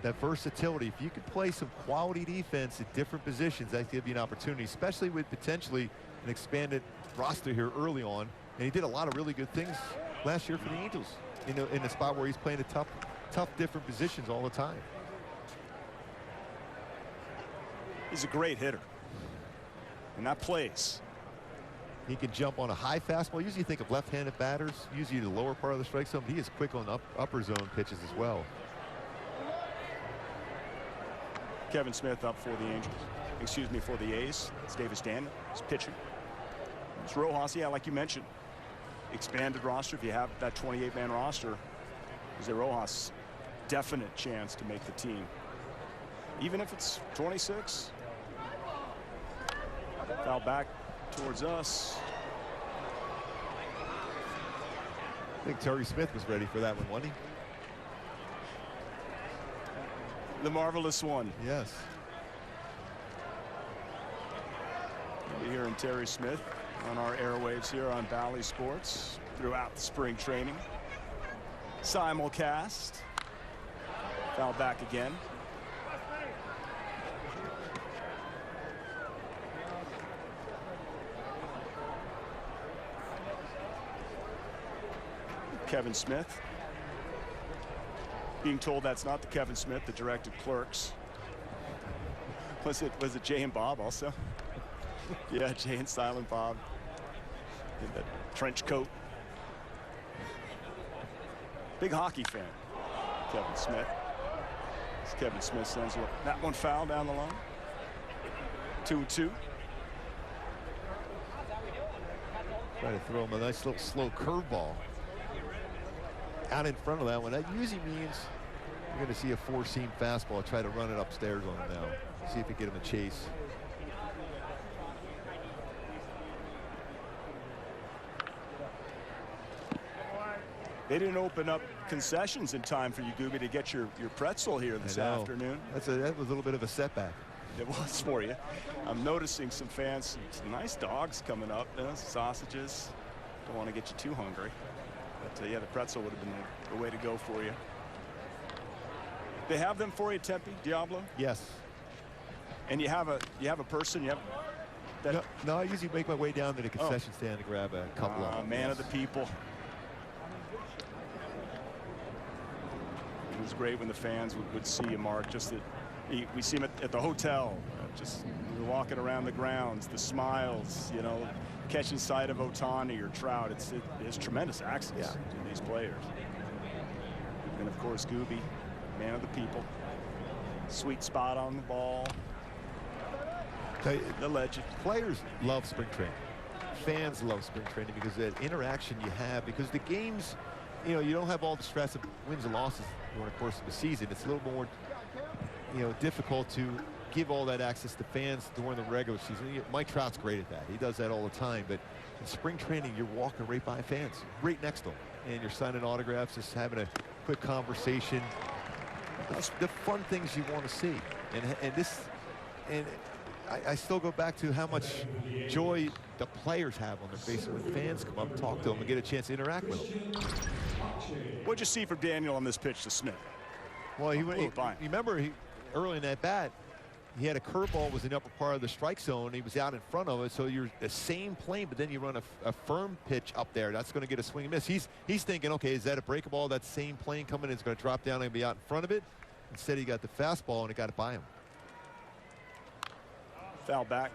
That versatility, if you could play some quality defense at different positions, that gives you an opportunity, especially with potentially an expanded roster here early on. And he did a lot of really good things last year for the Angels in a spot where he's playing a tough different positions all the time. He's a great hitter, and that plays. He can jump on a high fastball. Usually you think of left-handed batters, usually the lower part of the strike zone, but he is quick on upper zone pitches as well. Kevin Smith up for the Angels. Excuse me, for the A's. It's Davis Daniel. He's pitching. It's Rojas, yeah, like you mentioned. Expanded roster. If you have that 28-man roster, Jose Rojas, definite chance to make the team. Even if it's 26. Foul back towards us. I think Terry Smith was ready for that one, wasn't he? The marvelous one. Yes. We'll be hearing Terry Smith on our airwaves here on Bally Sports throughout the spring training. Simulcast. Foul back again. Kevin Smith. Being told that's not the Kevin Smith that directed Clerks. Was it Jay and Bob also? Yeah, Jay and Silent Bob in that trench coat. Big hockey fan, Kevin Smith. As Kevin Smith sends that one foul down the line. 2-2. Try to throw him a nice little slow curveball out in front of that one. That usually means you're going to see a four-seam fastball. Try to run it upstairs on him now. See if we get him a chase. They didn't open up concessions in time for you, Gooby, to get your pretzel here this afternoon. That was a little bit of a setback. It was for you. I'm noticing some fans, some nice dogs coming up, sausages. Don't want to get you too hungry. But yeah, the pretzel would have been the way to go for you. They have them for you, Tempe, Diablo? Yes. And you have a person, you have that. No, I usually make my way down to the concession stand to grab a couple of them. Man of the people. It was great when the fans would see you, Mark. Just that we see him at the hotel, just walking around the grounds, the smiles, you know, catching sight of Ohtani or Trout. It's tremendous access to these players. And of course, Gooby, man of the people, sweet spot on the ball. The legend. Players love spring training. Fans love spring training because that interaction you have, because the games, you know, you don't have all the stress of wins and losses during the course of the season. It's a little more, you know, difficult to give all that access to fans during the regular season. Mike Trout's great at that. He does that all the time. But in spring training, you're walking right by fans, right next to them, and you're signing autographs, just having a quick conversation. That's the fun things you want to see. And I still go back to how much joy the players have on their faces when fans come up and talk to them and get a chance to interact with them. What'd you see from Daniel on this pitch to Smith? Well, remember, early in that bat, he had a curveball was in the upper part of the strike zone. He was out in front of it, so you're the same plane, but then you run a firm pitch up there. That's going to get a swing and miss. He's thinking, okay, is that a break ball? That same plane coming in is going to drop down and be out in front of it. Instead, he got the fastball, and it got it by him. Foul back.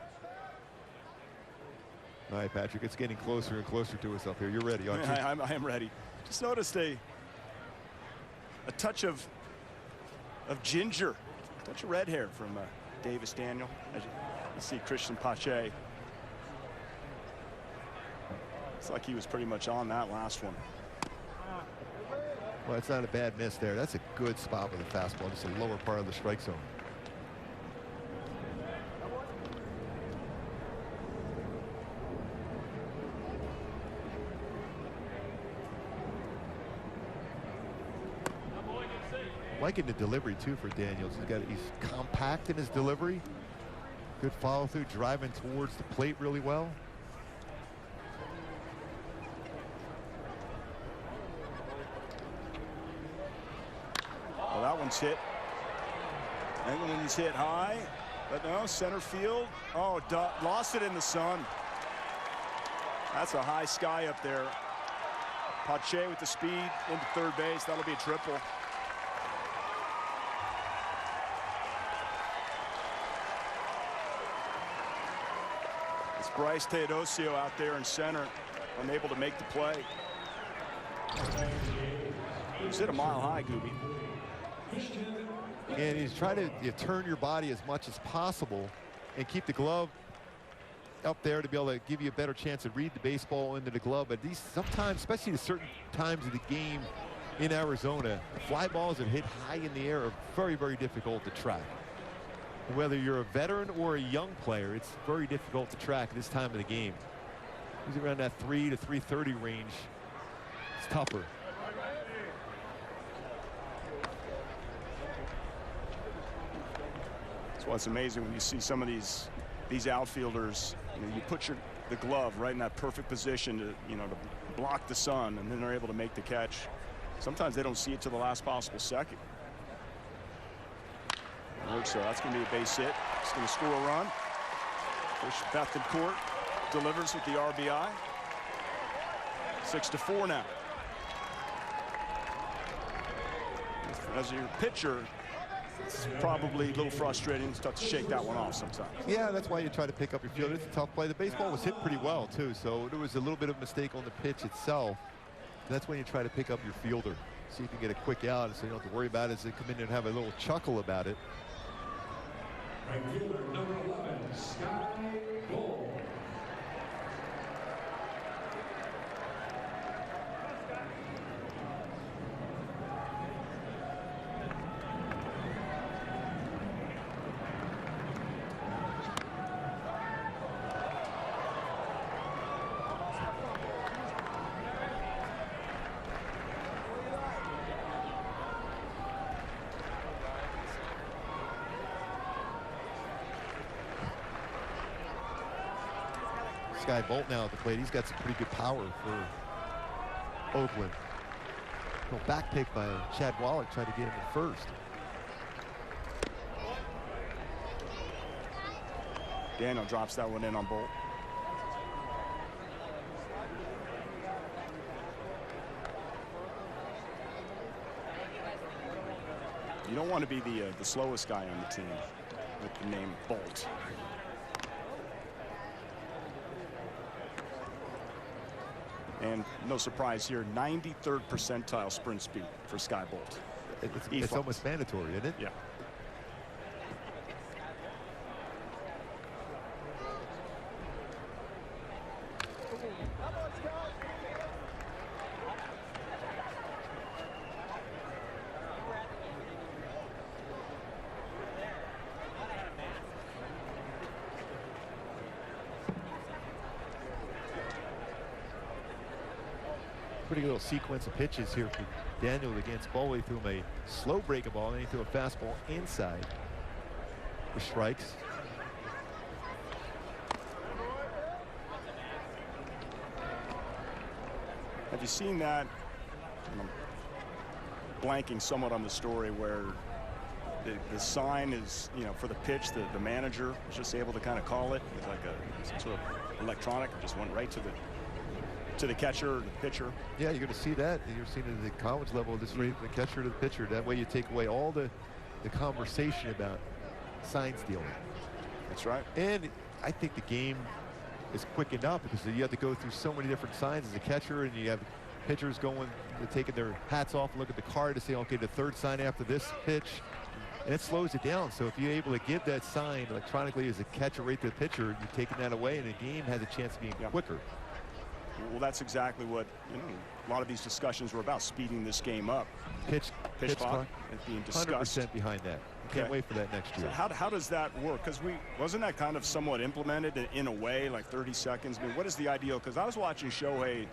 All right, Patrick, it's getting closer and closer to us up here. You're ready, aren't you? I am ready. Just noticed a touch of ginger, a touch of red hair from Davis Daniel. As you see Christian Pache. It's like he was pretty much on that last one. Well, it's not a bad miss there. That's a good spot with a fastball, just the lower part of the strike zone. Liking the delivery too for Daniels. He's compact in his delivery. Good follow through, driving towards the plate really well. Well, that one's hit. That one's hit high, but no, center field. Oh, lost it in the sun. That's a high sky up there. Pache with the speed into third base. That'll be a triple. Bryce Teodosio out there in center, unable to make the play. He's hit a mile high, Gooby. And he's trying to turn your body as much as possible and keep the glove up there to be able to give you a better chance to read the baseball into the glove. But these sometimes, especially at certain times of the game in Arizona, fly balls that hit high in the air are very, very difficult to track. Whether you're a veteran or a young player, it's very difficult to track this time of the game. He's around that 3 to 330 range. It's tougher. That's why it's amazing when you see some of these outfielders. You know, you put the glove right in that perfect position to to block the sun, and then they're able to make the catch. Sometimes they don't see it to the last possible second. So that's going to be a base hit. It's going to score a run. Bethencourt delivers with the RBI. 6-4 now. as your pitcher, it's probably a little frustrating. It's tough to shake that one off sometimes. Yeah, that's why you try to pick up your fielder. It's a tough play. The baseball was hit pretty well, too, so there was a little bit of mistake on the pitch itself. That's when you try to pick up your fielder. See if you can get a quick out so you don't have to worry about it as they come in and have a little chuckle about it. Right fielder number 11, Sky Bull. Sky Bolt now at the plate. He's got some pretty good power for Oakland. Little back pick by Chad Wallach, tried to get him at first. Daniel drops that one in on Bolt. You don't want to be the slowest guy on the team with the name Bolt. And no surprise here, 93rd percentile sprint speed for Sky Bolt. It's almost mandatory, isn't it? Yeah. Pretty good little sequence of pitches here for Daniel against Bowl. He threw him a slow breaking ball, and then he threw a fastball inside for strikes. Have you seen that? I'm blanking somewhat on the story where the sign is, you know, for the pitch, the manager was just able to kind of call it with like some sort of electronic, just went right to the catcher or the pitcher. Yeah, you're going to see that. You're seeing it at the college level, this rate from the catcher to the pitcher. That way you take away all the conversation about sign stealing. That's right. And I think the game is quickened up because you have to go through so many different signs as a catcher, and you have pitchers going, taking their hats off and look at the card to say, okay, the third sign after this pitch, and it slows it down. So if you're able to give that sign electronically as a catcher right to the pitcher, you're taking that away, and the game has a chance of being quicker. Well, that's exactly what, you know, a lot of these discussions were about, speeding this game up. Pitch clock is being discussed. 100% behind that. Can't wait for that next year. So how does that work? Because wasn't that kind of somewhat implemented in a way, like 30 seconds? I mean, what is the ideal? Because I was watching Shohei, you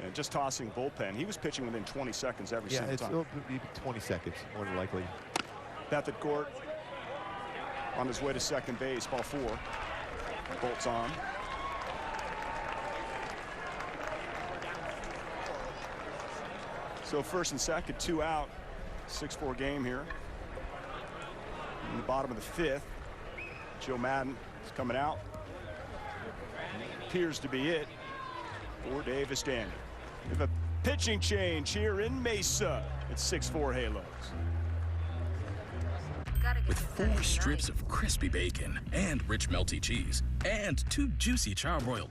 know, just tossing bullpen. He was pitching within 20 seconds every single time. It'll be 20 seconds, more than likely. Bethencourt on his way to second base, ball 4. Bolts on. So first and second, 2 out. 6-4 game here. In the bottom of the 5th, Joe Madden is coming out. Appears to be it for Davis Daniel. We have a pitching change here in Mesa. It's 6-4 Halos. With 4 strips of crispy bacon and rich melty cheese and 2 juicy charbroiled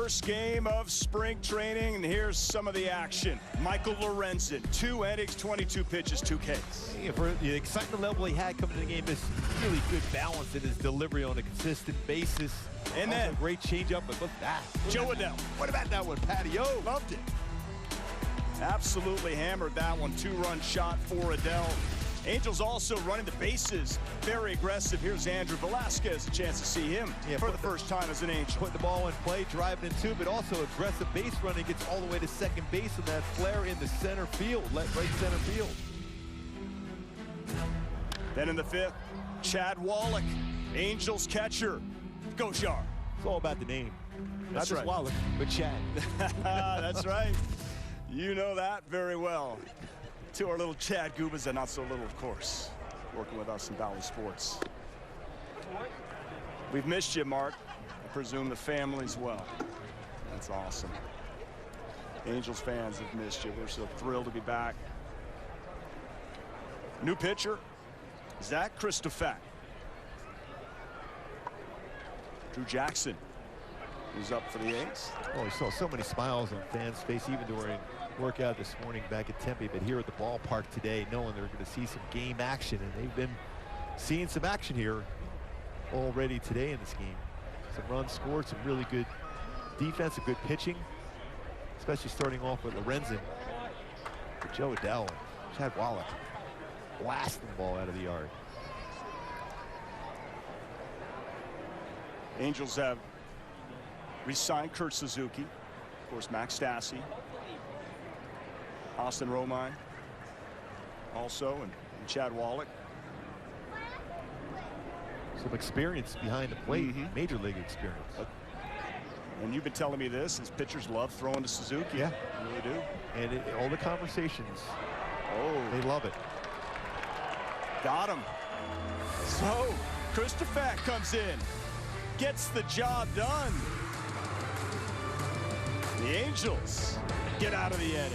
first game of spring training, and here's some of the action. Michael Lorenzen, 2 innings, 22 pitches, 2 Ks. Yeah, for the excitement level he had coming into the game, this really good balance in his delivery on a consistent basis. And also then a great changeup, but look at that. Joe Adell. What about that one, Patty? Oh, Loved it. Absolutely hammered that one. 2-run shot for Adell. Angels also running the bases. Very aggressive. Here's Andrew Velasquez. A chance to see him for the first time as an Angel. Putting the ball in play, driving in two, but also aggressive base running. Gets all the way to second base on that flare in the center field, right center field. Then in the 5th, Chad Wallach, Angels catcher. Go Char. It's all about the name. That's Not right. just Wallach, but Chad. That's right. You know that very well. To our little Chad Gubas, and not so little, of course, working with us in Valley Sports. We've missed you, Mark. I presume the family's well. That's awesome. Angels fans have missed you. We're so thrilled to be back. New pitcher, Zach Christopher. Drew Jackson is up for the A's. Oh, we saw so many smiles on fans' face, even during workout this morning back at Tempe, but here at the ballpark today, knowing they're going to see some game action, and they've been seeing some action here already today in this game. Some runs scored, some really good defense, some good pitching, especially starting off with Lorenzen. For Joe Adell and Chad Wallach blasting the ball out of the yard. Angels have re-signed Kurt Suzuki, of course, Max Stassi, Austin Romine also, and Chad Wallach. Some experience behind the plate, major league experience. And you've been telling me this, as pitchers love throwing to Suzuki. Yeah. They really do. And all the conversations, Oh, they love it. got him. So, Christopher comes in, gets the job done. The Angels get out of the inning.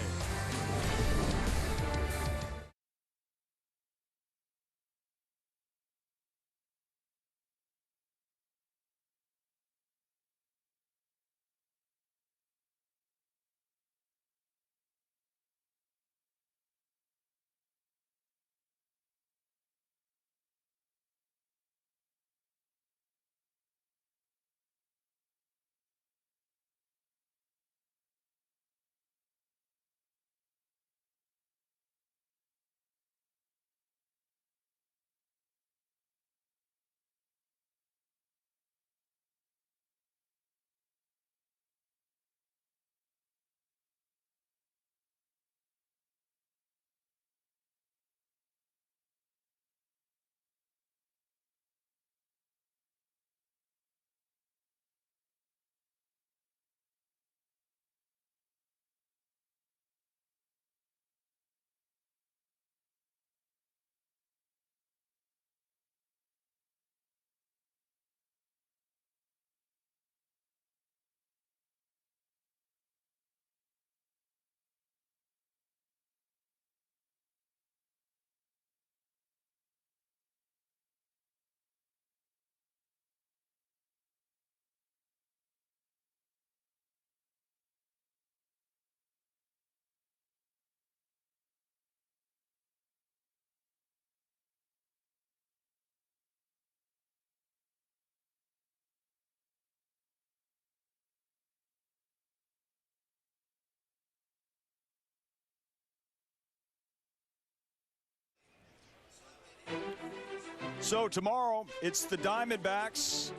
So tomorrow, it's the Diamondbacks,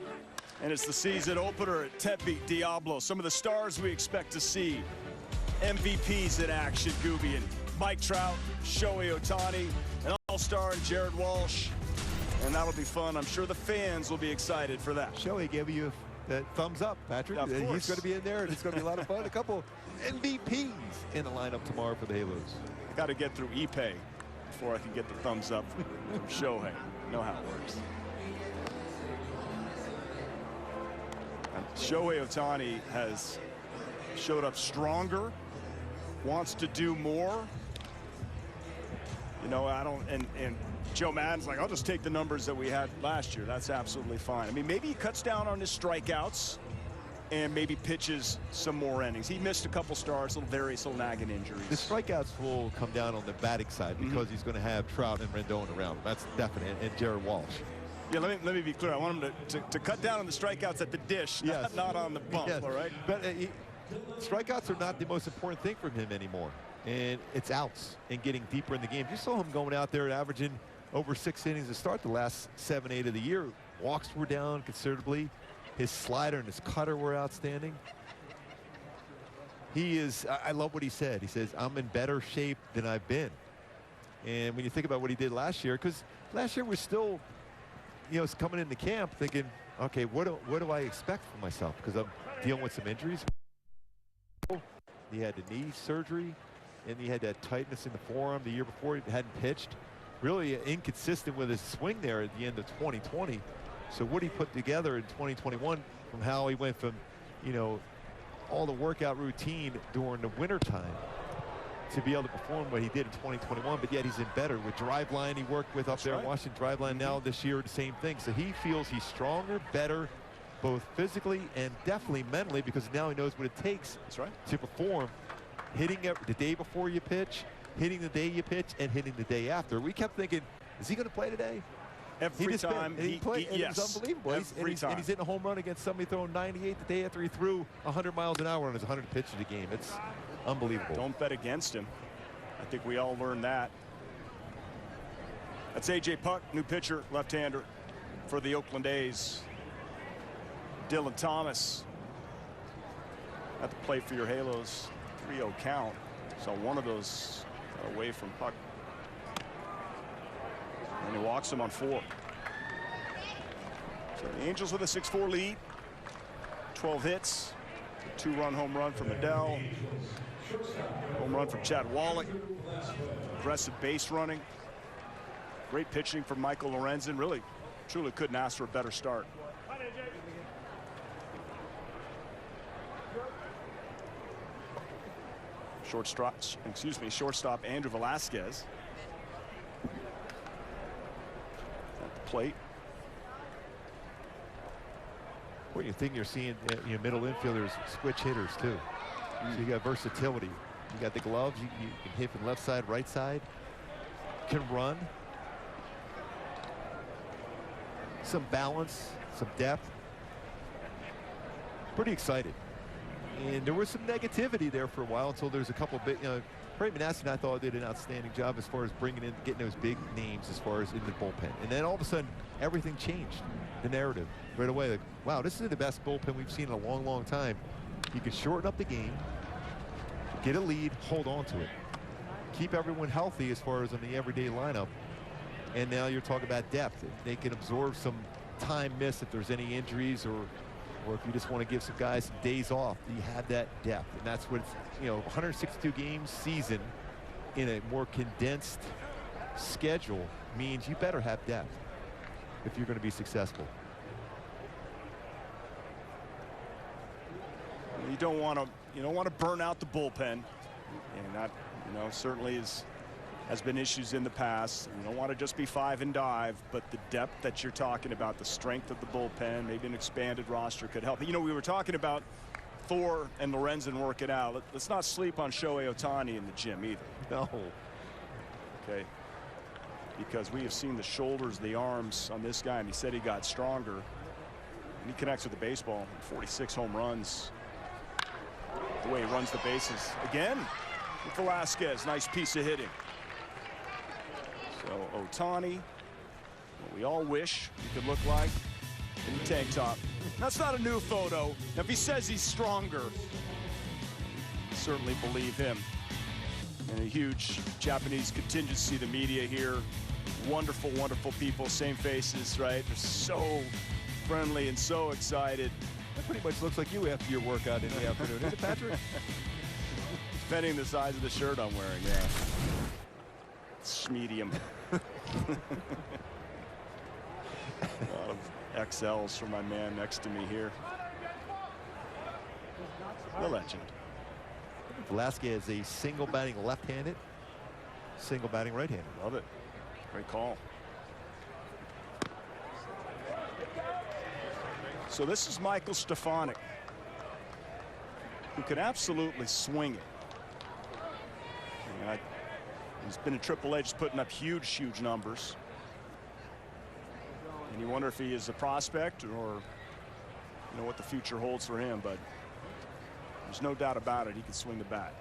and it's the season opener at Tempe Diablo. Some of the stars we expect to see. MVPs in action, Gooby and Mike Trout, Shohei Ohtani, an all-star, and Jared Walsh. And that'll be fun. I'm sure the fans will be excited for that. Shohei gave you that thumbs up, Patrick. Of course. He's going to be in there, and it's going to be a lot of fun. A couple MVPs in the lineup tomorrow for the Halos. Got to get through ePay before I can get the thumbs up from Shohei. Know how it works. And Shohei Ohtani has showed up stronger, wants to do more. You know, I don't, and Joe Maddon's like, I'll just take the numbers that we had last year. That's absolutely fine. I mean, maybe he cuts down on his strikeouts and maybe pitches some more innings. He missed a couple starts, various little nagging injuries. The strikeouts will come down on the batting side because he's going to have Trout and Rendon around. That's definite, and Jared Walsh. Yeah, let me be clear. I want him to cut down on the strikeouts at the dish, yes. not on the bump, yes. all right? But strikeouts are not the most important thing from him anymore, and it's outs and getting deeper in the game. You saw him going out there and averaging over 6 innings to start the last 7, 8 of the year. Walks were down considerably. His slider and his cutter were outstanding. He is, I love what he said. He says, I'm in better shape than I've been. And when you think about what he did last year, because last year was still, you know, coming into camp thinking, okay, what do I expect from myself? Because I'm dealing with some injuries. He had the knee surgery, and he had that tightness in the forearm the year before. He hadn't pitched. Really inconsistent with his swing there at the end of 2020. So what he put together in 2021 from how he went from, you know, all the workout routine during the winter time to be able to perform what he did in 2021, but yet he's in better with Driveline he worked with up there in Washington. Driveline now this year, the same thing. So he feels he's stronger, better, both physically and definitely mentally, because now he knows what it takes to perform. Hitting the day before you pitch, hitting the day you pitch, and hitting the day after. We kept thinking, is he going to play today? Every time he played, and yes, it's unbelievable. And he's hitting a home run against somebody throwing 98 the day after he threw 100 miles an hour on his 100th pitch of the game. It's unbelievable. Don't bet against him. I think we all learned that. That's A.J. Puck, new pitcher, left-hander for the Oakland A's. Dylan Thomas at the plate for your Halos. 3-0 count. So one of those away from Puck. And he walks him on 4. So the Angels with a 6-4 lead. 12 hits. A 2-run home run from Adele. Home run from Chad Wallach. Aggressive base running. Great pitching from Michael Lorenzen. Really, truly couldn't ask for a better start. Shortstop Andrew Velasquez at the plate. Well, you think you're seeing middle infielders switch hitters too. So you got versatility. You got the gloves. You can hit from left side, right side. Can run. Some balance, some depth. Pretty excited. And there was some negativity there for a while until there's a couple of bit. Craig Manassi, I thought, did an outstanding job as far as bringing in, getting those big names as far as in the bullpen. And then all of a sudden, everything changed. The narrative right away. Like, wow, this is the best bullpen we've seen in a long, long time. You can shorten up the game, get a lead, hold on to it, keep everyone healthy as far as in the everyday lineup. And now you're talking about depth. They can absorb some time missed if there's any injuries, or if you just want to give some guys some days off. You have that depth, and that's what it's, 162 games season in a more condensed schedule means you better have depth if you're going to be successful. You don't want to burn out the bullpen, and that certainly has been issues in the past. You don't want to just be 5 and dive, but the depth that you're talking about, the strength of the bullpen, maybe an expanded roster could help. We were talking about Thor and Lorenzen working out. Let's not sleep on Shohei Ohtani in the gym either. No. Okay. Because we have seen the shoulders, the arms on this guy, and he said he got stronger. And he connects with the baseball. 46 home runs. The way he runs the bases. Again, with Velasquez, nice piece of hitting. So Ohtani, what we all wish he could look like in the tank top. That's not a new photo. Now, if he says he's stronger, certainly believe him. And a huge Japanese contingency, the media here. Wonderful, wonderful people, same faces, right? They're so friendly and so excited. That pretty much looks like you after your workout in the afternoon, isn't it, Patrick? Depending the size of the shirt I'm wearing, yeah. It's medium. A lot of XLs for my man next to me here. The legend. Velasquez is a single batting left-handed, single batting right-handed. Love it. Great call. So this is Michael Stefanik. who can absolutely swing it. And he's been in AAA, just putting up huge numbers. And you wonder if he is a prospect or, you know, what the future holds for him. But there's no doubt about it, he can swing the bat.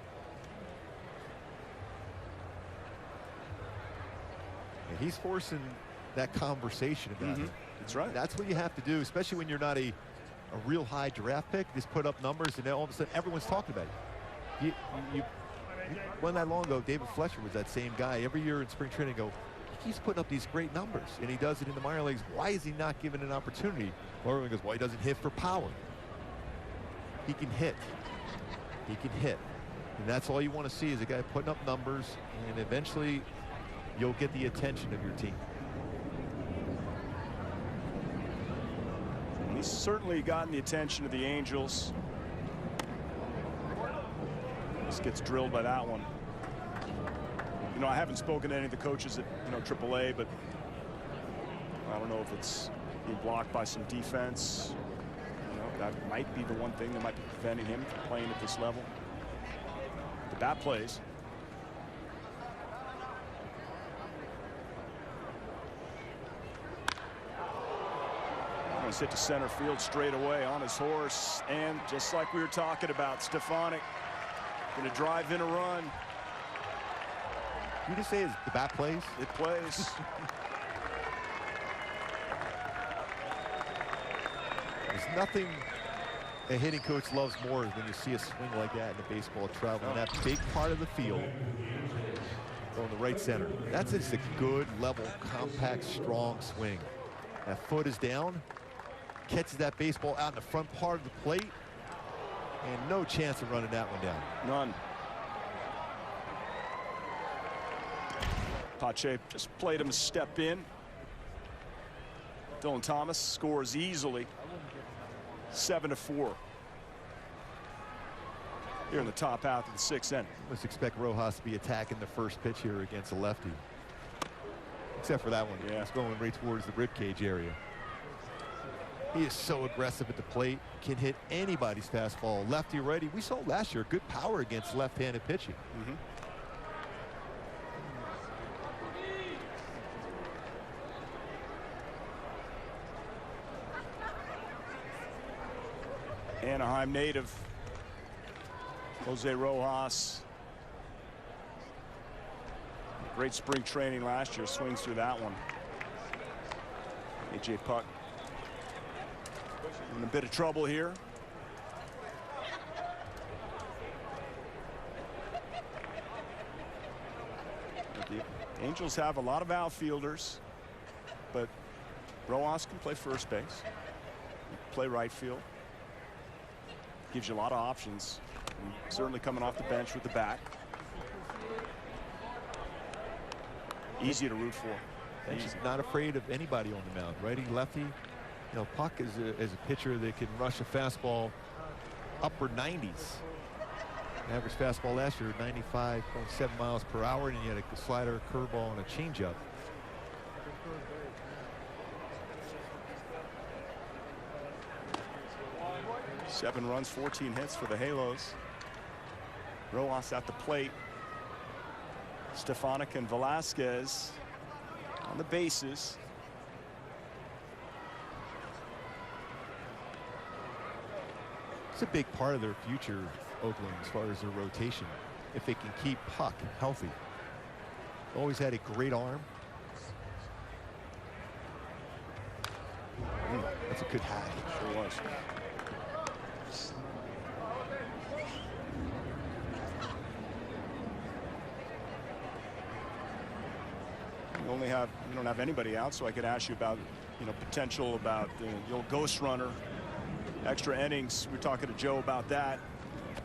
And he's forcing that conversation about it. That's right. That's what you have to do, especially when you're not a real high draft pick. Just put up numbers, and then all of a sudden everyone's talking about it. Wasn't that long ago, David Fletcher was that same guy. Every year in spring training, he's putting up these great numbers, and he does it in the minor leagues. Why is he not given an opportunity? Or everyone goes, well, he doesn't hit for power. He can hit. He can hit. And that's all you want to see is a guy putting up numbers, and eventually you'll get the attention of your team. He's certainly gotten the attention of the Angels. This gets drilled by that one. You know, I haven't spoken to any of the coaches at, you know, AAA, but I don't know if it's being blocked by some defense. You know, that might be the one thing that might be preventing him from playing at this level. The bat plays. He's hit to center field straight away on his horse, and just like we were talking about, Stefanik going to drive in a run. You just say the bat plays? It plays. There's nothing a hitting coach loves more when you see a swing like that in a baseball traveling that big part of the field going the right center. That's just a good, level, compact, strong swing. That foot is down, catches that baseball out in the front part of the plate, and no chance of running that one down. None. Pache just played him a step in. Dylan Thomas scores easily, 7-4. Here in the top half of the sixth inning. Let's expect Rojas to be attacking the first pitch here against a lefty. Except for that one. Yeah. It's going right towards the ribcage area. He is so aggressive at the plate. Can hit anybody's fastball, lefty, righty. We saw last year good power against left-handed pitching. Anaheim native Jose Rojas. Great spring training last year. Swings through that one. AJ Puck in a bit of trouble here. The Angels have a lot of outfielders, but Rojas can play first base, play right field. Gives you a lot of options. And certainly coming off the bench with the bat. Easy to root for. And he's not afraid of anybody on the mound. Righty, lefty. You know, Puck is a pitcher that can rush a fastball upper 90s. Average fastball last year, 95.7 miles per hour, and he had a slider, a curveball, and a changeup. Seven runs, 14 hits for the Halos. Rojas at the plate. Stefanik and Velasquez on the bases. It's a big part of their future, Oakland, as far as their rotation, if they can keep Puck healthy. Always had a great arm. That's a good hack. Sure was. You don't have anybody out, so I could ask you about, you know, potential about the old ghost runner, extra innings. We're talking to Joe about that.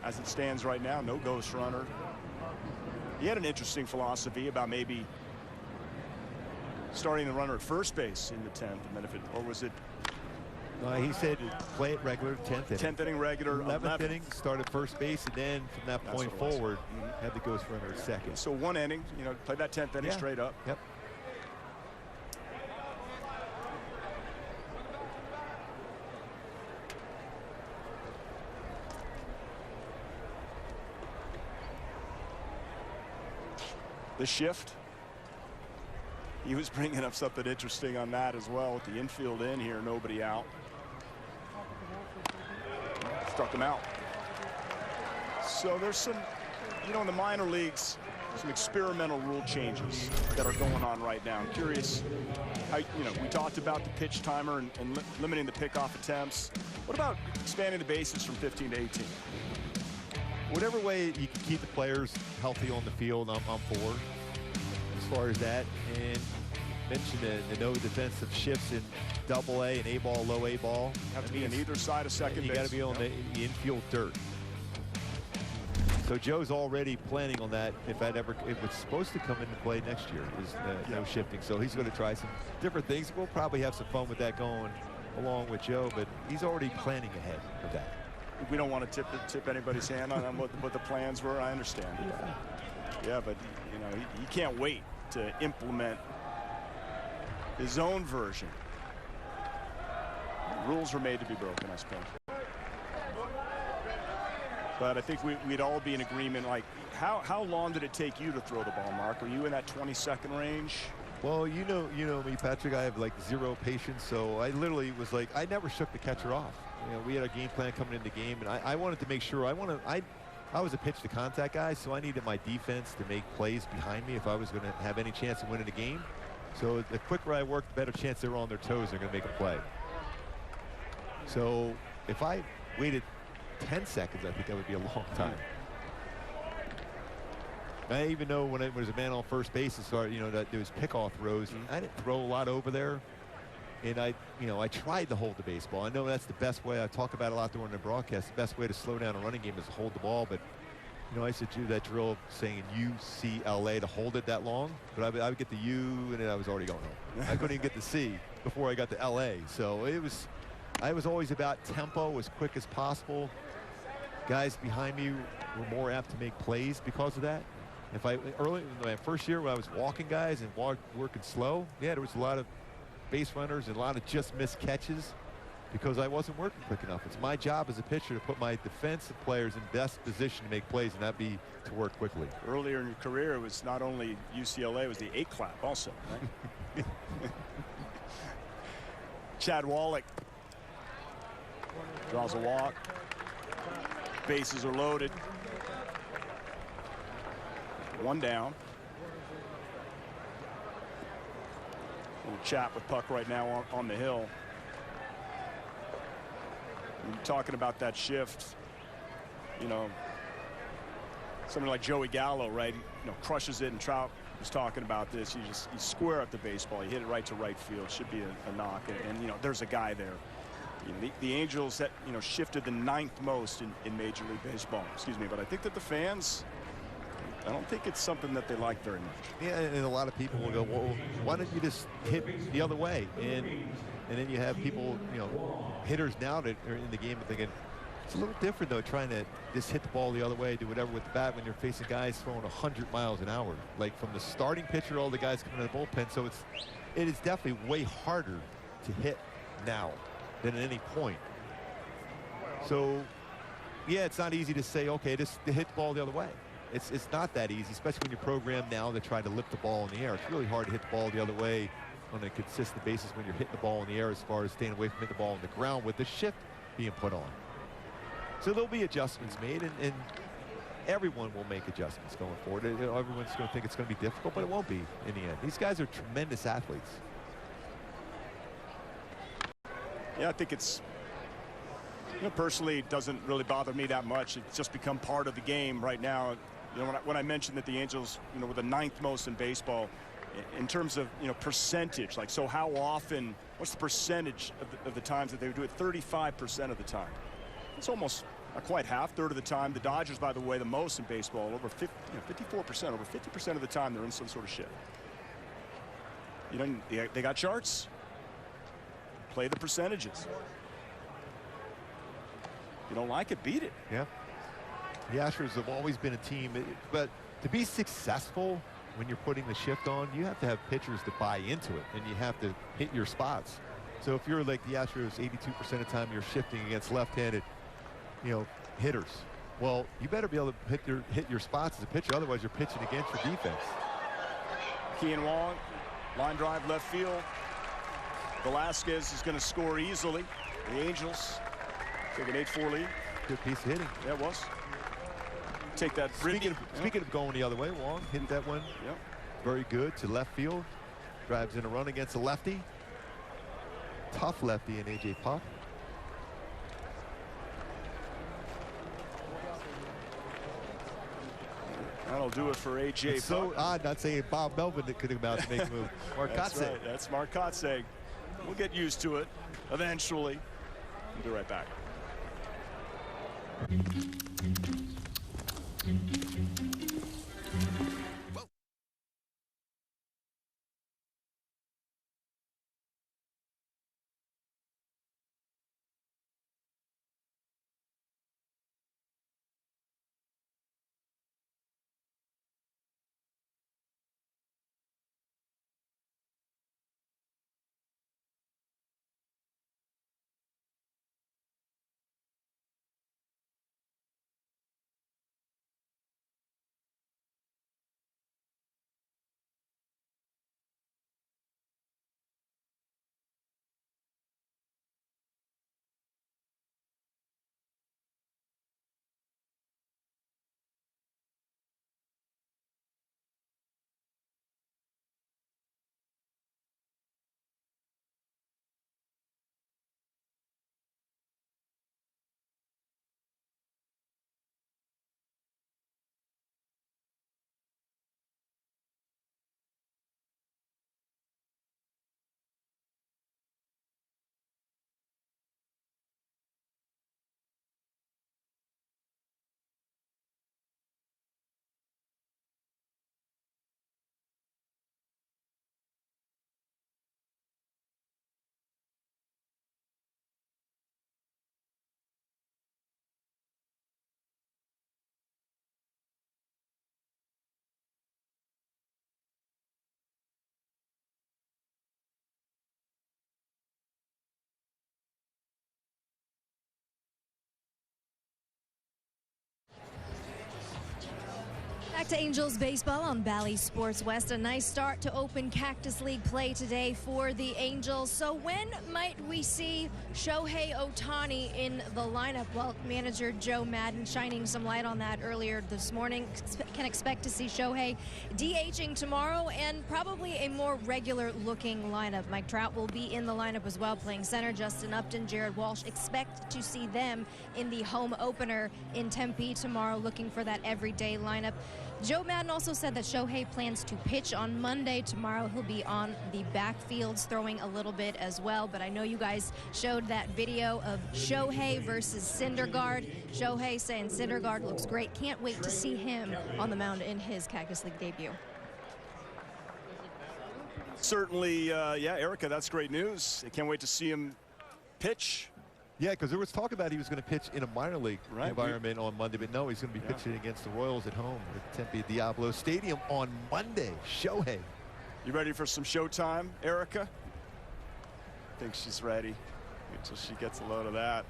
As it stands right now, no ghost runner. He had an interesting philosophy about maybe starting the runner at first base in the 10th, and then if it, or was it? He said play it regular 10th inning. 10th inning regular. 11th inning, start at first base, and then from that point forward, had the ghost runner at second. So one inning, you know, play that 10th inning straight up. Yep. The shift. He was bringing up something interesting on that as well with the infield in here, nobody out. Struck him out. So there's some, you know, in the minor leagues, some experimental rule changes that are going on right now. I'm curious how, you know, we talked about the pitch timer and limiting the pickoff attempts. What about expanding the bases from 15 to 18? Whatever way you can keep the players healthy on the field, I'm for as far as that. And mention the no defensive shifts in AA and A ball, low A ball. You have to be on either side of second base. You got to be on the infield dirt. So Joe's already planning on that. If it was supposed to come into play next year, is no shifting. So he's going to try some different things. We'll probably have some fun with that going along with Joe, but he's already planning ahead with that. We don't want to tip anybody's hand on what the plans were. I understand. Yeah, but you know he can't wait to implement his own version. The rules were made to be broken, I suppose. But I think we'd all be in agreement. Like, how long did it take you to throw the ball, Mark? Are you in that 20-second range? Well, you know me, Patrick. I have like zero patience, so I literally was like, I never shook the catcher off. You know, we had a game plan coming into the game, and I wanted to make sure. I was a pitch to contact guy, so I needed my defense to make plays behind me if I was going to have any chance of winning the game. So the quicker I worked, the better chance they were on their toes. They're going to make a play. So if I waited 10 seconds, I think that would be a long time. I even know when it was a man on first base, you know, that there was pickoff throws. I didn't throw a lot over there, and I tried to hold the baseball. I know that's the best way. I talk about it a lot during the broadcast. The best way to slow down a running game is to hold the ball. But you know, I used to do that drill saying UCLA to hold it that long. But I would get the U, and then I was already going home. I couldn't even get the C before I got to LA. So I was always about tempo, as quick as possible. Guys behind me were more apt to make plays because of that. Early in my first year when I was walking guys and working slow, yeah, there was a lot of base runners and a lot of just missed catches because I wasn't working quick enough. It's my job as a pitcher to put my defensive players in best position to make plays and not be to work quickly. Earlier in your career, it was not only UCLA, it was the 8 clap also, right? Chad Wallach draws a walk. Bases are loaded. One down. Little chat with Puck right now on the hill. You're talking about that shift. You know, somebody like Joey Gallo, right? You know, crushes it, and Trout was talking about this. You square up the baseball. You hit it right to right field. Should be a knock. And you know, there's a guy there. You know, the Angels that, you know, shifted the 9th most in Major League Baseball. Excuse me, but I think that the fans, I don't think it's something that they like very much. Yeah, and a lot of people will go, well, why don't you just hit the other way? And then you have people, you know, hitters now that are in the game thinking, it's a little different, though, trying to just hit the ball the other way, do whatever with the bat when you're facing guys throwing 100 miles an hour. Like from the starting pitcher, all the guys coming to the bullpen. So it is definitely way harder to hit now than at any point. So, yeah, it's not easy to say, okay, just to hit the ball the other way. It's not that easy, especially when you're programmed now to try to lift the ball in the air. It's really hard to hit the ball the other way on a consistent basis when you're hitting the ball in the air, as far as staying away from hitting the ball on the ground with the shift being put on. So there'll be adjustments made, and everyone will make adjustments going forward. Everyone's going to think it's going to be difficult, but it won't be in the end. These guys are tremendous athletes. Yeah, I think it's, you know, personally, it doesn't really bother me that much. It's just become part of the game right now. You know, when I mentioned that the Angels, you know, were the 9th most in baseball in terms of, you know, percentage, like, so how often, what's the percentage of the times that they would do it? 35% of the time. It's almost not quite half, third of the time. The Dodgers, by the way, the most in baseball, over 54%, over 50% of the time they're in some sort of shift. You know, they got charts. Play the percentages. If you don't like it, beat it. Yeah. The Astros have always been a team, but to be successful when you're putting the shift on, you have to have pitchers to buy into it, and you have to hit your spots. So if you're like the Astros, 82% of the time you're shifting against left-handed, you know, hitters. Well, you better be able to hit your spots as a pitcher, otherwise you're pitching against your defense. Kean Wong, line drive left field. Velasquez is going to score easily. The Angels take an 8-4 lead. Good piece of hitting. Yeah, it was. Take that. Speaking of going the other way, Wong hit that one. Yep. Very good to left field. Drives in a run against a lefty. Tough lefty in A.J. Pop. That'll do it for A.J. It's so odd not saying Bob Melvin that could have about to make a move. That's right. That's Marcotte. We'll get used to it eventually. We'll be right back. Back to Angels baseball on Bally Sports West. A nice start to open Cactus League play today for the Angels. So when might we see Shohei Ohtani in the lineup? Well, manager Joe Madden shining some light on that earlier this morning. Can expect to see Shohei DHing tomorrow and probably a more regular looking lineup. Mike Trout will be in the lineup as well, playing center. Justin Upton, Jared Walsh, expect to see them in the home opener in Tempe tomorrow, looking for that everyday lineup. Joe Madden also said that Shohei plans to pitch on Monday. Tomorrow he'll be on the backfields throwing a little bit as well. But I know you guys showed that video of Shohei versus Syndergaard. Shohei saying Syndergaard looks great. Can't wait to see him on the mound in his Cactus League debut. Certainly, yeah, Erica, that's great news. I can't wait to see him pitch. Yeah, because there was talk about he was going to pitch in a minor league environment on Monday, but no, he's going to be pitching against the Royals at home at Tempe Diablo Stadium on Monday. Shohei. You ready for some showtime, Erica? I think she's ready until she gets a load of that.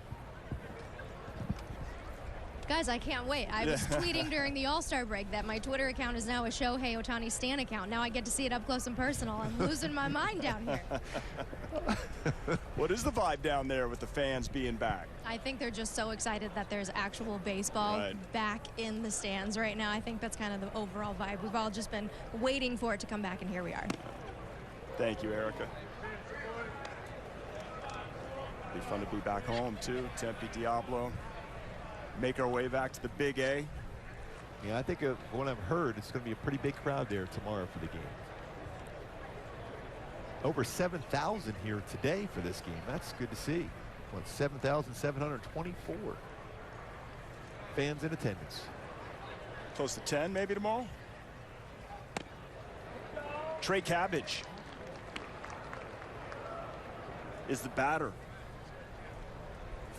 Guys, I can't wait. I was tweeting during the All-Star break that my Twitter account is now a Shohei Ohtani Stan account. Now I get to see it up close and personal. I'm losing my mind down here. What is the vibe down there with the fans being back? I think they're just so excited that there's actual baseball back in the stands right now. I think that's kind of the overall vibe. We've all just been waiting for it to come back, and here we are. Thank you, Erica. Be fun to be back home, too. Tempe Diablo. Make our way back to the Big A. Yeah, I think what I've heard, it's going to be a pretty big crowd there tomorrow for the game. Over 7,000 here today for this game. That's good to see. 7,724 fans in attendance. Close to 10 maybe tomorrow. Trey Cabbage is the batter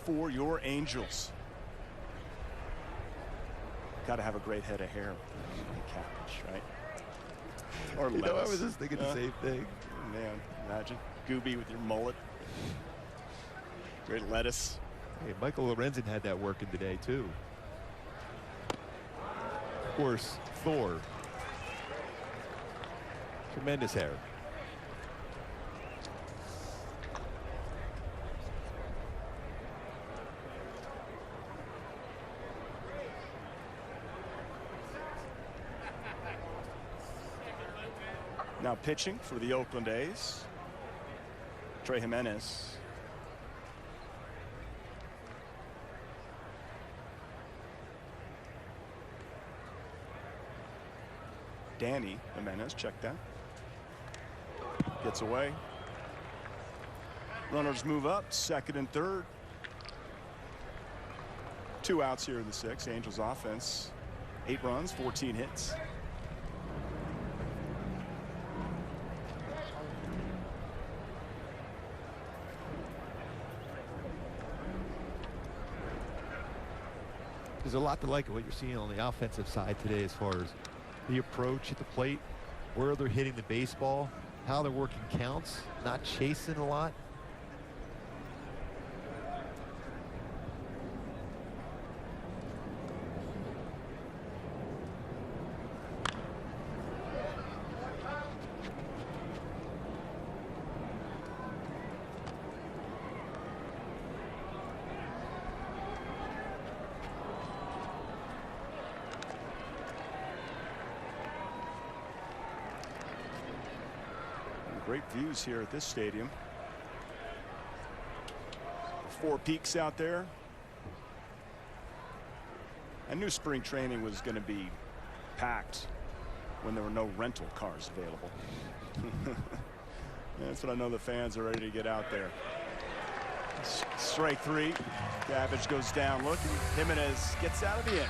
for your Angels. Got to have a great head of hair. Cabbage, right? Or you know, I was just thinking the same thing. Man, imagine Gooby with your mullet. Great lettuce. Hey, Michael Lorenzen had that working today too. Of course, Thor Tremendous hair. Now pitching for the Oakland A's, Trey Jimenez. Danny Jimenez, check that. Gets away. Runners move up, second and third. 2 outs here in the 6th. Angels offense, 8 runs, 14 hits. There's a lot to like of what you're seeing on the offensive side today as far as the approach at the plate, where they're hitting the baseball, how they're working counts, not chasing a lot. Great views here at this stadium. 4 peaks out there. I knew spring training was going to be packed when there were no rental cars available. That's what I know the fans are ready to get out there. Strike 3. Gabbage goes down looking. Jimenez gets out of the inning.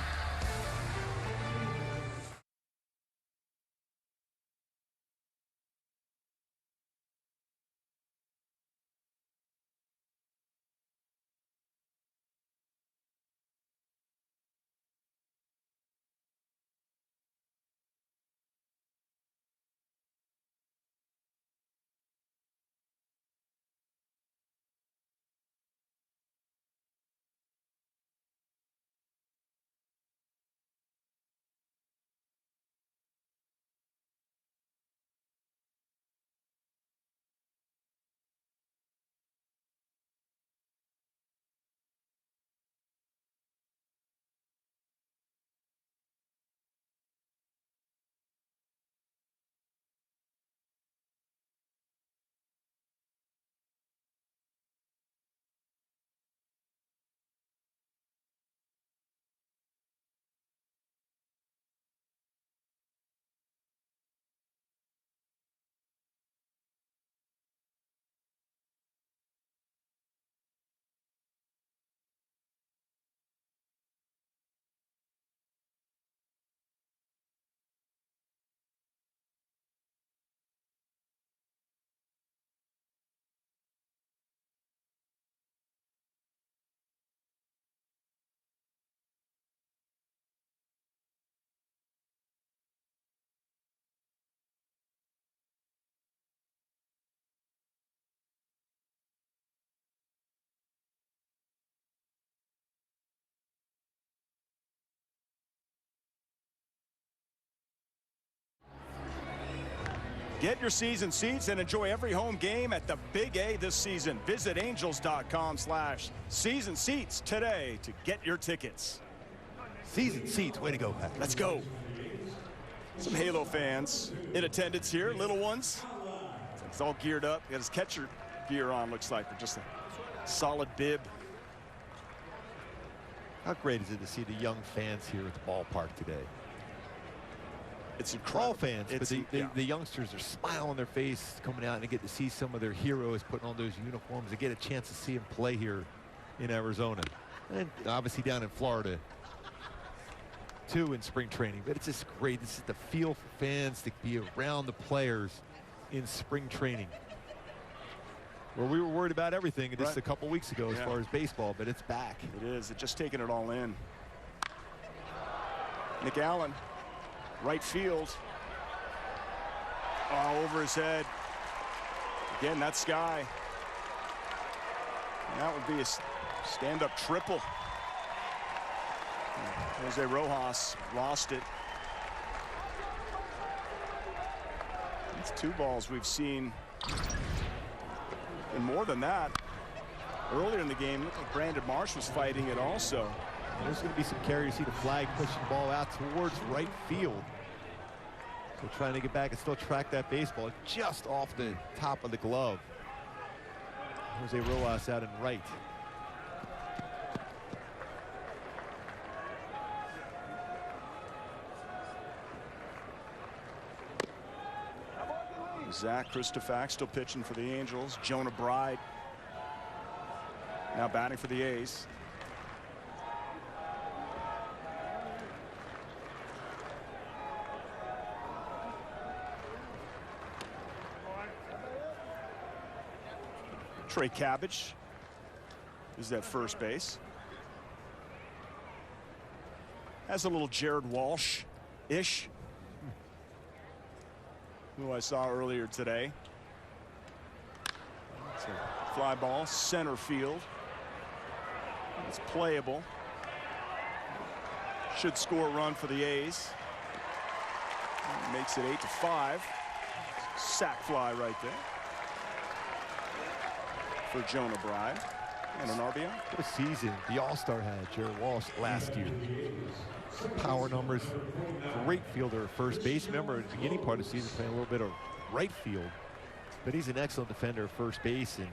Get your season seats and enjoy every home game at the Big A this season. Visit angels.com/season seats today to get your tickets. Season seats, way to go, Pat. Let's go. Some Halo fans in attendance here, little ones. It's all geared up. Got his catcher gear on, looks like, with just a solid bib. How great is it to see the young fans here at the ballpark today? It's incredible. All fans, but the youngsters are smiling on their face coming out and they get to see some of their heroes putting on those uniforms and get a chance to see them play here in Arizona. And obviously down in Florida, too, in spring training. But it's just great. This is the feel for fans to be around the players in spring training, where we were worried about everything just a couple weeks ago as far as baseball, but it's back. It is. It's just taking it all in. Nick Allen. Right field. Oh, over his head. Again, that sky. And that would be a stand-up triple. Jose Rojas lost it. It's 2 balls we've seen. And more than that, earlier in the game, looked like Brandon Marsh was fighting it also. And there's going to be some carry. You see the flag pushing the ball out towards right field. So trying to get back and still track that baseball just off the top of the glove. Jose Rojas out in right. Zach Christophack still pitching for the Angels. Jonah Bride now batting for the A's. Trey Cabbage is at first base. Has a little Jared Walsh-ish, who I saw earlier today. It's a fly ball, center field. It's playable. Should score a run for the A's. Makes it 8-5. Sac fly right there for Jonah Bride, and an RBI. What a season the All-Star had, Jared Walsh, last year. Power numbers, great fielder at first base. Remember at the beginning part of the season playing a little bit of right field, but he's an excellent defender at first base. And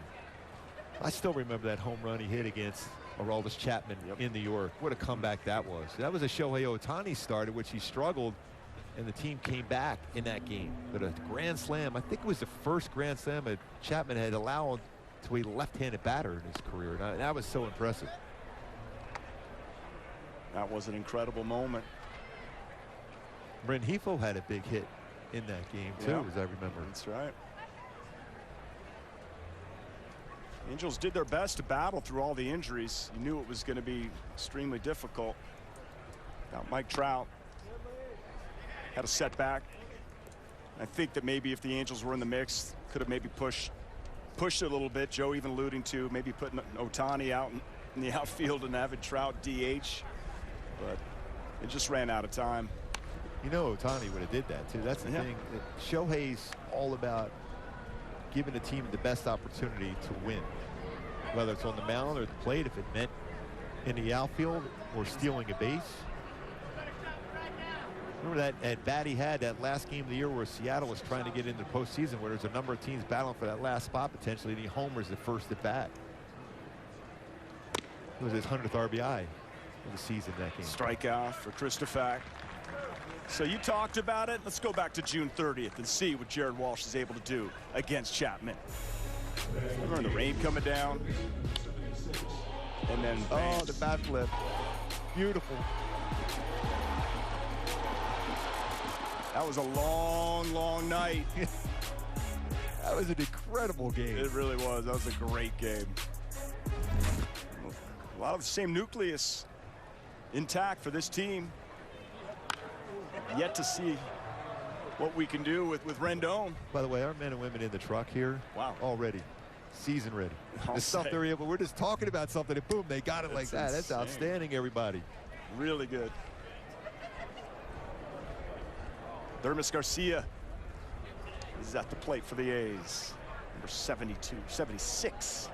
I still remember that home run he hit against Aroldis Chapman in New York. What a comeback that was. That was a Shohei Ohtani start, in which he struggled, and the team came back in that game. But a grand slam, I think it was the first grand slam that Chapman had allowed to a left-handed batter in his career. And that was so impressive. That was an incredible moment. Rengifo had a big hit in that game too, as I remember. That's right. Angels did their best to battle through all the injuries. You knew it was going to be extremely difficult. Now Mike Trout had a setback. I think that maybe if the Angels were in the mix, could have maybe pushed it a little bit. Joe even alluding to maybe putting Ohtani out in the outfield and having Trout DH, but it just ran out of time. You know, Ohtani would have did that too. That's the thing. Shohei's all about giving the team the best opportunity to win, whether it's on the mound or the plate, if it meant in the outfield or stealing a base. Remember that at bat he had that last game of the year where Seattle was trying to get into the postseason, where there's a number of teams battling for that last spot potentially, and he homers the first at bat. It was his 100th RBI of the season that game. Strikeout for Christophack. So you talked about it. Let's go back to June 30th and see what Jared Walsh is able to do against Chapman. Remember the rain coming down, and then oh, the bat flip, beautiful. That was a long, long night. That was an incredible game. It really was. That was a great game. A lot of the same nucleus intact for this team. Yet to see what we can do with Rendon. By the way, our men and women in the truck here, already season ready. The stuff they're able, we're just talking about something and boom, they got it like that. That's outstanding, everybody. Really good. Dermis Garcia is at the plate for the A's. Number 72, 76.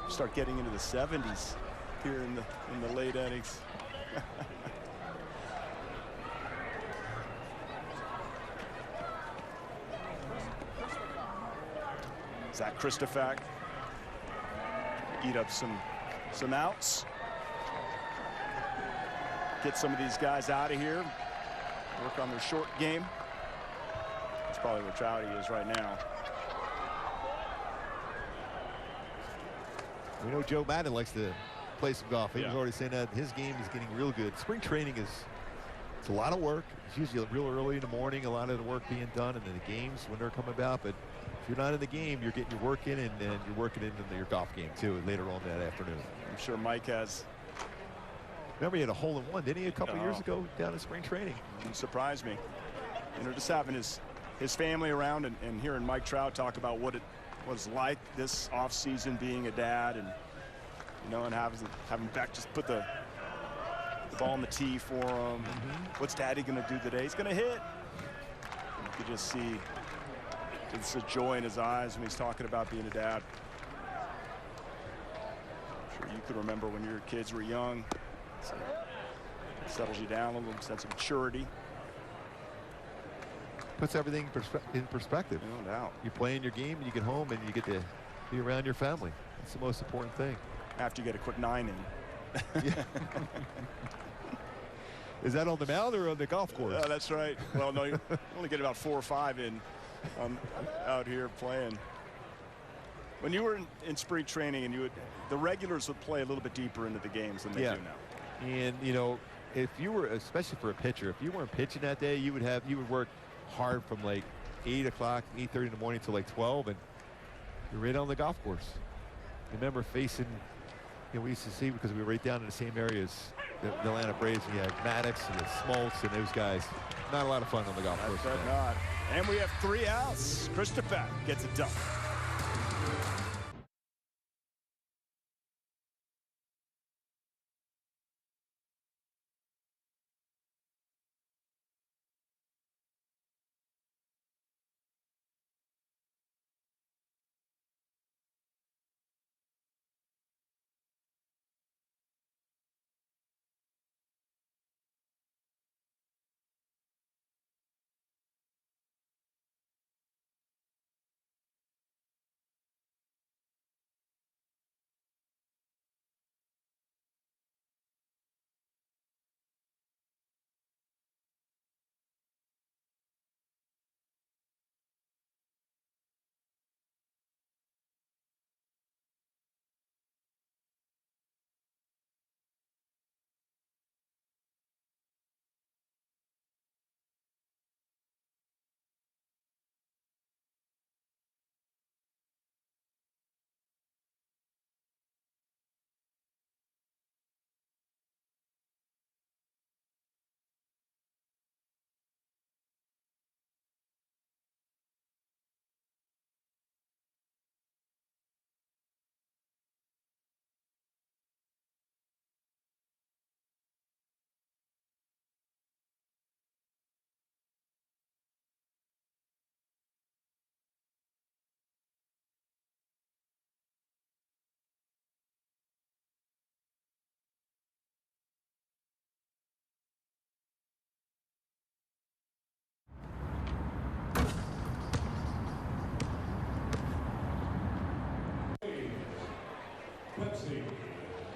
Start getting into the 70s here in the late innings. Zach Christophack eat up some outs. Get some of these guys out of here. Work on their short game. That's probably where Trouty is right now. We know Joe Madden likes to play some golf. He was already saying that his game is getting real good. Spring training it's a lot of work. It's usually real early in the morning, a lot of the work being done, and then the games when they're coming about. But if you're not in the game, you're getting your work in, and then you're working into your golf game too later on that afternoon. I'm sure Mike has. Remember, he had a hole-in-one, didn't he, a couple years ago down in spring training? He surprised me. You know, just having his family around and hearing Mike Trout talk about what it was like this offseason being a dad, and and having Beck just put the ball on the tee for him. What's Daddy going to do today? He's going to hit. You could just see It's a joy in his eyes when he's talking about being a dad. I'm sure you can remember when your kids were young. So it settles you down a little sense of maturity. Puts everything in perspective. No doubt. You play in your game and you get home and you get to be around your family. That's the most important thing. After you get a quick 9 in. Is that on the mound or on the golf course? Yeah, that's right. Well, no, you only get about 4 or 5 in out here playing. When you were in spring training, and the regulars would play a little bit deeper into the games than they do now. And you know, if you were, especially for a pitcher, if you weren't pitching that day, you would work hard from like 8 o'clock, 8:30 in the morning till like 12, and you're right on the golf course. I remember facing, we used to see, because we were right down in the same areas, the Atlanta Braves. We had Maddox and the Smoltz and those guys. Not a lot of fun on the golf course. That's not. And we have 3 outs. Christopher gets it done.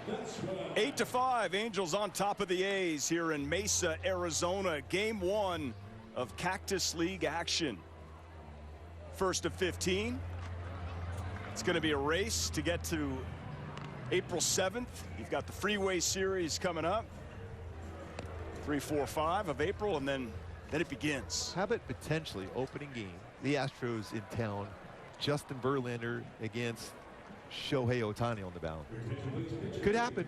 That's 8-5, Angels on top of the A's here in Mesa, Arizona. Game 1 of Cactus League action. First of 15. It's going to be a race to get to April 7th. You've got the Freeway Series coming up. 3, 4, 5 of April, and then it begins. How about potentially opening game, the Astros in town, Justin Verlander against Shohei Ohtani on the mound. Could happen.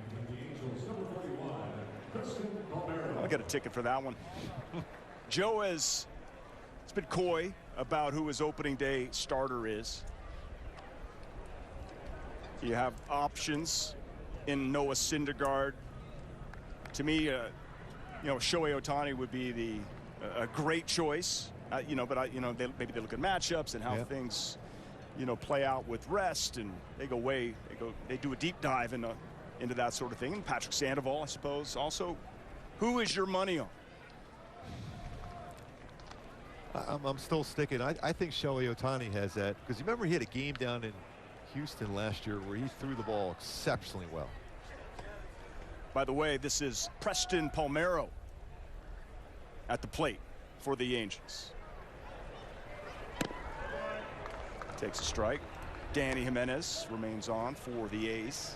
I'll get a ticket for that one. Joe has been coy about who his opening day starter is. You have options in Noah Syndergaard. To me, Shohei Ohtani would be a great choice. But maybe they look at matchups and how things play out with rest, and they do a deep dive into that sort of thing. And Patrick Sandoval, I suppose, also. Who is your money on? I'm still sticking. I think Shohei Ohtani has that, because remember he had a game down in Houston last year where he threw the ball exceptionally well. By the way, this is Preston Palmeiro at the plate for the Angels. Takes a strike. Danny Jimenez remains on for the A's.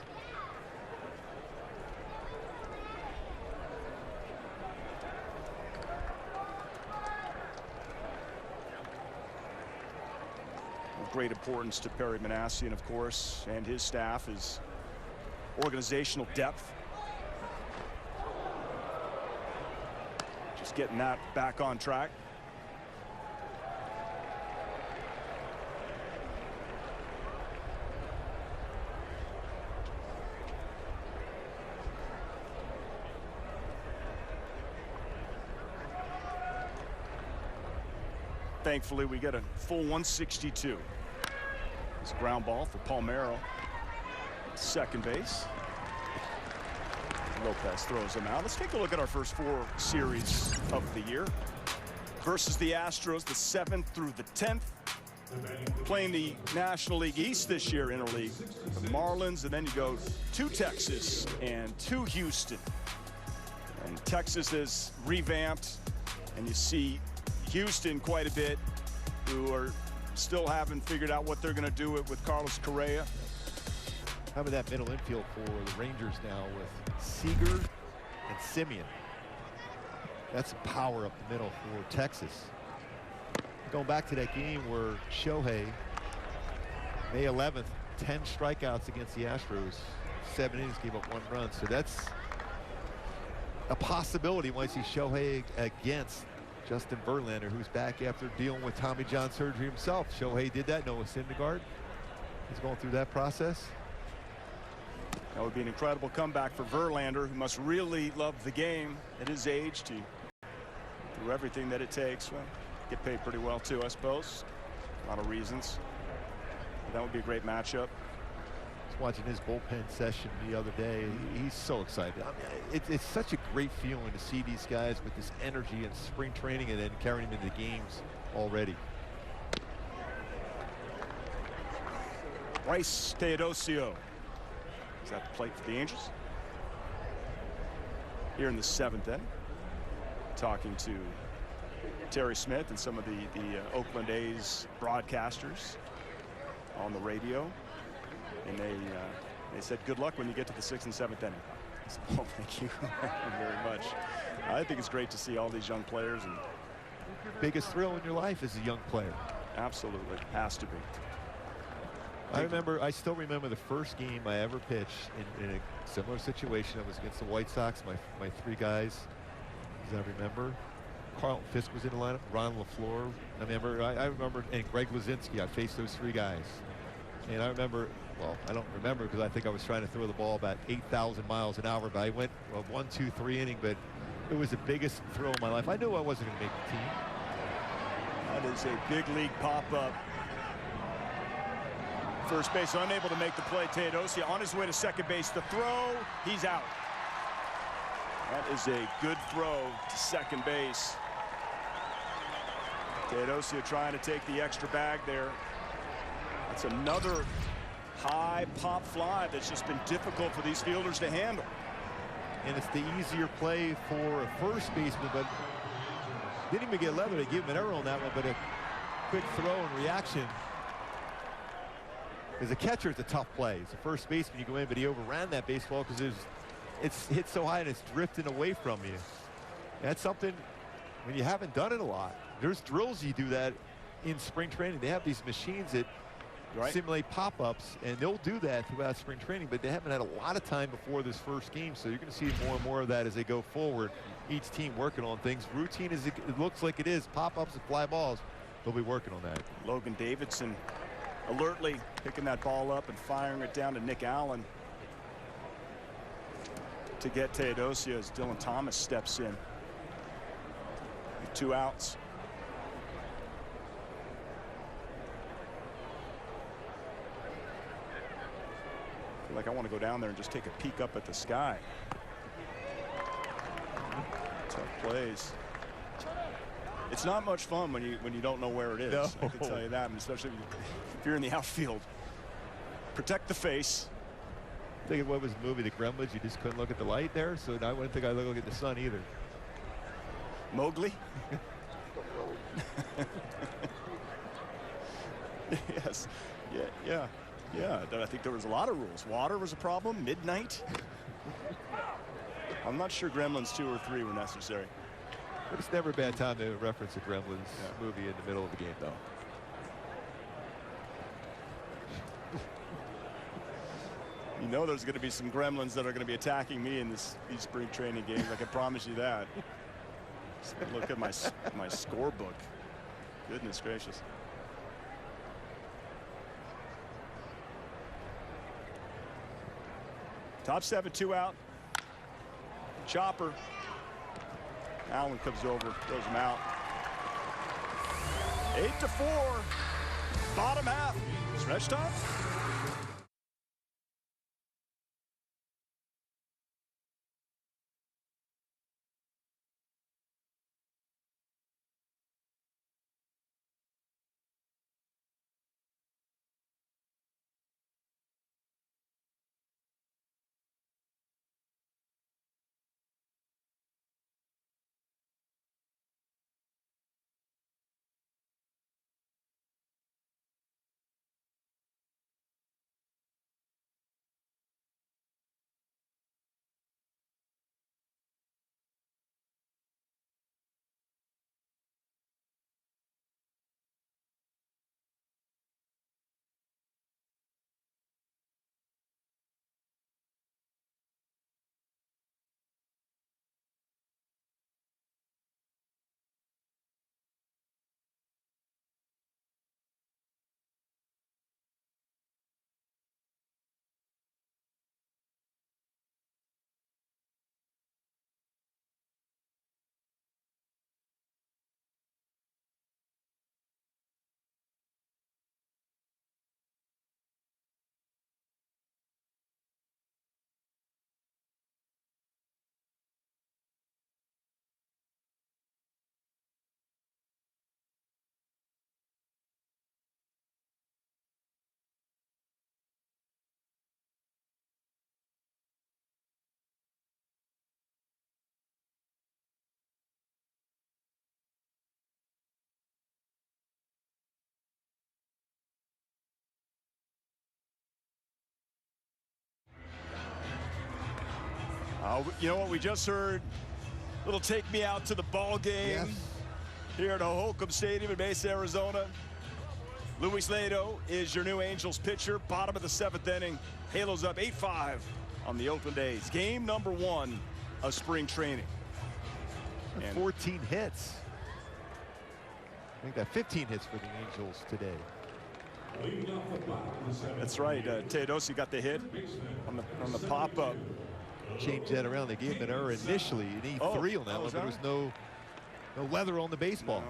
Of great importance to Perry Manassian, of course, and his staff is organizational depth. Just getting that back on track. thankfully, we get a full 162. It's a ground ball for Palmeiro. Second base. Lopez throws him out. Let's take a look at our first 4 series of the year. Versus the Astros, the 7th through the 10th. Playing the National League East this year, interleague. The Marlins, and then you go to Texas and to Houston. And Texas has revamped, and you see Houston quite a bit, who are still haven't figured out what they're going to do with Carlos Correa. How about that middle infield for the Rangers now with Seager and Simeon? That's power up the middle for Texas. Going back to that game where Shohei, May 11th, 10 strikeouts against the Astros, 7 innings, gave up 1 run. So that's a possibility when I see Shohei against Justin Verlander, who's back after dealing with Tommy John surgery himself. Shohei did that. Noah Syndergaard is going through that process. That would be an incredible comeback for Verlander, who must really love the game at his age to do everything that it takes. Well, get paid pretty well too, I suppose. A lot of reasons. But that would be a great matchup. I was watching his bullpen session the other day. He's so excited. I mean, it's such a great feeling to see these guys with this energy in spring training and then carrying them into games already. Bryce Teodosio is at the plate for the Angels. Here in the 7th inning, talking to Terry Smith and some of the Oakland A's broadcasters on the radio, and they said good luck when you get to the 6th and 7th inning. I said, oh, thank you very much. I think it's great to see all these young players. And biggest thrill in your life as a young player. Absolutely, has to be. I still remember the first game I ever pitched in a similar situation. It was against the White Sox. My 3 guys, as I remember. Carlton Fisk was in the lineup. Ron LaFleur. I remember, and Greg Lazinski. I faced those 3 guys. And I remember, well, I don't remember because I think I was trying to throw the ball about 8,000 miles an hour. But I went 1, 2, 3 inning. But it was the biggest thrill of my life. I knew I wasn't going to make the team. That is a big league pop-up. First base unable to make the play. Teodosio on his way to second base. The throw, he's out. That is a good throw to second base. Teodosio trying to take the extra bag there. That's another high pop fly that's just been difficult for these fielders to handle. And it's the easier play for a first baseman, but didn't even get level to give him an error on that one, but a quick throw and reaction. As a catcher, it's a tough play. As a first baseman, you go in, but he overran that baseball because it's hit so high and it's drifting away from you. That's something when you haven't done it a lot. There's drills you do that in spring training. They have these machines that simulate pop-ups, and they'll do that throughout spring training, but they haven't had a lot of time before this first game, so you're going to see more and more of that as they go forward. Each team working on things. Routine as it looks like it is, pop-ups and fly balls, they'll be working on that. Logan Davidson alertly picking that ball up and firing it down to Nick Allen to get Teodosio as Dylan Thomas steps in. 2 outs. I feel like I want to go down there and just take a peek up at the sky. Tough plays. It's not much fun when you don't know where it is. No. I can tell you that, and especially if you're in the outfield. Protect the face. Think of what was the movie, The Gremlins. You just couldn't look at the light there, so I wouldn't think I'd look at the sun either. Mowgli. Yes. Yeah. I think there was a lot of rules. Water was a problem. Midnight. I'm not sure Gremlins 2 or 3 were necessary. But it's never a bad time to reference a Gremlins movie in the middle of the game, though. You know there's going to be some Gremlins that are going to be attacking me in these spring training games. I can promise you that. Just look at my scorebook. Goodness gracious. Top 7, 2 out. Chopper. Allen comes over, throws him out. 8-4. Bottom half. Stretch time. You know what we just heard? Little take me out to the ball game here at Holcomb Stadium in Mesa, Arizona. Luis Lato is your new Angels pitcher. Bottom of the 7th inning. Halos up 8-5 on the Oakland A's. Game number 1 of spring training. And 14 hits. I think that 15 hits for the Angels today. That's right. Teodosi got the hit on the pop-up. Change that around. They gave him an error initially, an E3 on that one, but there was no leather on the baseball.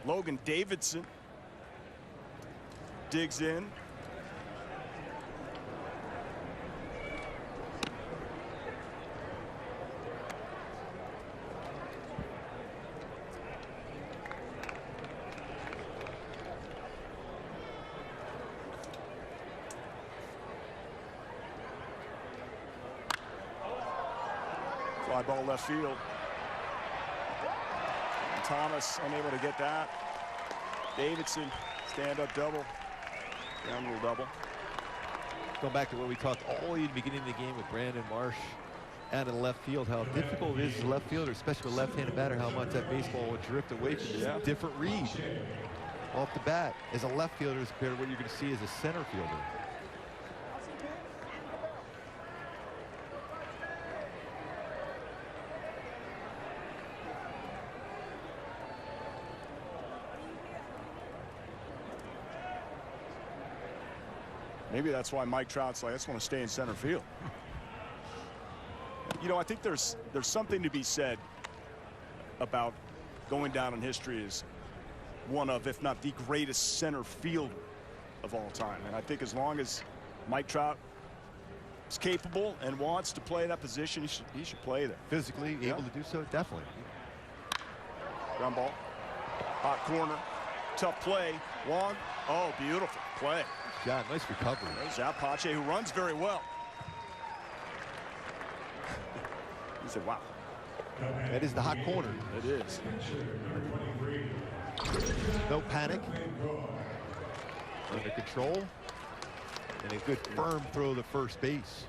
No. Logan Davidson digs in. Fly ball left field. And Thomas unable to get that. Davidson, stand-up double. Ground rule double. Going back to what we talked all in the beginning of the game with Brandon Marsh out in left field, how difficult it is as a left fielder, especially with a left-handed batter, how much that baseball will drift away from this different read off the bat as a left fielder as compared to what you're going to see as a center fielder. Maybe that's why Mike Trout's like, I just want to stay in center field. You know, I think there's something to be said about going down in history as one of, if not the greatest center fielder of all time. And I think as long as Mike Trout is capable and wants to play that position, he should play there. Physically able to do so, definitely. Ground ball. Hot corner. Tough play. Wong. Oh, beautiful play. Yeah, nice recovery. There's Apache, who runs very well. He said, wow. That is the hot corner. It is. No panic. Under control. And a good firm throw to first base.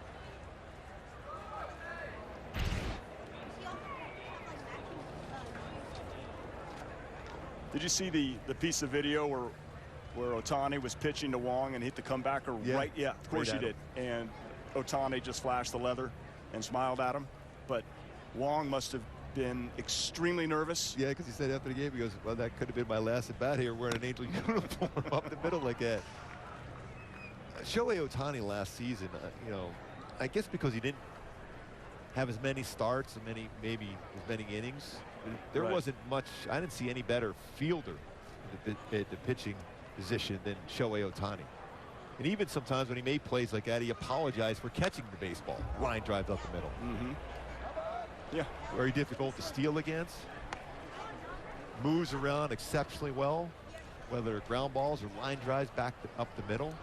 Did you see the piece of video where Ohtani was pitching to Wong and hit the comebacker right? Yeah, of course you did. And Ohtani just flashed the leather and smiled at him. But Wong must have been extremely nervous. Yeah, because he said after the game, he goes, well, that could have been my last at bat here wearing an Angel uniform up the middle like that. Shohei Ohtani last season, you know, I guess because he didn't have as many starts and maybe as many innings. There Right. wasn't much. I didn't see any better fielder at the pitching position than Shohei Ohtani. And even sometimes when he made plays like that, he apologized for catching the baseball. Line drives up the middle. Yeah. Very difficult to steal against. Moves around exceptionally well, whether ground balls or line drives back up the middle.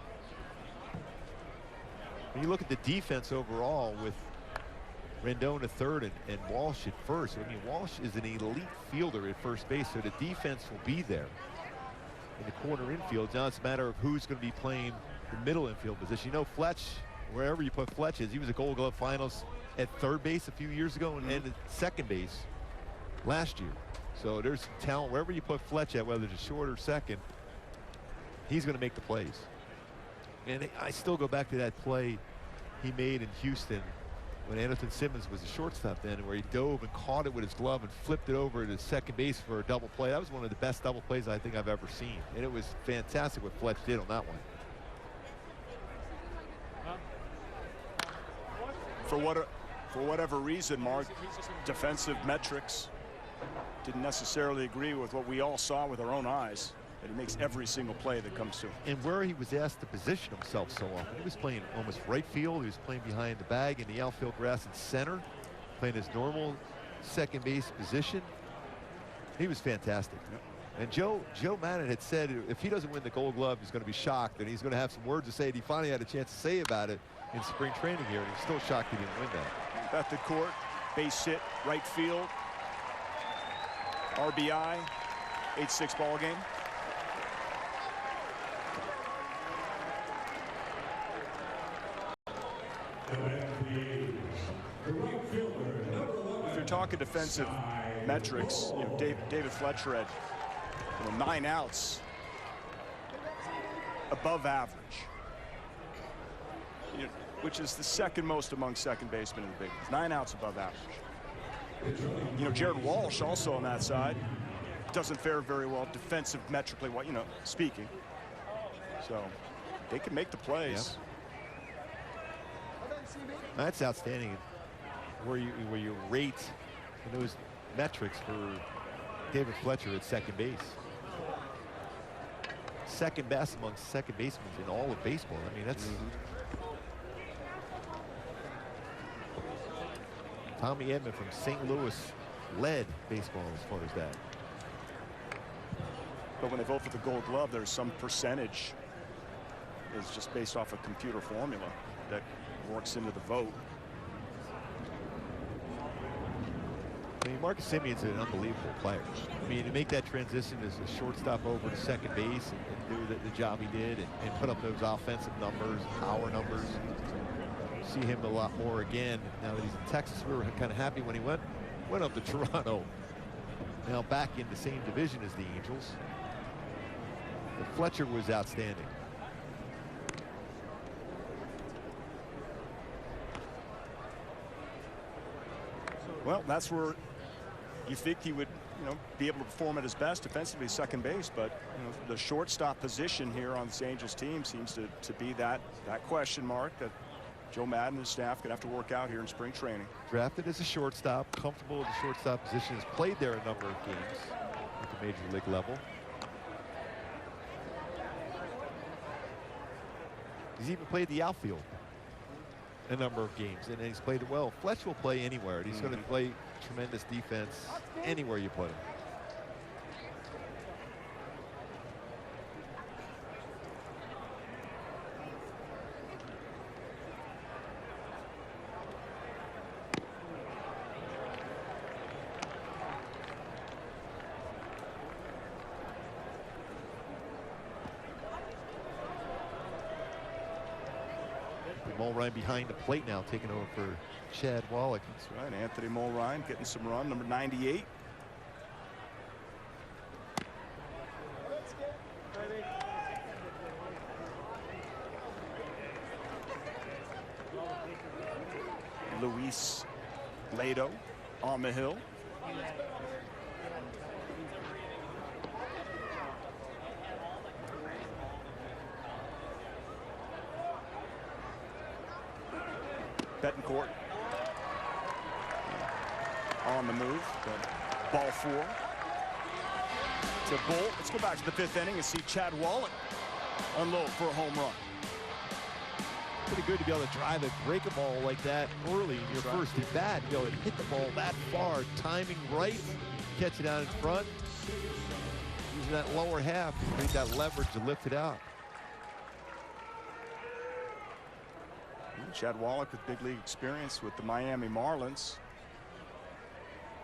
When you look at the defense overall with Rendon at third and Walsh at first, I mean, Walsh is an elite fielder at first base, so the defense will be there in the corner infield. Now it's a matter of who's going to be playing the middle infield position. You know, Fletch, wherever you put Fletch is, he was a Gold Glove Finals at third base a few years ago and at second base last year. So there's some talent wherever you put Fletch at, whether it's short or second, he's going to make the plays. And I still go back to that play he made in Houston when Anderson Simmons was a shortstop then, where he dove and caught it with his glove and flipped it over to second base for a double play. That was one of the best double plays I think I've ever seen. And it was fantastic what Fletch did on that one. For whatever reason, Mark, defensive metrics didn't necessarily agree with what we all saw with our own eyes, that he makes every single play that comes to him. And where he was asked to position himself so often. He was playing almost right field. He was playing behind the bag in the outfield grass and center, playing his normal second base position. He was fantastic. Yep. And Joe Maddon had said if he doesn't win the Gold Glove, he's going to be shocked, and he's going to have some words to say. And he finally had a chance to say about it in spring training here, and he's still shocked he didn't win that. At the court, base hit, right field, RBI, 8-6 ball game. If you're talking defensive metrics, you know, David Fletcher had 9 outs, above average, which is the second most among second basemen in the big leagues. 9 outs above average. You know, Jared Walsh also on that side doesn't fare very well defensive metrically, speaking. So they can make the plays. Yeah. That's outstanding. Where you rate those metrics for David Fletcher at second base. Second best among second basemen in all of baseball. I mean, that's Tommy Edman from St. Louis led baseball as far as that. But when they vote for the Gold Glove, there's some percentage is just based off a computer formula that works into the vote. I mean, Marcus Simeon's an unbelievable player. I mean, to make that transition as a shortstop over to second base and do the job he did and put up those offensive numbers, power numbers. See him a lot more again now that he's in Texas. We were kind of happy when he went up to Toronto. Now back in the same division as the Angels. But Fletcher was outstanding. Well, that's where you think he would, be able to perform at his best defensively, second base. But the shortstop position here on this Angels team seems to be that question mark that Joe Maddon and his staff gonna have to work out here in spring training. Drafted as a shortstop, comfortable with the shortstop position, has played there a number of games at the major league level. He's even played the outfield a number of games, and he's played it well. Fletch will play anywhere, and he's going to play tremendous defense anywhere you put him. Mulrine behind the plate now, taking over for Chad Wallach. That's right, Anthony Mulrine getting some run, number 98. Luis Lado on the hill. Betancourt on the move. But ball 4 to Bolt. Let's go back to the 5th inning and see Chad Wallach unload for a home run. Pretty good to be able to drive it, break a ball like that early in your first at bat. To be able to hit the ball that far, timing right, catch it out in front, using that lower half to create that leverage to lift it out. Chad Wallach with big league experience with the Miami Marlins.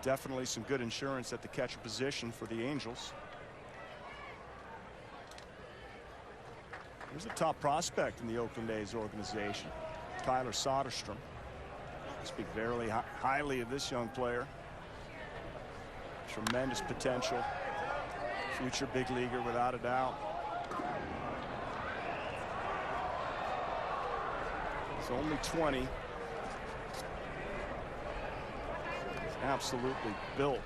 Definitely some good insurance at the catcher position for the Angels. Here's a top prospect in the Oakland A's organization, Tyler Soderstrom. I speak very highly of this young player. Tremendous potential. Future big leaguer without a doubt. He's only 20. He's absolutely built.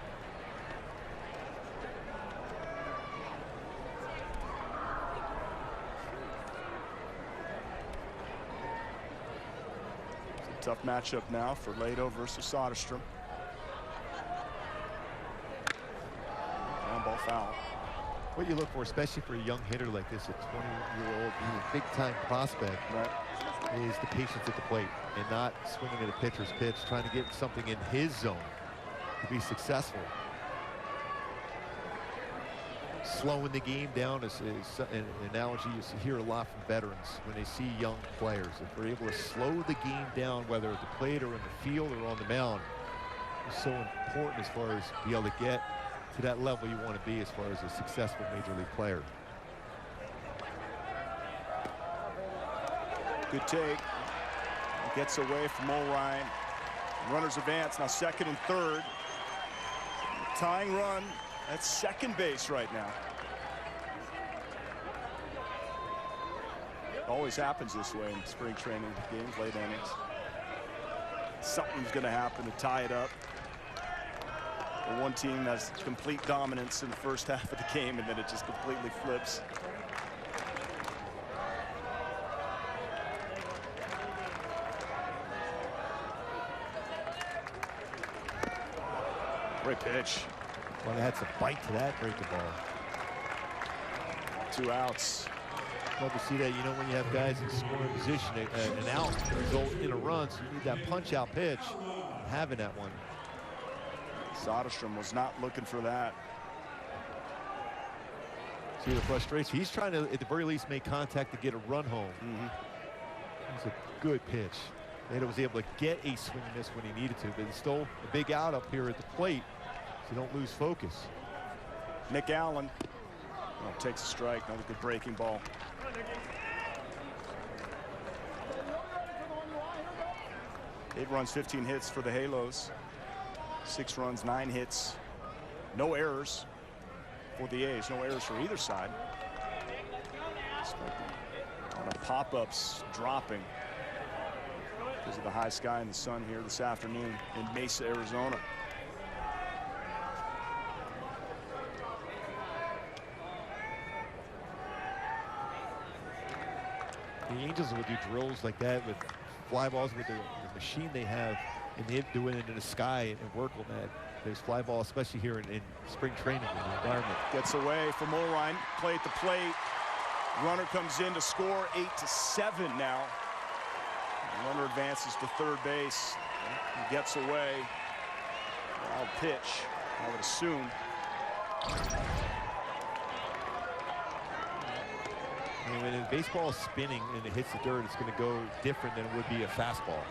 Tough matchup now for Lado versus Soderstrom. Ground ball foul. What you look for, especially for a young hitter like this, a 20-year-old, big time prospect, is the patience at the plate and not swinging at a pitcher's pitch, trying to get something in his zone to be successful. Slowing the game down is an analogy you hear a lot from veterans when they see young players. If they're able to slow the game down, whether at the plate or in the field or on the mound, it's so important as far as be able to get to that level you want to be as far as a successful major league player. Good take. Gets away from O'Ryan. Runners advance now, 2nd and 3rd. Tying run at second base right now. It always happens this way in spring training games, late innings. Something's going to happen to tie it up. The one team has complete dominance in the first half of the game, and then it just completely flips. Great pitch. Well, they had some bite to that breaking ball. 2 outs. Love to see that. You know, when you have guys in scoring position, an out can result in a run, so you need that punch-out pitch. Having that one. Soderstrom was not looking for that. See the frustration. He's trying to, at the very least, make contact to get a run home. It's a good pitch. Nato was able to get a swing and miss when he needed to, but it's still a big out up here at the plate, so don't lose focus. Nick Allen takes a strike. Another good breaking ball. Eight runs, 15 hits for the Halos. 6 runs, 9 hits. No errors for the A's. No errors for either side. On a pop-ups dropping because of the high sky and the sun here this afternoon in Mesa, Arizona. The Angels would do drills like that with fly balls with the machine they have, and they're doing it in the sky and work on that. There's fly ball, especially here in spring training in the environment. Gets away from O'Ryan. Play at the plate. Runner comes in to score. 8-7 now. The runner advances to third base. He gets away. Wild pitch, I would assume. And when a baseball is spinning and it hits the dirt, it's going to go different than it would be a fastball.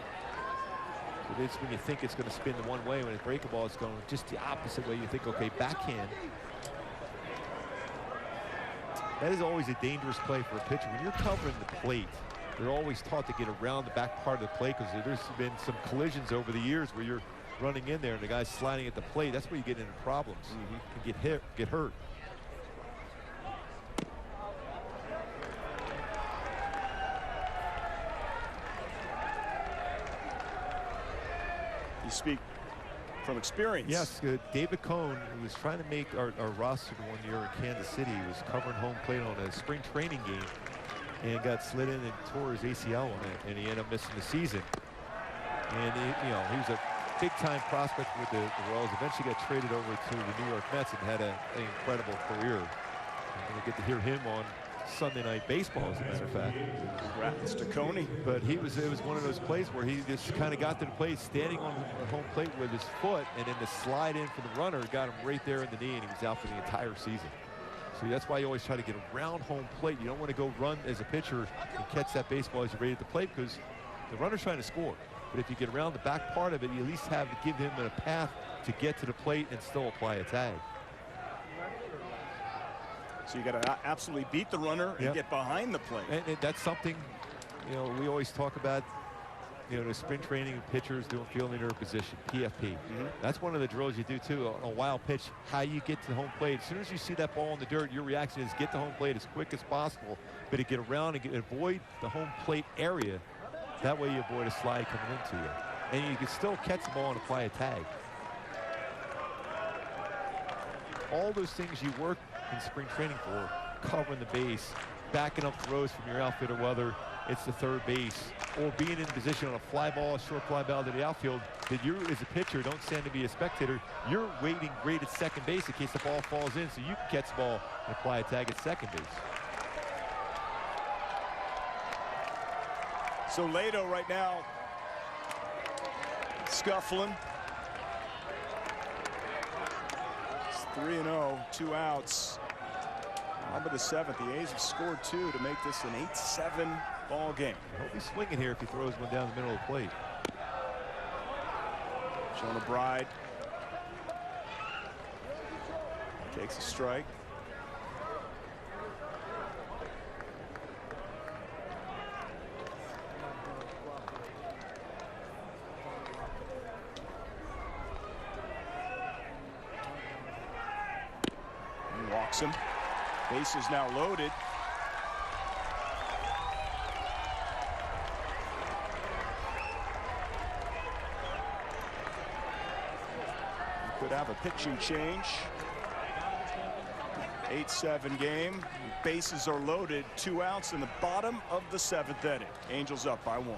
So it's when you think it's going to spin the one way, when it's breaking ball, it's going just the opposite way. You think, okay, backhand. That is always a dangerous play for a pitcher. When you're covering the plate, they're always taught to get around the back part of the plate, because there's been some collisions over the years where you're running in there and the guy's sliding at the plate. That's where you get into problems. You can get hurt. You speak from experience. Yes, David Cohn, who was trying to make our roster one year in Kansas City. He was covering home plate on a spring training game and got slid in and tore his ACL on it, and he ended up missing the season. And he was a big-time prospect with the Royals. Eventually got traded over to the New York Mets and had an incredible career. And we get to hear him on Sunday Night Baseball, as a matter of fact. Congrats to Coney. But it was one of those plays where he just kind of got to the plate, standing on the home plate with his foot, and then the slide in for the runner got him right there in the knee, and he was out for the entire season. So that's why you always try to get around home plate. You don't want to go run as a pitcher and catch that baseball as you're ready at the plate, because the runner's trying to score. But if you get around the back part of it, you at least have to give him a path to get to the plate and still apply a tag. So you got to absolutely beat the runner and get behind the plate. And that's something, you know, we always talk about, you know, the sprint training pitchers doing fielding their position, PFP. That's one of the drills you do too, on a wild pitch, how you get to the home plate. As soon as you see that ball in the dirt, your reaction is get to home plate as quick as possible, but to get around and avoid the home plate area. That way you avoid a slide coming into you. And you can still catch the ball and apply a tag. All those things you work in spring training for, covering the base, backing up throws from your outfielder, whether it's the third base, or being in position on a fly ball, a short fly ball to the outfield, that you as a pitcher don't stand to be a spectator. You're waiting great at second base in case the ball falls in, so you can catch the ball and apply a tag at second base. So Lato right now scuffling. It's 3-0, 2 outs. Top of the 7th, the A's have scored 2 to make this an 8-7 ball game. He'll be swinging here if he throws one down the middle of the plate. Jonah Bride takes a strike. And walks him. Base is now loaded. Could have a pitching change. 8-7 game. Bases are loaded. 2 outs in the bottom of the 7th inning. Angels up by 1.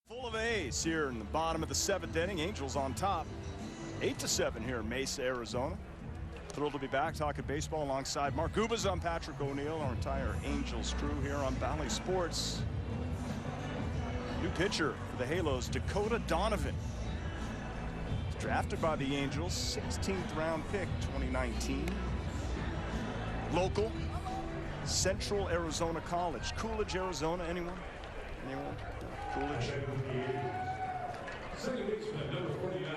Full of A's here in the bottom of the 7th inning. Angels on top. 8-7 here in Mesa, Arizona. Thrilled to be back talking baseball alongside Mark Gubas. I'm Patrick O'Neill, our entire Angels crew here on Valley Sports. New pitcher for the Halos, Dakota Donovan. Drafted by the Angels, 16th round pick, 2019. Local, Central Arizona College. Coolidge, Arizona, anyone? Anyone? Coolidge?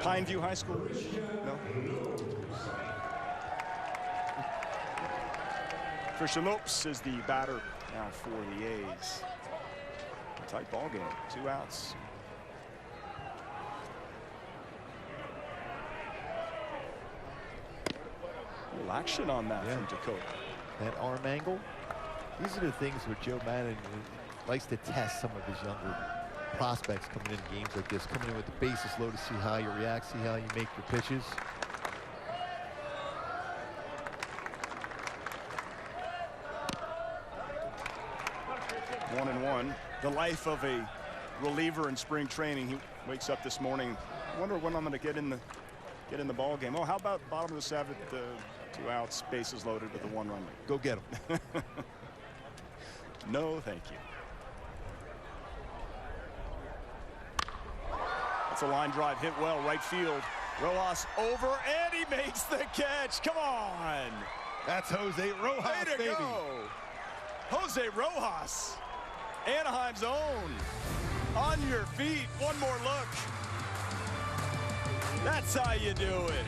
Pineview High School? No? Fisher Lopes is the batter now for the A's. Tight ball game. 2 outs. A little action on that from Dakota. That arm angle. These are the things where Joe Madden likes to test some of his younger prospects coming into games like this, coming in with the bases low to see how you react, see how you make your pitches. 1-1. The life of a reliever in spring training. He wakes up this morning, wonder when I'm going to get in the ball game. Oh, how about bottom of the 7th, 2 outs, bases loaded with a 1-run lead. Go get him. No, thank you. It's a line drive hit well, right field. Rojas over, and he makes the catch. Come on. That's Jose Rojas, way to baby. Go. Jose Rojas, Anaheim's own. On your feet, one more look. That's how you do it.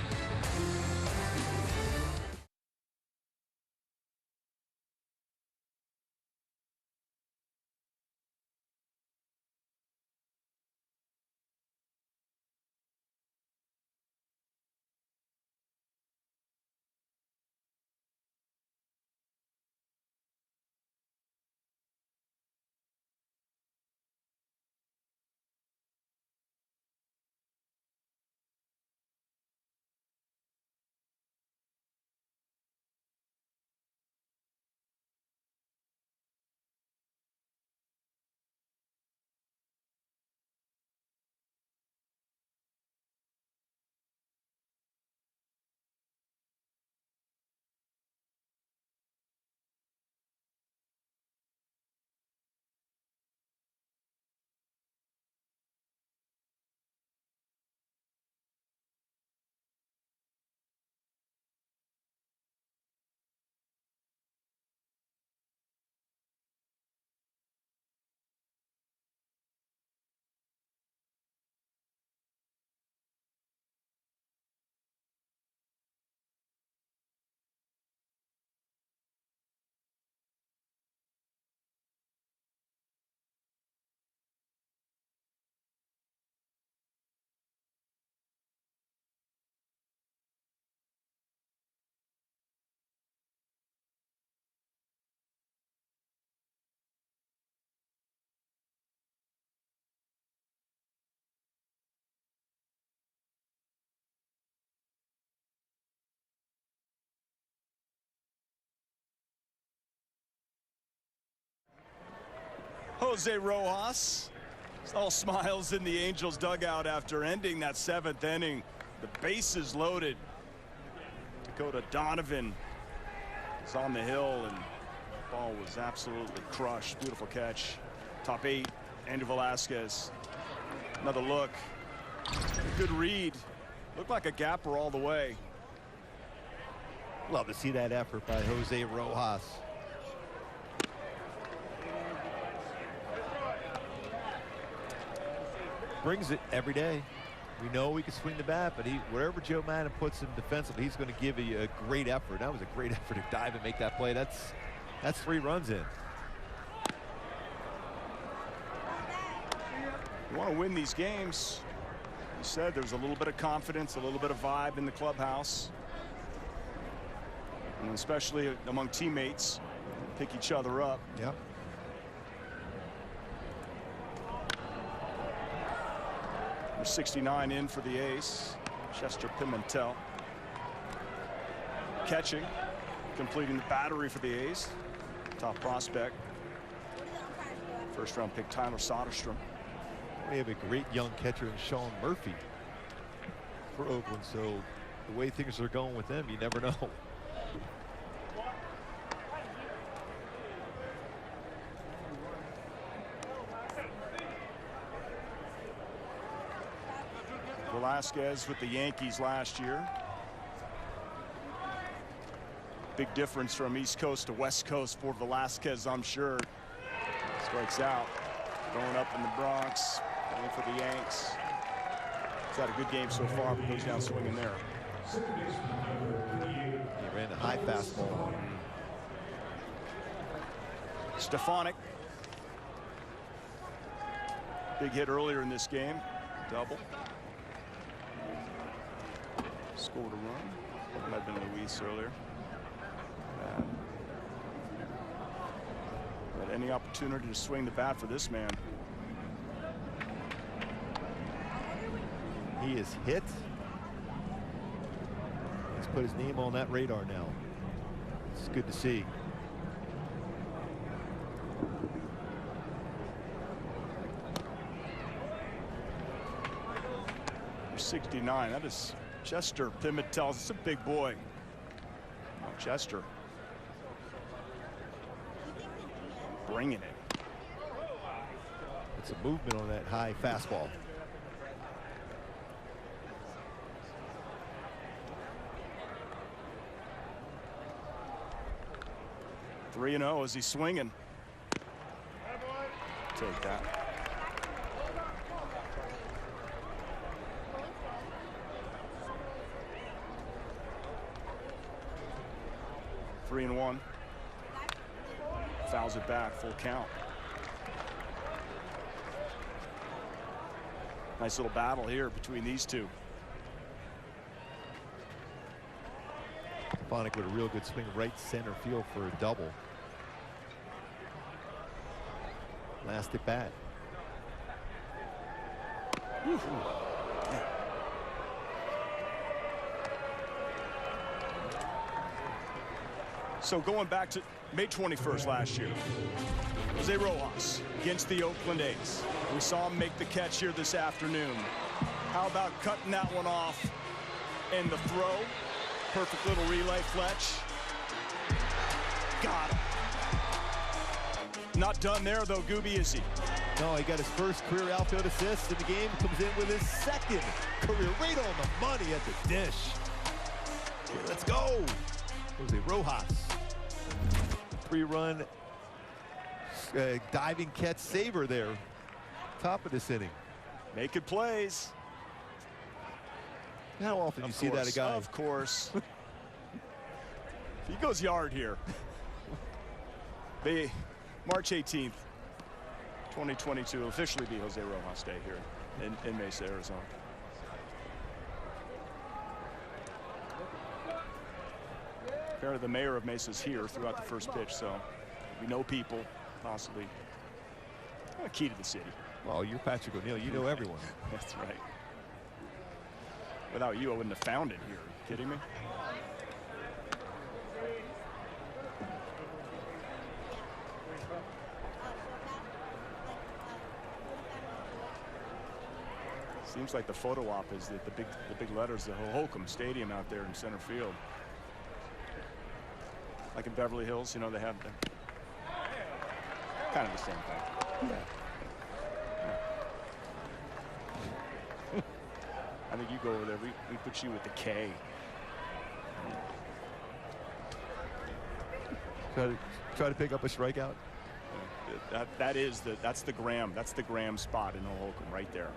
Jose Rojas. It's all smiles in the Angels dugout after ending that 7th inning. The bases loaded. Dakota Donovan is on the hill, and the ball was absolutely crushed. Beautiful catch. Top 8, Andrew Velasquez. Another look. Good read. Looked like a gapper all the way. Love to see that effort by Jose Rojas. Brings it every day. We know he can swing the bat, but wherever Joe Madden puts him defensively, he's going to give you a great effort. That was a great effort to dive and make that play. That's 3 runs in. You want to win these games. You said there's a little bit of confidence, a little bit of vibe in the clubhouse. And especially among teammates, pick each other up. Yep. Number 69 in for the ace, Chester Pimentel. Catching, completing the battery for the A's. Top prospect. First round pick Tyler Soderstrom. We have a great young catcher in Sean Murphy for Oakland, so the way things are going with them, you never know. Velasquez with the Yankees last year. Big difference from East Coast to West Coast for Velasquez, I'm sure. Strikes out. Going up in the Bronx. Going for the Yanks. He's had a good game so far, but goes down swinging there. He ran a high fastball. Stefanik. Big hit earlier in this game. Double. Scored a run. Might have been Luis earlier. But any opportunity to swing the bat for this man. He is hit. Let's put his name on that radar now. It's good to see. Number 69. That is Chester. Pimmet tells us a big boy. Oh, Chester. Bringing it. It's a movement on that high fastball. Three 3-0 as he's swinging. Take that. Three and one. Fouls it back, full count. Nice little battle here between these two. Phonic with a real good swing right center field for a double. Last at bat. Whew. So going back to May 21st last year, Jose Rojas against the Oakland A's. We saw him make the catch here this afternoon. How about cutting that one off and the throw? Perfect little relay, Fletch. Got him. Not done there, though, Gooby, is he? No, he got his first career outfield assist in the game. Comes in with his second career, right on the money at the dish. Okay, let's go. Jose Rojas. 3-run diving catch saver there. Top of this inning. Making plays. How often do you see that a guy? Of course. He goes yard here. March 18th, 2022 will officially be Jose Rojas Day here in Mesa, Arizona. Apparently the mayor of Mesa is here throughout the first pitch, so we know people, possibly a key to the city. Well, you're Patrick O'Neill. You know everyone. That's right. Without you, I wouldn't have found it here. Are you kidding me? Seems like the photo op is the big letters, the Holcomb Stadium out there in center field. Like in Beverly Hills, you know, they have kind of the same thing. Yeah. I think you go over there. We put you with the K. Try to pick up a strikeout. That's the Graham. That's the Graham spot in Holcomb right there.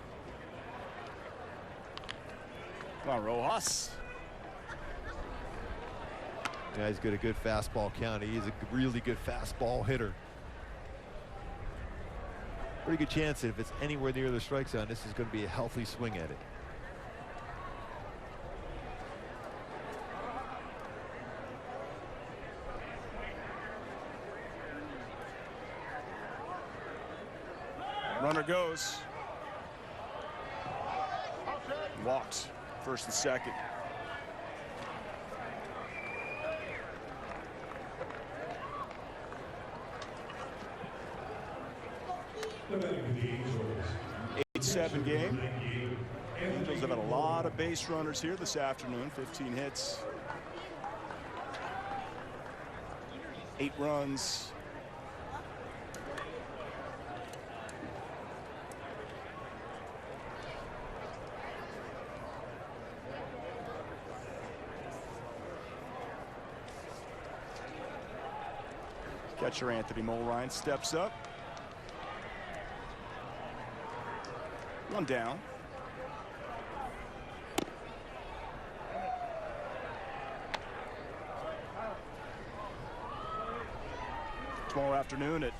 Come on, Rojas. Yeah, he's got a good fastball count. He's a really good fastball hitter. Pretty good chance that if it's anywhere near the strike zone, this is going to be a healthy swing at it. Runner goes. Walked. First and second. The betting for the Angels. 8-7 game. Angels have had a lot of base runners here this afternoon. 15 hits. 8 runs. Catcher Anthony Mulrine steps up. One down. Tomorrow afternoon at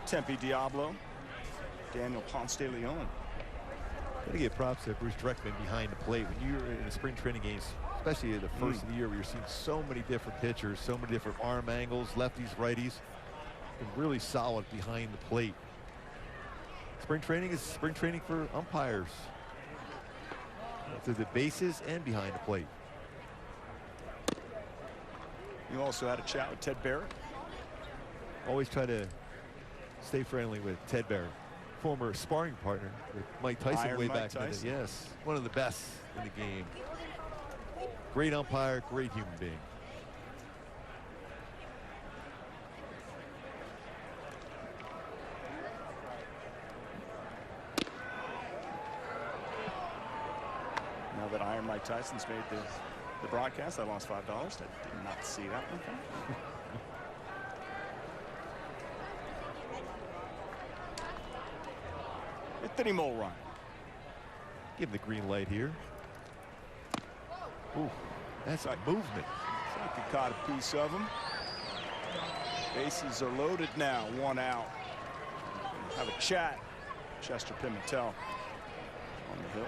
Tempe Diablo. Daniel Ponce de Leon. Gotta give props to Bruce Dreckman behind the plate. When you're in the spring training games, especially the first of the year, where you're seeing so many different pitchers, so many different arm angles, lefties, righties, and really solid behind the plate. Spring training is spring training for umpires. To the bases and behind the plate. You also had a chat with Ted Barrett. Always try to stay friendly with Ted Barrett, former sparring partner with Mike Tyson Iron way Mike back in the Tyson. day. Yes, one of the best in the game. Great umpire, great human being. Now that Iron Mike Tyson's made the broadcast, I lost $5. I did not see that one coming. Anthony Mulrine. Give him the green light here. Ooh, that's a movement. I could caught a piece of him. Bases are loaded now, 1 out. Have a chat. Chester Pimentel on the hill.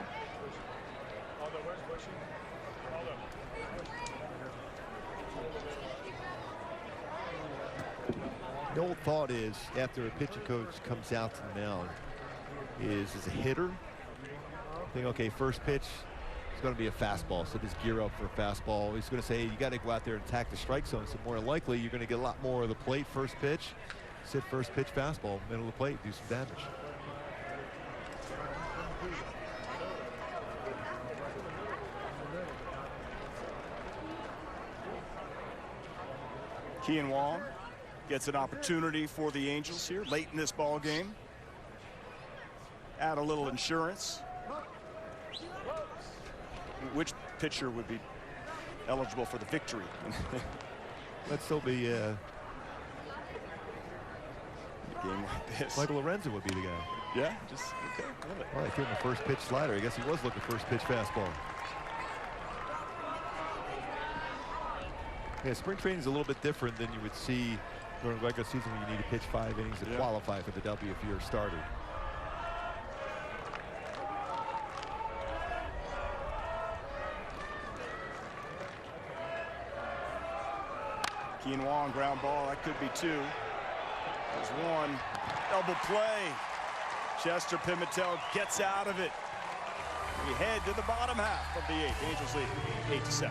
The old thought is, after a pitching coach comes out to the mound, is as a hitter, think, okay, first pitch is going to be a fastball, so just gear up for a fastball. He's going to say, you got to go out there and attack the strike zone. So more likely, you're going to get a lot more of the plate first pitch. Sit first pitch fastball, middle of the plate, do some damage. Kian Wong gets an opportunity for the Angels here late in this ball game. Add a little insurance. Which pitcher would be eligible for the victory? Let's still be a game like this. Michael Lorenzen would be the guy. Yeah, just okay. Love it. Well, I threw him the first pitch slider. I guess he was looking first pitch fastball. Yeah, spring training is a little bit different than you would see during regular season when you need to pitch 5 innings to qualify for the W if you're a starter. Kian Wong, ground ball. That could be 2. There's 1. Double play. Chester Pimentel gets out of it. We head to the bottom half of the 8th. Angels lead 8-7.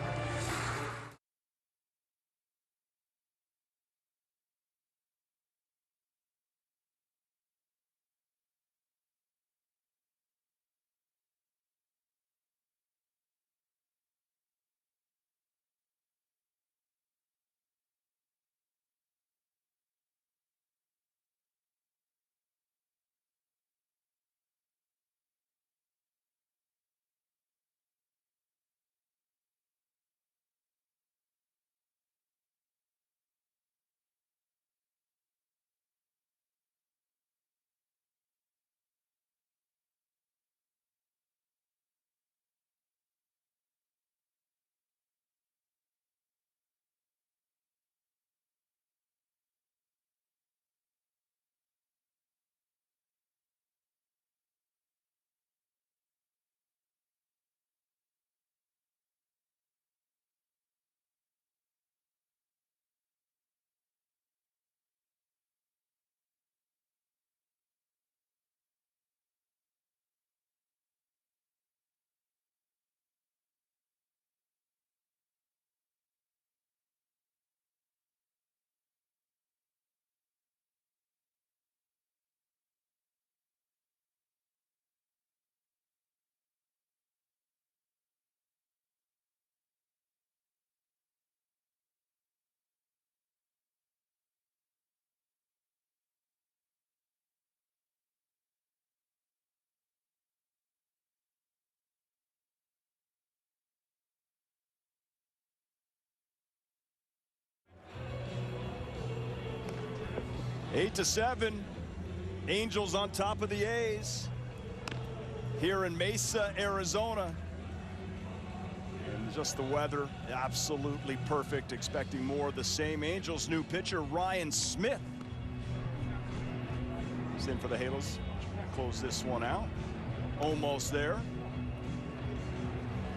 Eight to 7. Angels on top of the A's here in Mesa, Arizona. And just the weather, absolutely perfect. Expecting more of the same. Angels' new pitcher, Ryan Smith, is in for the Halos. close this one out. Almost there.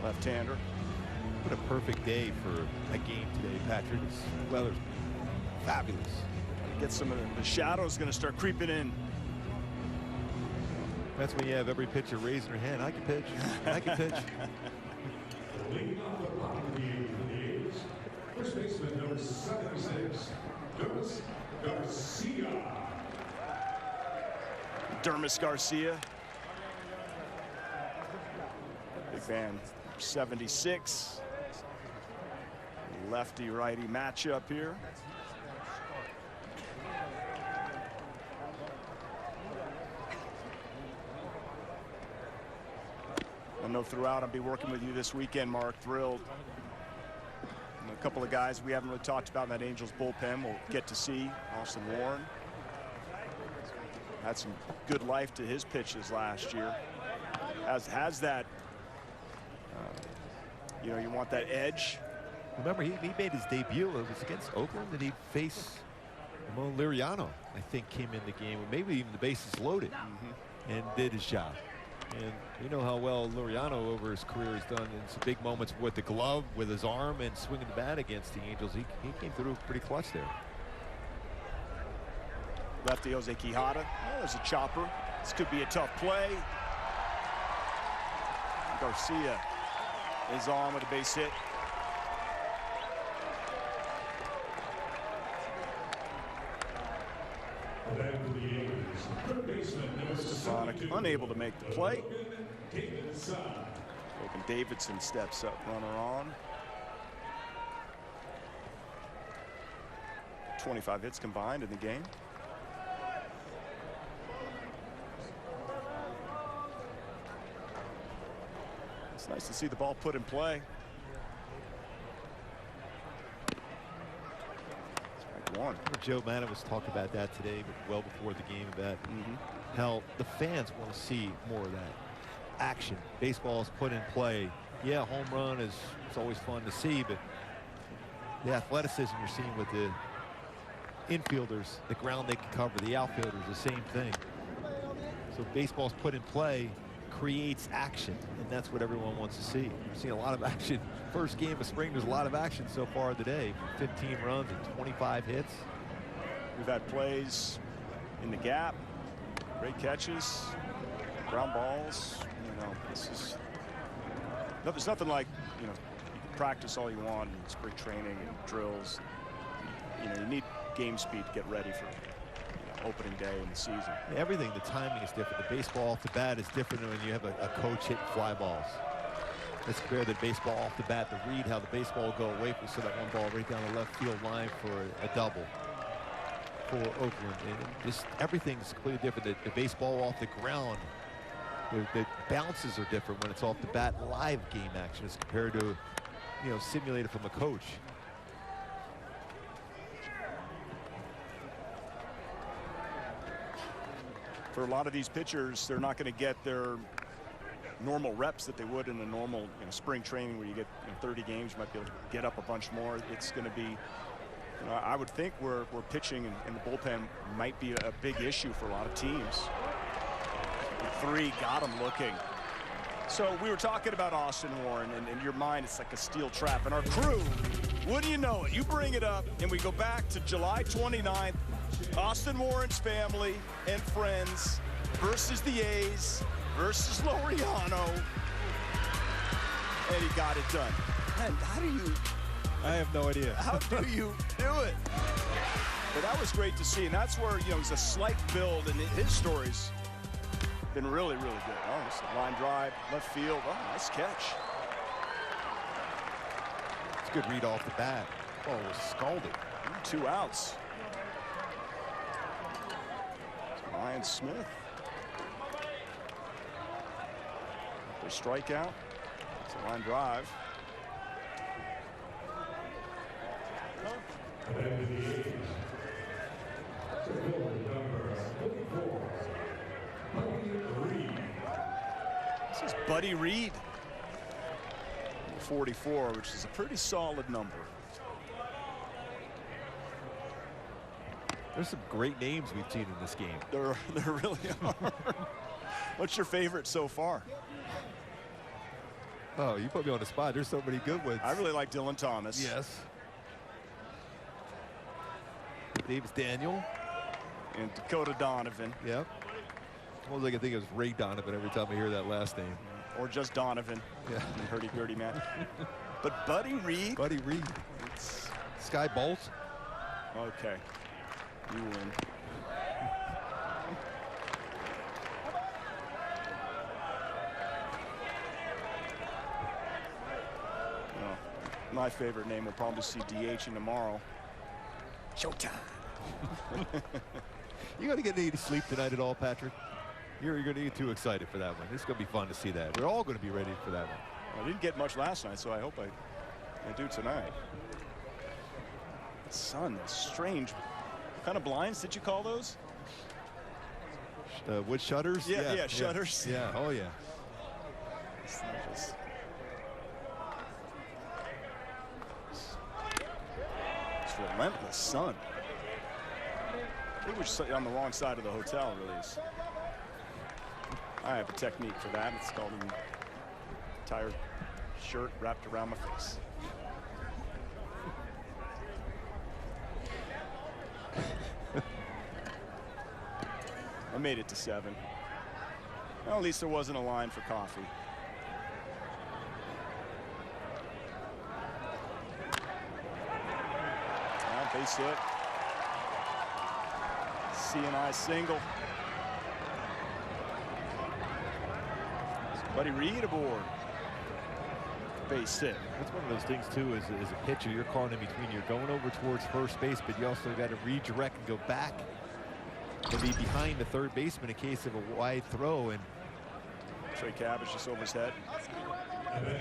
Left-hander. What a perfect day for a game today, Patrick. This weather's fabulous. Get some of the shadows going to start creeping in. That's when you have every pitcher raising their hand. I can pitch. I can pitch. Leading off the block of the A's, first baseman number 76, Garcia. Dermis Garcia. Big fan, 76. Lefty-righty matchup here. I know throughout I'll be working with you this weekend, Mark. Thrilled. And a couple of guys we haven't really talked about in that Angels bullpen we'll get to see. Austin Warren had some good life to his pitches last year. Has that, you know, you want that edge. Remember, he made his debut. It was against Oakland that he faced Ramon Liriano, I think, came in the game, maybe even the bases loaded, and did his job. And we know how well Liriano over his career has done in some big moments with the glove, with his arm, and swinging the bat against the Angels. He came through pretty clutch there. Lefty Jose Quijada. Oh, there's a chopper. This could be a tough play. Garcia is on with a base hit. Sonic unable to make the play. Logan Davidson steps up, runner on. 25 hits combined in the game. It's nice to see the ball put in play. One. Joe Manna was talking about that today, but well before the game, about how the fans want to see more of that action. Baseball is put in play. Yeah, home run is always fun to see, but the athleticism you're seeing with the infielders, the ground they can cover, the outfielders, the same thing. So baseball's put in play creates action, and that's what everyone wants to see. We're seeing a lot of action. First game of spring, there's a lot of action so far today. 15 runs and 25 hits. We've had plays in the gap, great catches, ground balls. You know, there's nothing like, you know, you can practice all you want in spring training and drills. You know, you need game speed to get ready for opening day in the season. Everything, the timing is different. The baseball off the bat is different when you have a coach hitting fly balls. Let's compare the baseball off the bat, the read, how the baseball will go away from that one ball right down the left field line for a double for Oakland. And just everything's completely different. The baseball off the ground, the bounces are different when it's off the bat. Live game action as compared to, you know, simulated from a coach. For a lot of these pitchers, they're not going to get their normal reps that they would in a normal, you know, spring training where you get 30 games. You might be able to get up a bunch more. It's going to be, you know, I would think where pitching in the bullpen might be a big issue for a lot of teams. Three got him looking. So we were talking about Austin Warren, and in your mind it's like a steel trap. And our crew, wouldn't you know it, you bring it up and we go back to July 29th. Austin Warren's family and friends versus the A's versus Loriano, and he got it done. And how do you? I have no idea. How do you do it? But that was great to see, and that's where, you know, he's a slight build, and his story's been really, really good. Oh, it's a line drive, left field. Oh, nice catch. It's a good read off the bat. Oh, it was scalded. 2 outs. Ryan Smith. Their strikeout. It's a line drive. This is Buddy Reed. 44, which is a pretty solid number. There's some great names we've seen in this game. There really are. What's your favorite so far? Oh, you put me on the spot. There's so many good ones. I really like Dylan Thomas. Yes. Davis Daniel. And Dakota Donovan. Yep. All I can think of is Ray Donovan every time I hear that last name. Or just Donovan. Yeah. Hurdy-gurdy man. But Buddy Reed. Buddy Reed. Sky Bolt. Okay. You win. Well, my favorite name will probably see DHing tomorrow. Showtime. You got to get any sleep tonight at all, Patrick? You're going to get too excited for that one. It's going to be fun to see that. We're all going to be ready for that one. I didn't get much last night, so I hope I do tonight. Sun, that's strange. What kind of blinds did you call those? Wood shutters? Yeah, shutters. Yeah, oh yeah. It's relentless sun. I think we're just on the wrong side of the hotel, really. I have a technique for that. It's called an entire shirt wrapped around my face. I made it to 7. Well, at least there wasn't a line for coffee. Base hit. C&I single. Buddy Reed aboard. Base hit. That's one of those things too. As a pitcher, you're caught in between. You're going over towards first base, but you also got to redirect and go back to be behind the third baseman in case of a wide throw. And Trey Cabbage just over his head.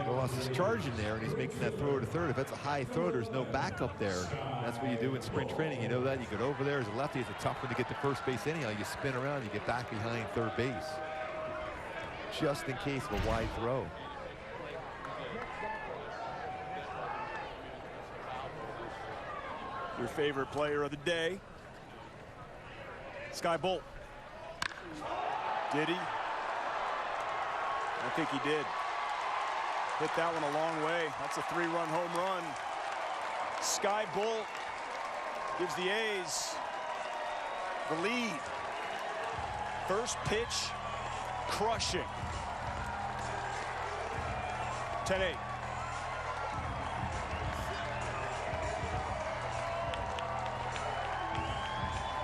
Ross is charging there, and he's making that throw to third. If that's a high throw, there's no backup there. That's what you do in spring training. You know that. You get over there as a lefty. It's a tough one to get to first base anyhow. You spin around, you get back behind third base, just in case of a wide throw. Your favorite player of the day, Sky Bolt. Did he? I think he did. Hit that one a long way. That's a 3-run home run. Sky Bolt gives the A's the lead. First pitch, crushing. 10-8.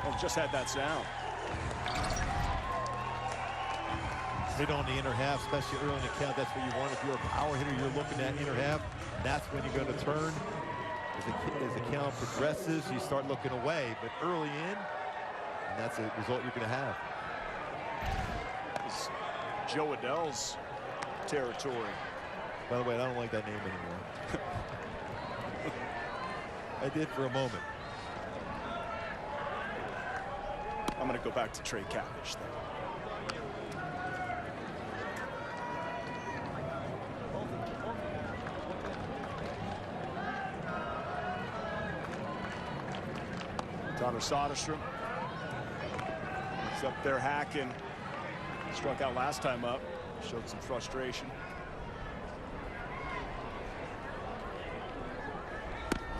Well, just had that sound. Hit on the inner half, especially early in the count. That's what you want. If you're a power hitter, you're looking at inner half. That's when you're going to turn. As the count progresses, you start looking away. But early in, and that's the result you're going to have. It's Joe Adell's territory. By the way, I don't like that name anymore. I did for a moment. I'm going to go back to Trey Cabbage, though. Connor Soderstrom. He's up there hacking. Struck out last time up. Showed some frustration.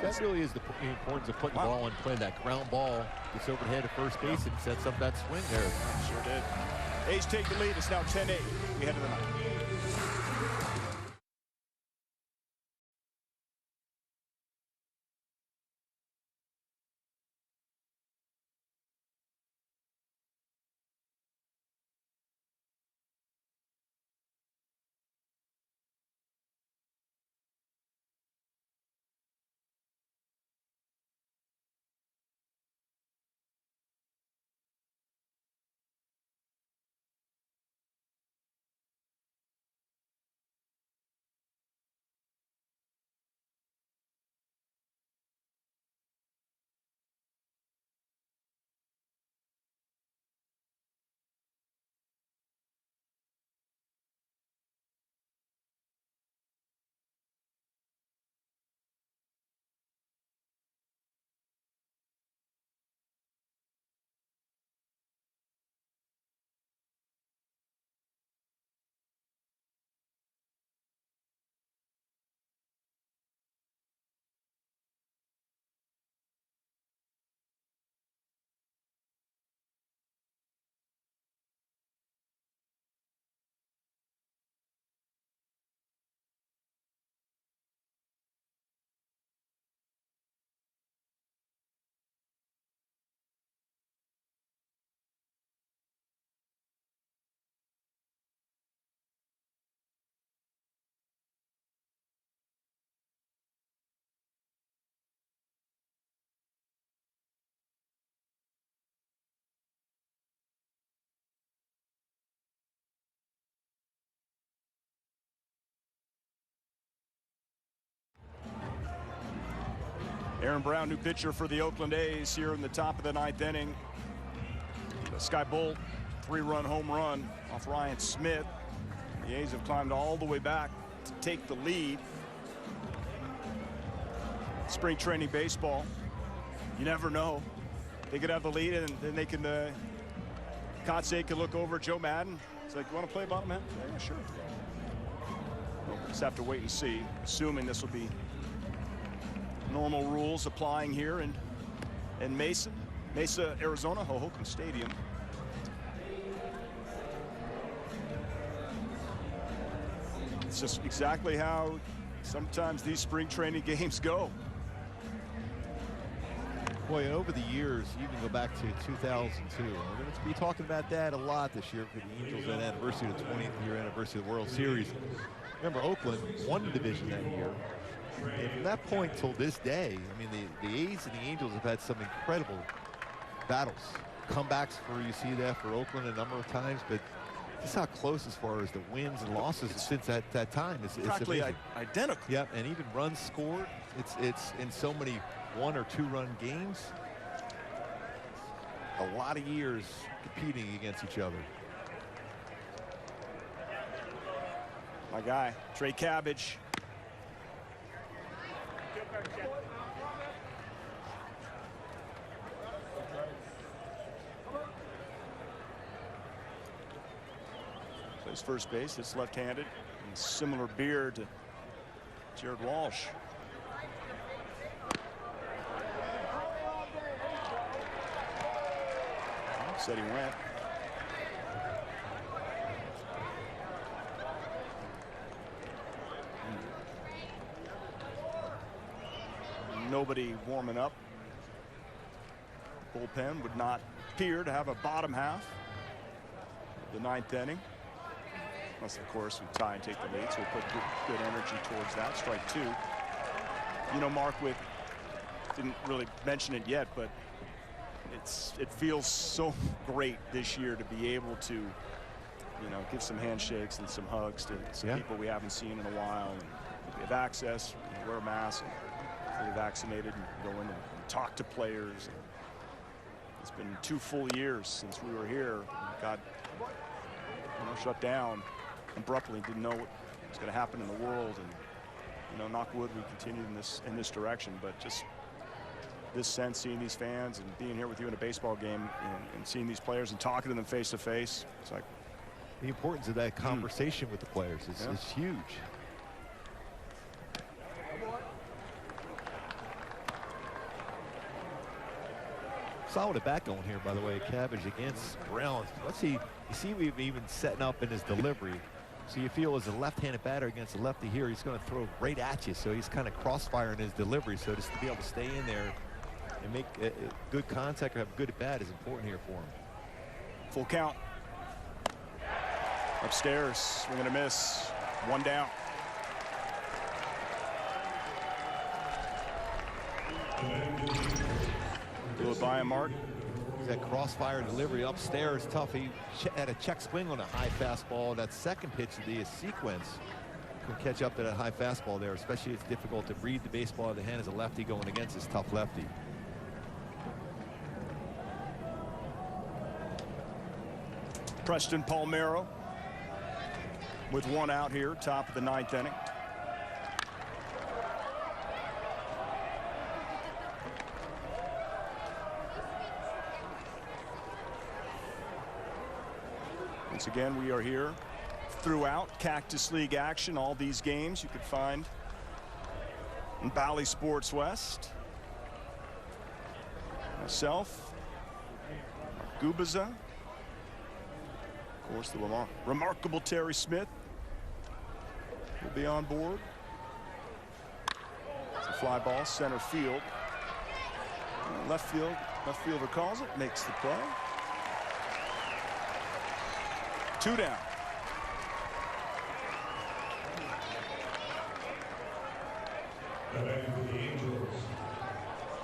That really is the importance of putting the ball and playing that ground ball. Gets overhead at first base and sets up that swing there. Sure did. A's take the lead. It's now 10-8. We head to the ninth. Aaron Brown, new pitcher for the Oakland A's here in the top of the 9th inning. The Sky Bolt, 3-run home run off Ryan Smith. The A's have climbed all the way back to take the lead. Spring training baseball, you never know. They could have the lead and then they can, Kotsay could look over at Joe Madden. It's like, you want to play bottom half? Yeah, sure. We'll just have to wait and see, assuming this will be normal rules applying here in Mesa, Arizona, Hohokam Stadium. It's just exactly how sometimes these spring training games go. Boy, and over the years, you can go back to 2002. We're going to be talking about that a lot this year for the Angels and anniversary of the 20th year anniversary of the World Series. Remember, Oakland won the division that year. And from that point till this day, I mean, the A's and the Angels have had some incredible battles. Comebacks for, you see that for Oakland a number of times, but just how close as far as the wins and losses since that time. It's practically amazing. Identical. Yep, and even runs scored. It's in so many 1- or 2-run games. A lot of years competing against each other. My guy, Trey Cabbage. Plays first base. It's left-handed. Similar beard to Jared Walsh. Said he went. Nobody warming up. Bullpen would not appear to have a bottom half of the 9th inning. Unless, of course, we tie and take the lead, so we'll put good energy towards that. Strike 2. You know, Mark, didn't really mention it yet, but it feels so great this year to be able to, you know, give some handshakes and some hugs to some people we haven't seen in a while. And we have access, we wear masks, and fully vaccinated, and go in and talk to players. And it's been 2 full years since we were here. We got, you know, shut down abruptly. Didn't know what was going to happen in the world, and, you know, knock wood, we continued in this direction. But just this sense, seeing these fans and being here with you in a baseball game and seeing these players and talking to them face to face, it's like the importance of that conversation with the players is huge. Solid at bat going here, by the way. Cabbage against Brown. Let's see. You see, we've even setting up in his delivery. So you feel as a left-handed batter against a lefty here, he's going to throw right at you. So he's kind of crossfiring his delivery. So just to be able to stay in there and make good contact or have good at bat is important here for him. Full count. Upstairs, swing and a miss. 1 down. Do it by him, Mark. That crossfire delivery upstairs, tough. He had a check swing on a high fastball. That second pitch of the sequence can catch up to that high fastball there, especially it's difficult to read the baseball in the hand as a lefty going against this tough lefty. Preston Palmeiro with 1 out here, top of the 9th inning. Once again, we are here throughout Cactus League action. All these games you could find in Bally Sports West. Myself, Gubaza, of course, the remarkable Terry Smith will be on board. It's a fly ball, center field. Left fielder calls it, makes the play. 2 down.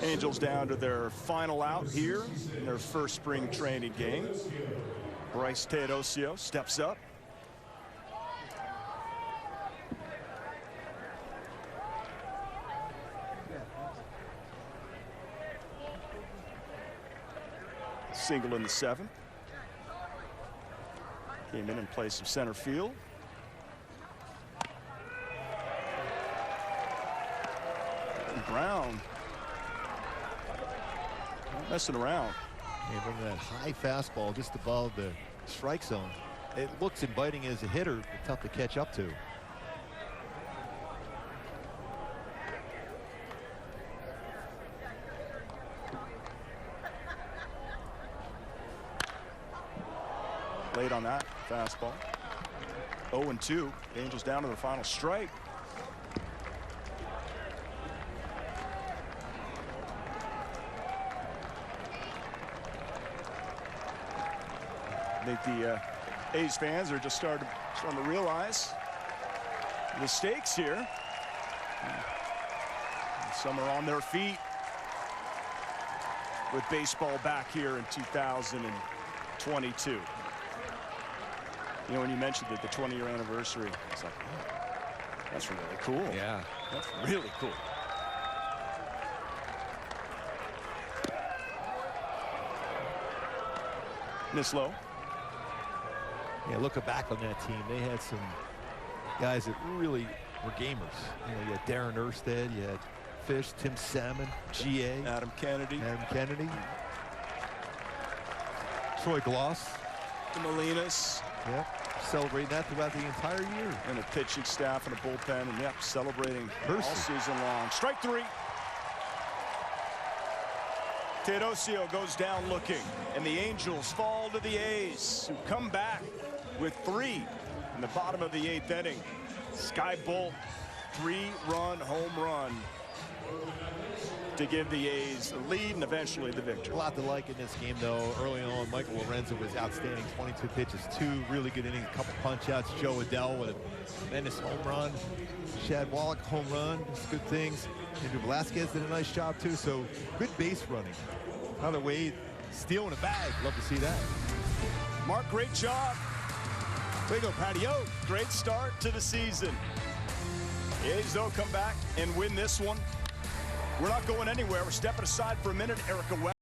Angels down to their final out here in their first spring training game. Bryce Teodosio steps up. Single in the 7th. Came in place of center field. And Brown not messing around. Yeah, bringing that high fastball just above the strike zone. It looks inviting as a hitter, but tough to catch up to. Late on that fastball. 0-2. The Angels down to the final strike. I think the A's fans are just starting to realize the stakes here. And some are on their feet with baseball back here in 2022. You know, when you mentioned that the 20-year anniversary, it's like, oh, that's really cool. Yeah. That's really cool. Nislow. Yeah, looking back on that team, they had some guys that really were gamers. You know, you had Darren Erstad, you had Fish, Tim Salmon, G.A. Adam Kennedy. Troy Gloss. The Molinas. Yep. Celebrating that throughout the entire year. And a pitching staff and a bullpen, and yep, celebrating all season long. Strike 3. Teodosio goes down looking, and the Angels fall to the A's, who come back with 3 in the bottom of the 8th inning. Sky Bolt, 3-run home run to give the A's the lead and eventually the victory. A lot to like in this game, though. Early on, Michael Lorenzo was outstanding. 22 pitches, 2 really good innings, a couple punch-outs. Joe Adell with a tremendous home run. Chad Wallach home run, just good things. Andrew Velasquez did a nice job, too. So good base running. Another Wade stealing a bag. Love to see that. Mark, great job. Way to go, Patty O. Great start to the season. The A's, though, come back and win this one. We're not going anywhere. We're stepping aside for a minute. Erica West.